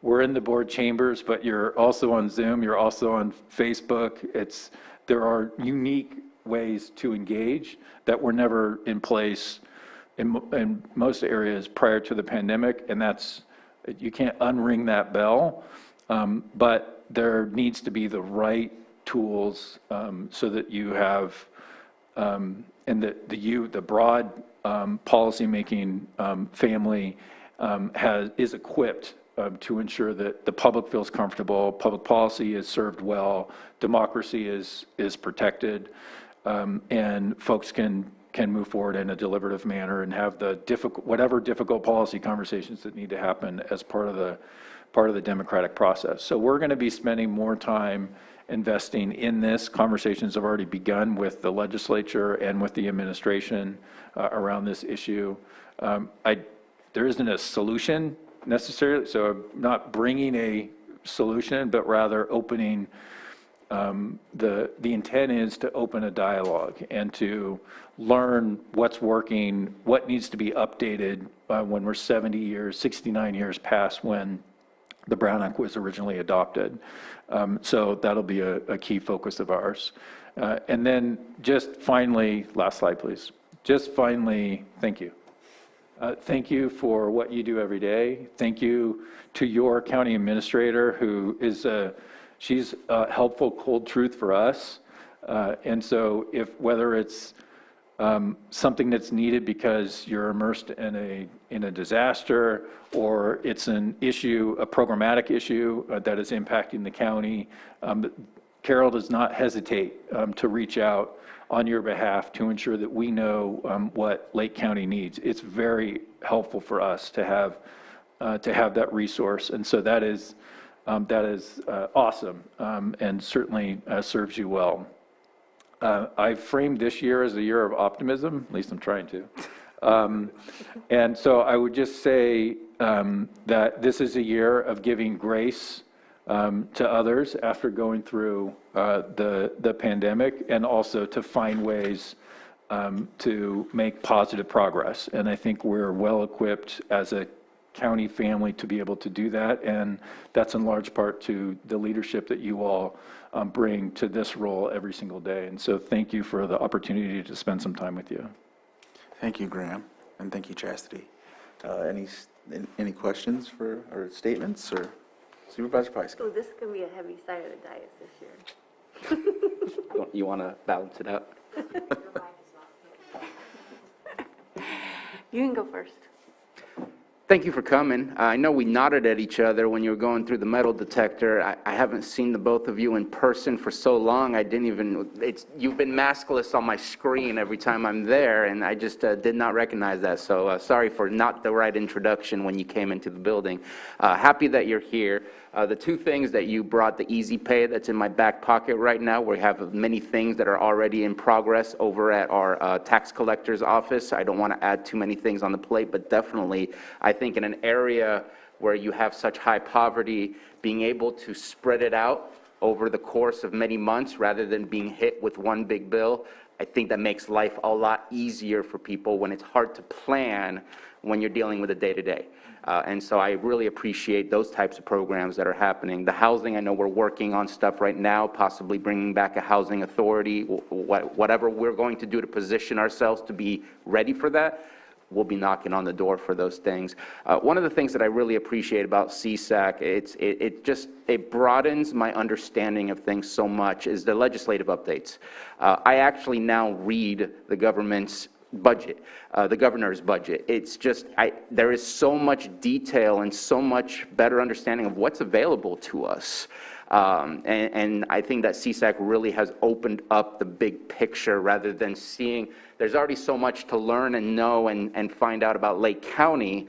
Speaker 20: we're in the board chambers, but you're also on Zoom, you're also on Facebook. There are unique ways to engage that were never in place in most areas prior to the pandemic, and you can't unring that bell, but there needs to be the right tools so that you have, and the broad policymaking family is equipped to ensure that the public feels comfortable, public policy is served well, democracy is protected, and folks can move forward in a deliberative manner and have the whatever difficult policy conversations that need to happen as part of the democratic process. So we're going to be spending more time investing in this. Conversations have already begun with the legislature and with the administration around this issue. There isn't a solution necessarily, so I'm not bringing a solution, but rather opening. The intent is to open a dialogue and to learn what's working, what needs to be updated when we're 70 years, 69 years past when the Brown Act was originally adopted. So that'll be a key focus of ours. And then just finally, last slide, please. Just finally, thank you. Thank you for what you do every day. Thank you to your county administrator, who is she's a helpful cold truth for us. And so whether it's something that's needed because you're immersed in a disaster, or it's an issue, a programmatic issue that is impacting the county, Carol does not hesitate to reach out on your behalf to ensure that we know what Lake County needs. It's very helpful for us to have that resource, and so that is awesome, and certainly serves you well. I've framed this year as a year of optimism, at least I'm trying to. And so I would just say that this is a year of giving grace to others after going through the pandemic, and also to find ways to make positive progress. And I think we're well equipped as a county family to be able to do that, and that's in large part to the leadership that you all bring to this role every single day. And so thank you for the opportunity to spend some time with you.
Speaker 3: Thank you, Graham, and thank you, Chastity. Any questions or statements, or Supervisor Pyska?
Speaker 2: Oh, this is going to be a heavy side of the diet this year.
Speaker 1: You want to balance it out?
Speaker 2: You can go first.
Speaker 1: Thank you for coming. I know we nodded at each other when you were going through the metal detector. I haven't seen the both of you in person for so long. You've been maskless on my screen every time I'm there, and I just did not recognize that. So sorry for not the right introduction when you came into the building. Happy that you're here. The two things that you brought, the Easy Pay that's in my back pocket right now, we have many things that are already in progress over at our tax collector's office. I don't want to add too many things on the plate, but definitely I think in an area where you have such high poverty, being able to spread it out over the course of many months rather than being hit with one big bill, I think that makes life a lot easier for people when it's hard to plan when you're dealing with the day-to-day. And so I really appreciate those types of programs that are happening. The housing, I know we're working on stuff right now, possibly bringing back a housing authority. Whatever we're going to do to position ourselves to be ready for that, we'll be knocking on the door for those things. One of the things that I really appreciate about Csac, it broadens my understanding of things so much, is the legislative updates. I actually now read the government's budget, the governor's budget. It's just, there is so much detail and so much better understanding of what's available to us. And I think that Csac really has opened up the big picture rather than seeing, there's already so much to learn and know and find out about Lake County,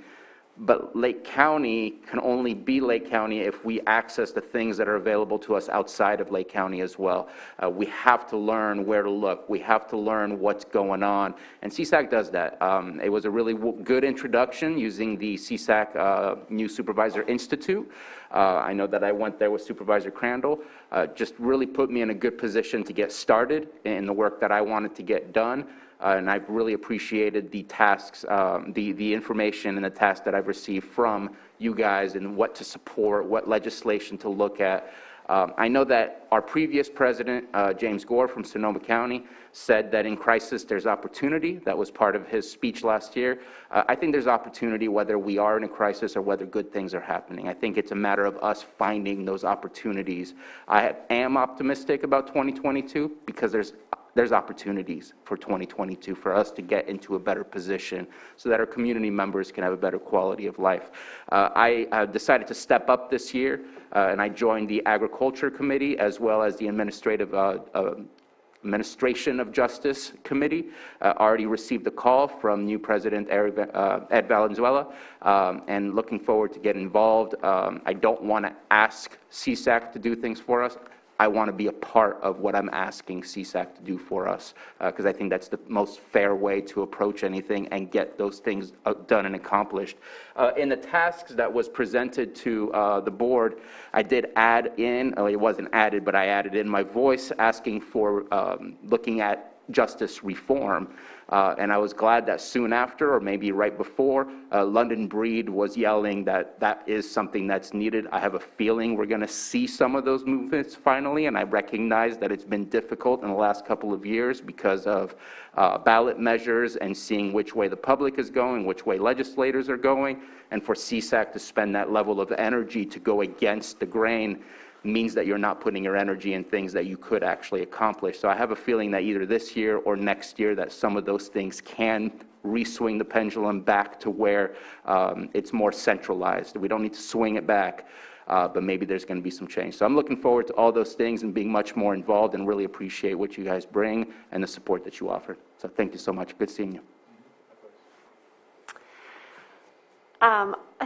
Speaker 1: but Lake County can only be Lake County if we access the things that are available to us outside of Lake County as well. We have to learn where to look. We have to learn what's going on. And Csac does that. It was a really good introduction using the Csac New Supervisor Institute. I know that I went there with Supervisor Crandall. Just really put me in a good position to get started in the work that I wanted to get done. And I've really appreciated the tasks, the information and the tasks that I've received from you guys and what to support, what legislation to look at. I know that our previous president, James Gore from Sonoma County, said that in crisis there's opportunity. That was part of his speech last year. I think there's opportunity whether we are in a crisis or whether good things are happening. I think it's a matter of us finding those opportunities. I am optimistic about 2022 because there's opportunities for 2022 for us to get into a better position so that our community members can have a better quality of life. I decided to step up this year, and I joined the Agriculture Committee as well as the Administration of Justice Committee. Already received a call from new President Ed Valenzuela, and looking forward to get involved. I don't want to ask Csac to do things for us. I want to be a part of what I'm asking Csac to do for us, because I think that's the most fair way to approach anything and get those things done and accomplished. In the tasks that was presented to the board, I did add in, it wasn't added, but I added in my voice asking for looking at justice reform. And I was glad that soon after, or maybe right before, London Breed was yelling that that is something that's needed. I have a feeling we're going to see some of those movements finally, and I recognize that it's been difficult in the last couple of years because of ballot measures and seeing which way the public is going, which way legislators are going, and for Csac to spend that level of energy to go against the grain means that you're not putting your energy in things that you could actually accomplish. So I have a feeling that either this year or next year that some of those things can re-swing the pendulum back to where it's more centralized. We don't need to swing it back, but maybe there's going to be some change. So I'm looking forward to all those things and being much more involved, and really appreciate what you guys bring and the support that you offer. So thank you so much. Good seeing you.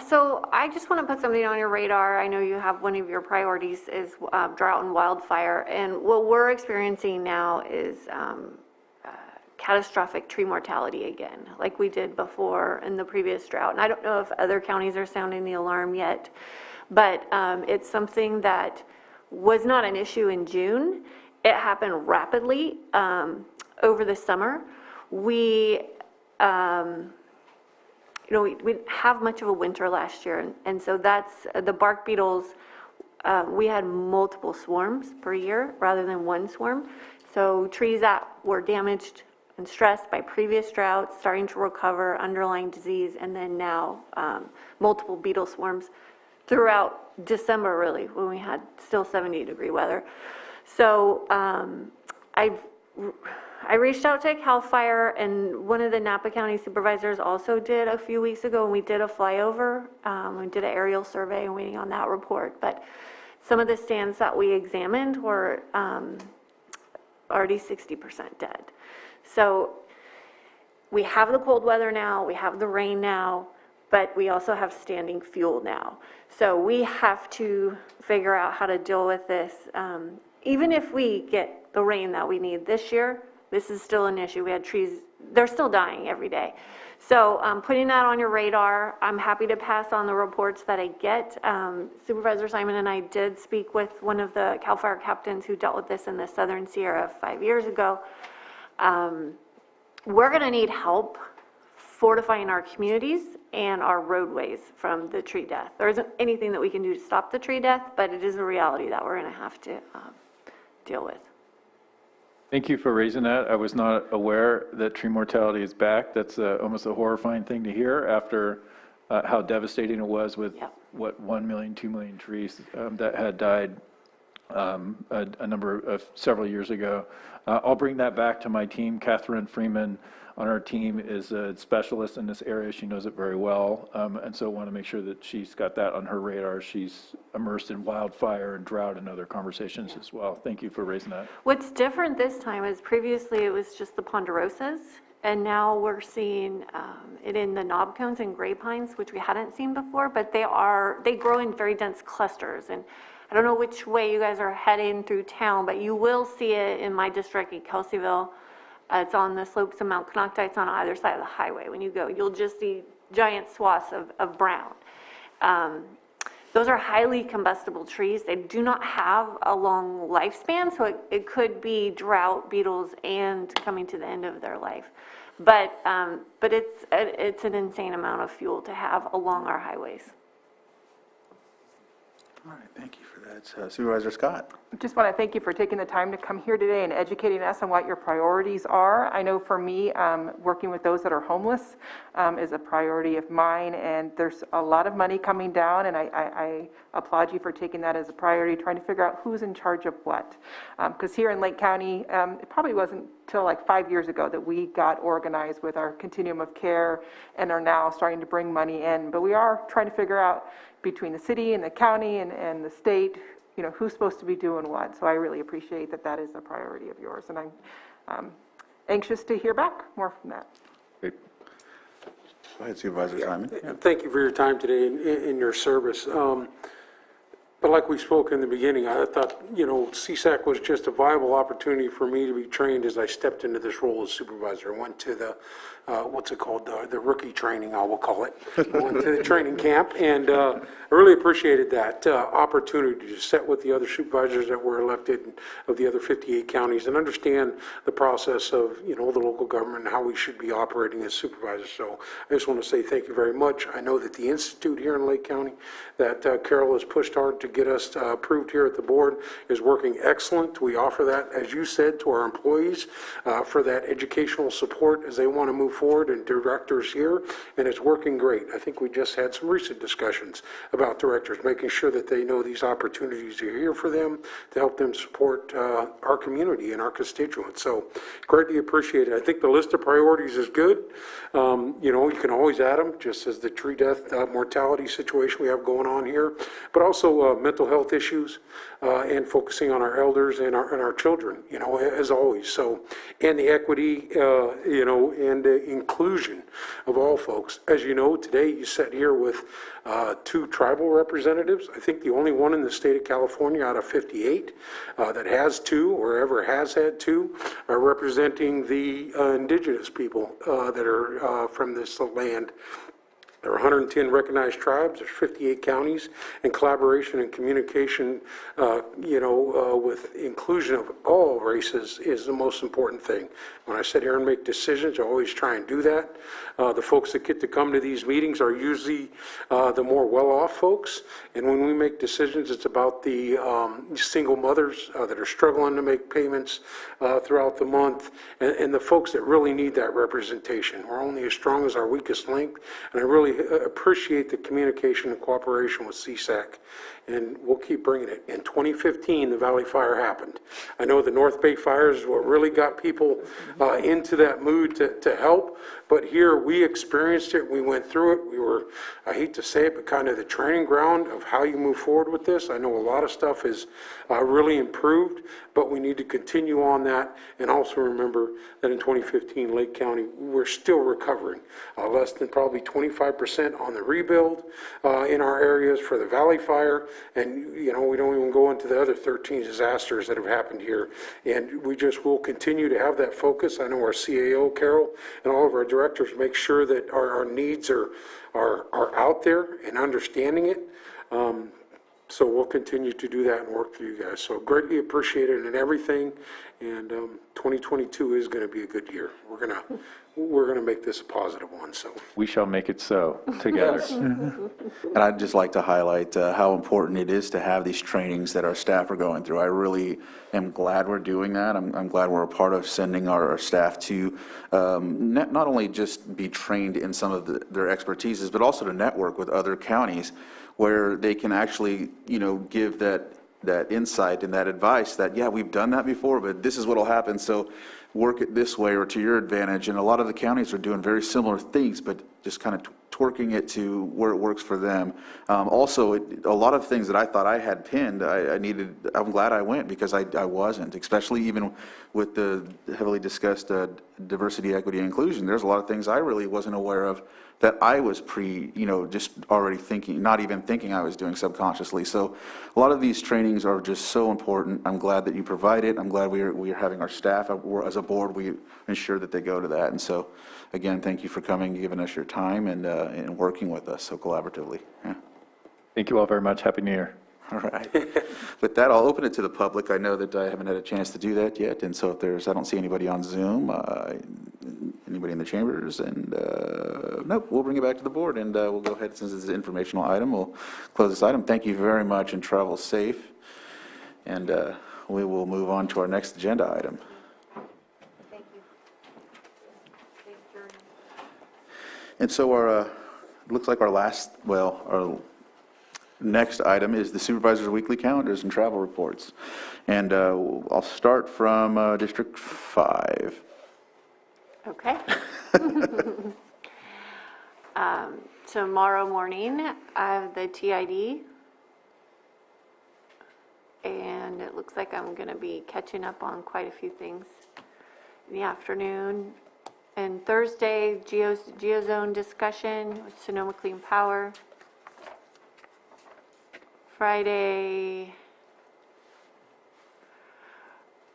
Speaker 2: So I just want to put something on your radar. I know you have one of your priorities is drought and wildfire, and what we're experiencing now is catastrophic tree mortality again, like we did before in the previous drought. And I don't know if other counties are sounding the alarm yet, but it's something that was not an issue in June. It happened rapidly over the summer. We didn't have much of a winter last year, and so that's the bark beetles. We had multiple swarms per year rather than one swarm. So trees that were damaged and stressed by previous droughts, starting to recover underlying disease, and then now multiple beetle swarms throughout December, really, when we had still 70-degree weather. So I reached out to CAL FIRE, and one of the Napa County supervisors also did a few weeks ago, and we did a flyover. We did an aerial survey and waiting on that report. But some of the stands that we examined were already 60% dead. So we have the cold weather now, we have the rain now, but we also have standing fuel now. So we have to figure out how to deal with this. Even if we get the rain that we need this year, this is still an issue. We had trees, they're still dying every day. So putting that on your radar, I'm happy to pass on the reports that I get. Supervisor Simon and I did speak with one of the CAL FIRE captains who dealt with this in the Southern Sierra 5 years ago. We're going to need help fortifying our communities and our roadways from the tree death. There isn't anything that we can do to stop the tree death, but it is a reality that we're going to have to deal with.
Speaker 20: Thank you for raising that. I was not aware that tree mortality is back. That's almost a horrifying thing to hear after how devastating it was with, what, 1 million, 2 million trees that had died several years ago. I'll bring that back to my team. Catherine Freeman on our team is a specialist in this area. She knows it very well, and so I want to make sure that she's got that on her radar. She's immersed in wildfire and drought and other conversations as well. Thank you for raising that.
Speaker 2: What's different this time is previously it was just the ponderosas, and now we're seeing it in the knob cones and gray pines, which we hadn't seen before, but they grow in very dense clusters. And I don't know which way you guys are heading through town, but you will see it in my district in Kelseyville. It's on the slopes of Mount Conocti. It's on either side of the highway. When you go, you'll just see giant swaths of brown. Those are highly combustible trees. They do not have a long lifespan, so it could be drought beetles and coming to the end of their life. But it's an insane amount of fuel to have along our highways.
Speaker 3: All right, thank you for that. Supervisor Scott?
Speaker 17: Just want to thank you for taking the time to come here today and educating us on what your priorities are. I know for me, working with those that are homeless is a priority of mine, and there's a lot of money coming down, and I applaud you for taking that as a priority, trying to figure out who's in charge of what. Because here in Lake County, it probably wasn't till like 5 years ago that we got organized with our continuum of care and are now starting to bring money in. But we are trying to figure out between the city and the county and the state, you know, who's supposed to be doing what. So I really appreciate that that is a priority of yours, and I'm anxious to hear back more from that.
Speaker 3: Go ahead, Supervisor Simon.
Speaker 5: Thank you for your time today in your service. But like we spoke in the beginning, I thought, you know, Csac was just a viable opportunity for me to be trained as I stepped into this role as supervisor. I went to the, what's it called, the rookie training, I will call it. I went to the training camp, and I really appreciated that opportunity to sit with the other supervisors that were elected of the other 58 counties and understand the process of, you know, the local government and how we should be operating as supervisors. So I just want to say thank you very much. I know that the Institute here in Lake County that Carol has pushed hard to get us approved here at the board is working excellent. We offer that, as you said, to our employees for that educational support as they want to move forward, and directors here, and it's working great. I think we just had some recent discussions about directors, making sure that they know these opportunities are here for them to help them support our community and our constituents. So greatly appreciate it. I think the list of priorities is good. You know, you can always add them, just as the tree death mortality situation we have going on here, but also mental health issues and focusing on our elders and our children, you know, as always. So, and the equity, you know, and the inclusion of all folks. As you know, today you sat here with 2 tribal representatives. I think the only one in the state of California out of 58 that has 2 or ever has had 2 are representing the indigenous people that are from this land. There are 110 recognized tribes, there's 58 counties, and collaboration and communication, you know, with inclusion of all races is the most important thing. When I sit here and make decisions, I always try and do that. The folks that get to come to these meetings are usually the more well-off folks, and when we make decisions, it's about the single mothers that are struggling to make payments throughout the month, and the folks that really need that representation. We're only as strong as our weakest link, and I really appreciate the communication and cooperation with Csac, and we'll keep bringing it. In 2015, the Valley Fire happened. I know the North Bay fires is what really got people into that mood to help, but here we experienced it, we went through it, we were, I hate to say it, but kind of the training ground of how you move forward with this. I know a lot of stuff is really improved, but we need to continue on that, and also remember that in 2015, Lake County, we're still recovering. Less than probably 25% on the rebuild in our areas for the Valley Fire, and you know, we don't even go into the other 13 disasters that have happened here, and we just will continue to have that focus. I know our CAO, Carol, and all of our directors make sure that our needs are out there and understanding it. So we'll continue to do that and work for you guys. So greatly appreciate it and everything. And 2022 is going to be a good year. We're gonna make this a positive one. So
Speaker 20: We shall make it so together.
Speaker 3: And I'd just like to highlight how important it is to have these trainings that our staff are going through. I really am glad we're doing that. I'm glad we're a part of sending our staff to not only just be trained in some of their expertises, but also to network with other counties where they can actually, you know, give that insight and that advice that, yeah, we've done that before, but this is what will happen. So work it this way or to your advantage. And a lot of the counties are doing very similar things, but just kind of twerking it to where it works for them. Also, a lot of things that I thought I had pinned, I'm glad I went because I wasn't, especially even with the heavily discussed diversity, equity, and inclusion. There's a lot of things I really wasn't aware of that I was just already thinking, not even thinking I was doing subconsciously. So a lot of these trainings are just so important. I'm glad that you provide it. I'm glad we are having our staff, as a board, we ensure that they go to that. And so, again, thank you for coming, giving us your time, and working with us so collaboratively. Yeah.
Speaker 20: Thank you all very much. Happy New Year.
Speaker 3: All right. With that, I'll open it to the public. I know that I haven't had a chance to do that yet, and so if I don't see anybody on Zoom, Anybody in the chambers? And nope, we'll bring it back to the board, and we'll go ahead, since it's an informational item, we'll close this item. Thank you very much, and travel safe. And we will move on to our next agenda item.
Speaker 11: Thank you. Safe journey.
Speaker 3: And so our, looks like our our next item is the supervisor's weekly calendars and travel reports. And I'll start from District 5.
Speaker 2: Okay. Tomorrow morning, I have the TID. And it looks like I'm going to be catching up on quite a few things in the afternoon. And Thursday, Geozone discussion with Sonoma Clean Power. Friday,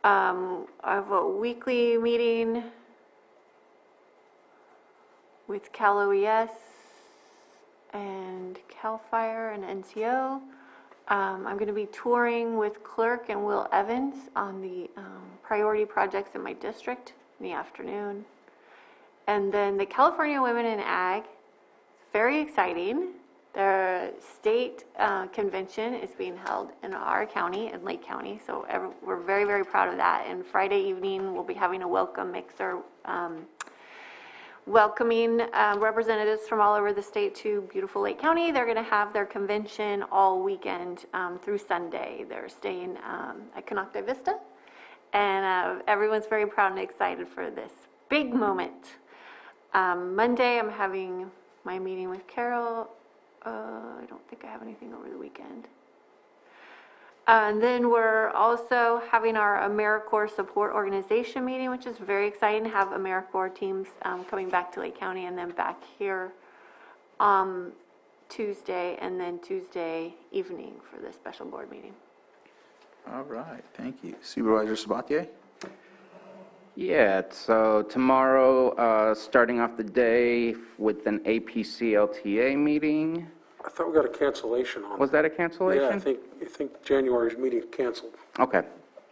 Speaker 2: I have a weekly meeting with Cal OES and Cal Fire and NCO. I'm going to be touring with Clerk and Will Evans on the priority projects in my district in the afternoon. And then the California Women in Ag, very exciting. The state convention is being held in our county, in Lake County, so we're very, very proud of that. And Friday evening, we'll be having a welcome mixer, welcoming representatives from all over the state to beautiful Lake County. They're going to have their convention all weekend through Sunday. They're staying at Canocta Vista, and everyone's very proud and excited for this big moment. Monday, I'm having my meeting with Carol. I don't think I have anything over the weekend. And then we're also having our AmeriCorps support organization meeting, which is very exciting to have AmeriCorps teams coming back to Lake County and then back here Tuesday, and then Tuesday evening for the special board meeting.
Speaker 3: All right, thank you. Supervisor Sabatier?
Speaker 1: Yeah, so tomorrow, starting off the day with an APC LTA meeting.
Speaker 5: I thought we got a cancellation on.
Speaker 1: Was that a cancellation?
Speaker 5: Yeah, I think January's meeting canceled.
Speaker 1: Okay,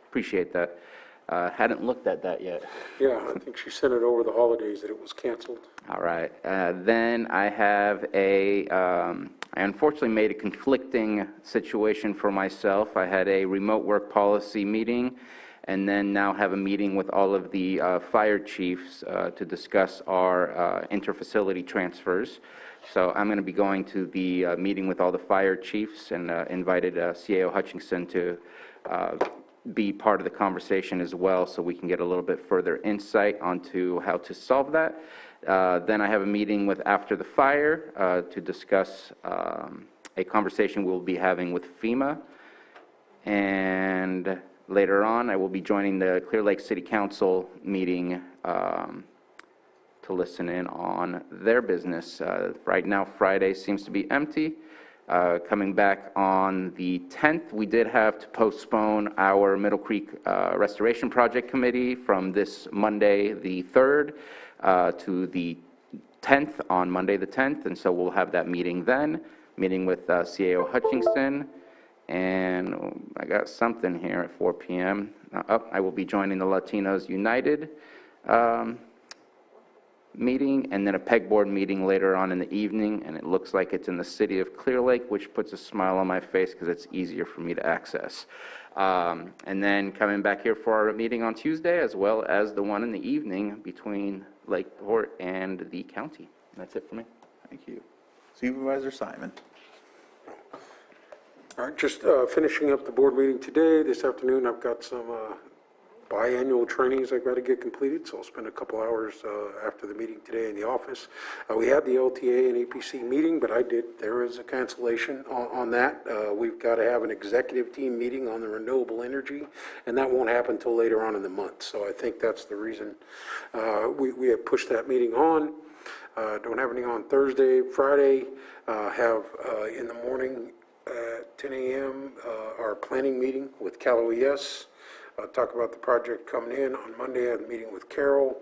Speaker 1: appreciate that. Hadn't looked at that yet.
Speaker 5: Yeah, I think she sent it over the holidays that it was canceled.
Speaker 1: All right, then I have I unfortunately made a conflicting situation for myself. I had a remote work policy meeting, and then now have a meeting with all of the fire chiefs to discuss our interfacility transfers. So I'm going to be going to the meeting with all the fire chiefs, and invited CAO Hutchinson to be part of the conversation as well, so we can get a little bit further insight onto how to solve that. Then I have a meeting with After the Fire to discuss a conversation we'll be having with FEMA. And later on, I will be joining the Clear Lake City Council meeting to listen in on their business. Right now, Friday seems to be empty. Coming back on the 10th, we did have to postpone our Middle Creek Restoration Project Committee from this Monday, the 3rd, to the 10th, on Monday the 10th, and so we'll have that meeting then, meeting with CAO Hutchinson. And I got something here at 4 p.m. I will be joining the Latinos United meeting, and then a pegboard meeting later on in the evening, and it looks like it's in the city of Clear Lake, which puts a smile on my face because it's easier for me to access. And then coming back here for our meeting on Tuesday, as well as the one in the evening between Lakeport and the county. And that's it for me.
Speaker 3: Thank you. Supervisor Simon.
Speaker 5: All right, just finishing up the board meeting today. This afternoon, I've got some biannual trainings I've got to get completed, so I'll spend a couple hours after the meeting today in the office. We had the LTA and APC meeting, but there is a cancellation on that. We've got to have an executive team meeting on the renewable energy, and that won't happen until later on in the month. So I think that's the reason we have pushed that meeting on. Don't have anything on Thursday. Friday, have in the morning at 10 a.m. Our planning meeting with Cal OES. Talk about the project coming in. On Monday, I have a meeting with Carol.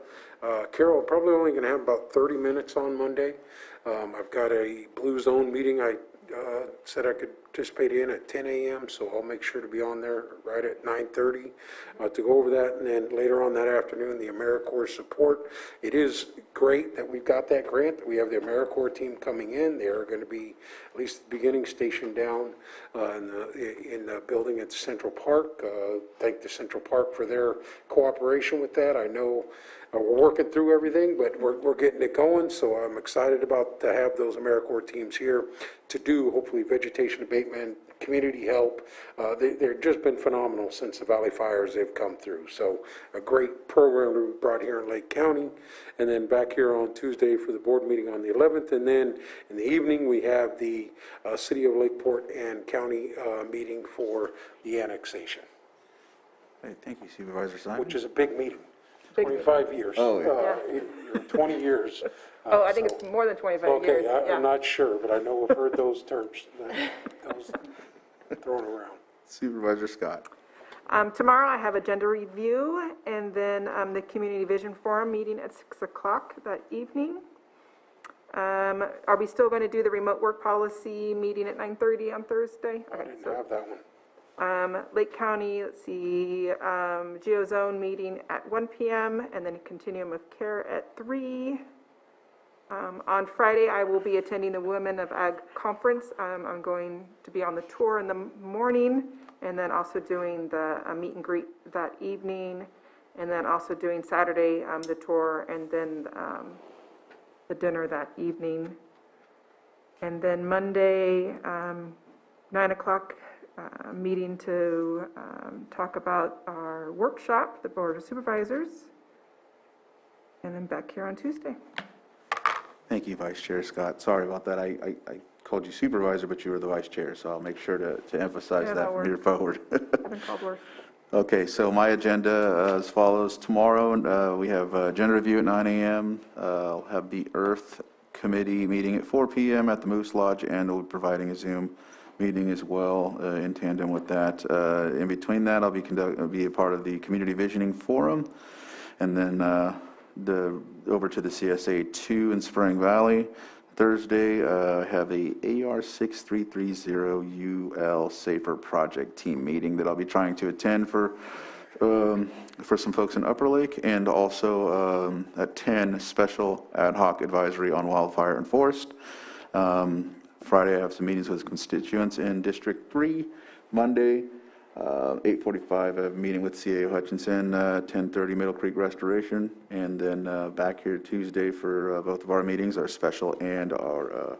Speaker 5: Carol, probably only going to have about 30 minutes on Monday. I've got a Blue Zone meeting I said I could participate in at 10 a.m., so I'll make sure to be on there right at 9:30 to go over that. And then later on that afternoon, the AmeriCorps support. It is great that we've got that grant, that we have the AmeriCorps team coming in. They are going to be, at least at the beginning, stationed down in the building at Central Park. Thank the Central Park for their cooperation with that. I know we're working through everything, but we're getting it going, so I'm excited about to have those AmeriCorps teams here to do, hopefully, vegetation abatement, community help. They've just been phenomenal since the Valley fires they've come through. So a great program we brought here in Lake County. And then back here on Tuesday for the board meeting on the 11th. And then in the evening, we have the City of Lakeport and County meeting for the annexation.
Speaker 3: Hey, thank you, Supervisor Simon.
Speaker 5: Which is a big meeting. 25 years.
Speaker 3: Oh, yeah.
Speaker 5: 20 years.
Speaker 17: Oh, I think it's more than 25 years.
Speaker 5: Okay, I'm not sure, but I know I've heard those terms those thrown around.
Speaker 3: Supervisor Scott.
Speaker 17: Tomorrow I have agenda review and then the Community Vision Forum meeting at 6 o'clock that evening. Are we still going to do the remote work policy meeting at 9:30 on Thursday?
Speaker 5: I didn't have that one.
Speaker 17: Lake County, let's see, GeoZone meeting at 1 p.m. and then a Continuum of Care at 3. On Friday, I will be attending the Women of Ag Conference. I'm going to be on the tour in the morning and then also doing the meet and greet that evening and then also doing Saturday the tour and then the dinner that evening. And then Monday, 9 o'clock, meeting to talk about our workshop, the Board of Supervisors, and then back here on Tuesday.
Speaker 3: Thank you, Vice Chair Scott. Sorry about that. I called you supervisor, but you were the vice chair, so I'll make sure to emphasize that from here forward.
Speaker 17: I've been called worse.
Speaker 3: Okay, so my agenda as follows. Tomorrow, we have agenda review at 9 a.m. I'll have the Earth Committee meeting at 4 p.m. at the Moose Lodge, and we'll be providing a Zoom meeting as well in tandem with that. In between that, I'll be a part of the Community Visioning Forum, and then over to the CSA 2 in Spring Valley. Thursday, I have a AR6330UL Safer Project team meeting that I'll be trying to attend for some folks in Upper Lake, and also at 10, special ad hoc advisory on wildfire and forest. Friday, I have some meetings with constituents in District 3. Monday, 8:45, I have a meeting with CAO Hutchinson, 10:30 Middle Creek Restoration, and then back here Tuesday for both of our meetings, our special and our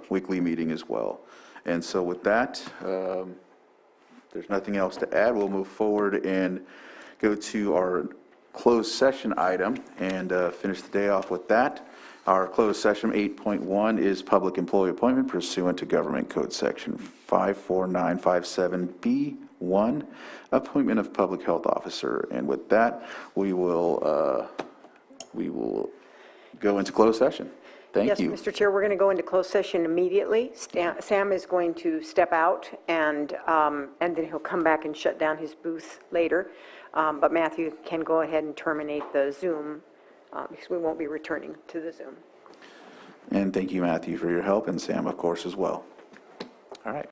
Speaker 3: weekly meeting as well. And so with that, there's nothing else to add. We'll move forward and go to our closed session item and finish the day off with that. Our closed session 8.1 is public employee appointment pursuant to Government Code Section 54957B1, appointment of public health officer. And with that, we will go into closed session. Thank you.
Speaker 7: Yes, Mr. Chair, we're going to go into closed session immediately. Sam is going to step out, and then he'll come back and shut down his booth later. But Matthew can go ahead and terminate the Zoom because we won't be returning to the Zoom.
Speaker 3: And thank you, Matthew, for your help, and Sam, of course, as well. All right.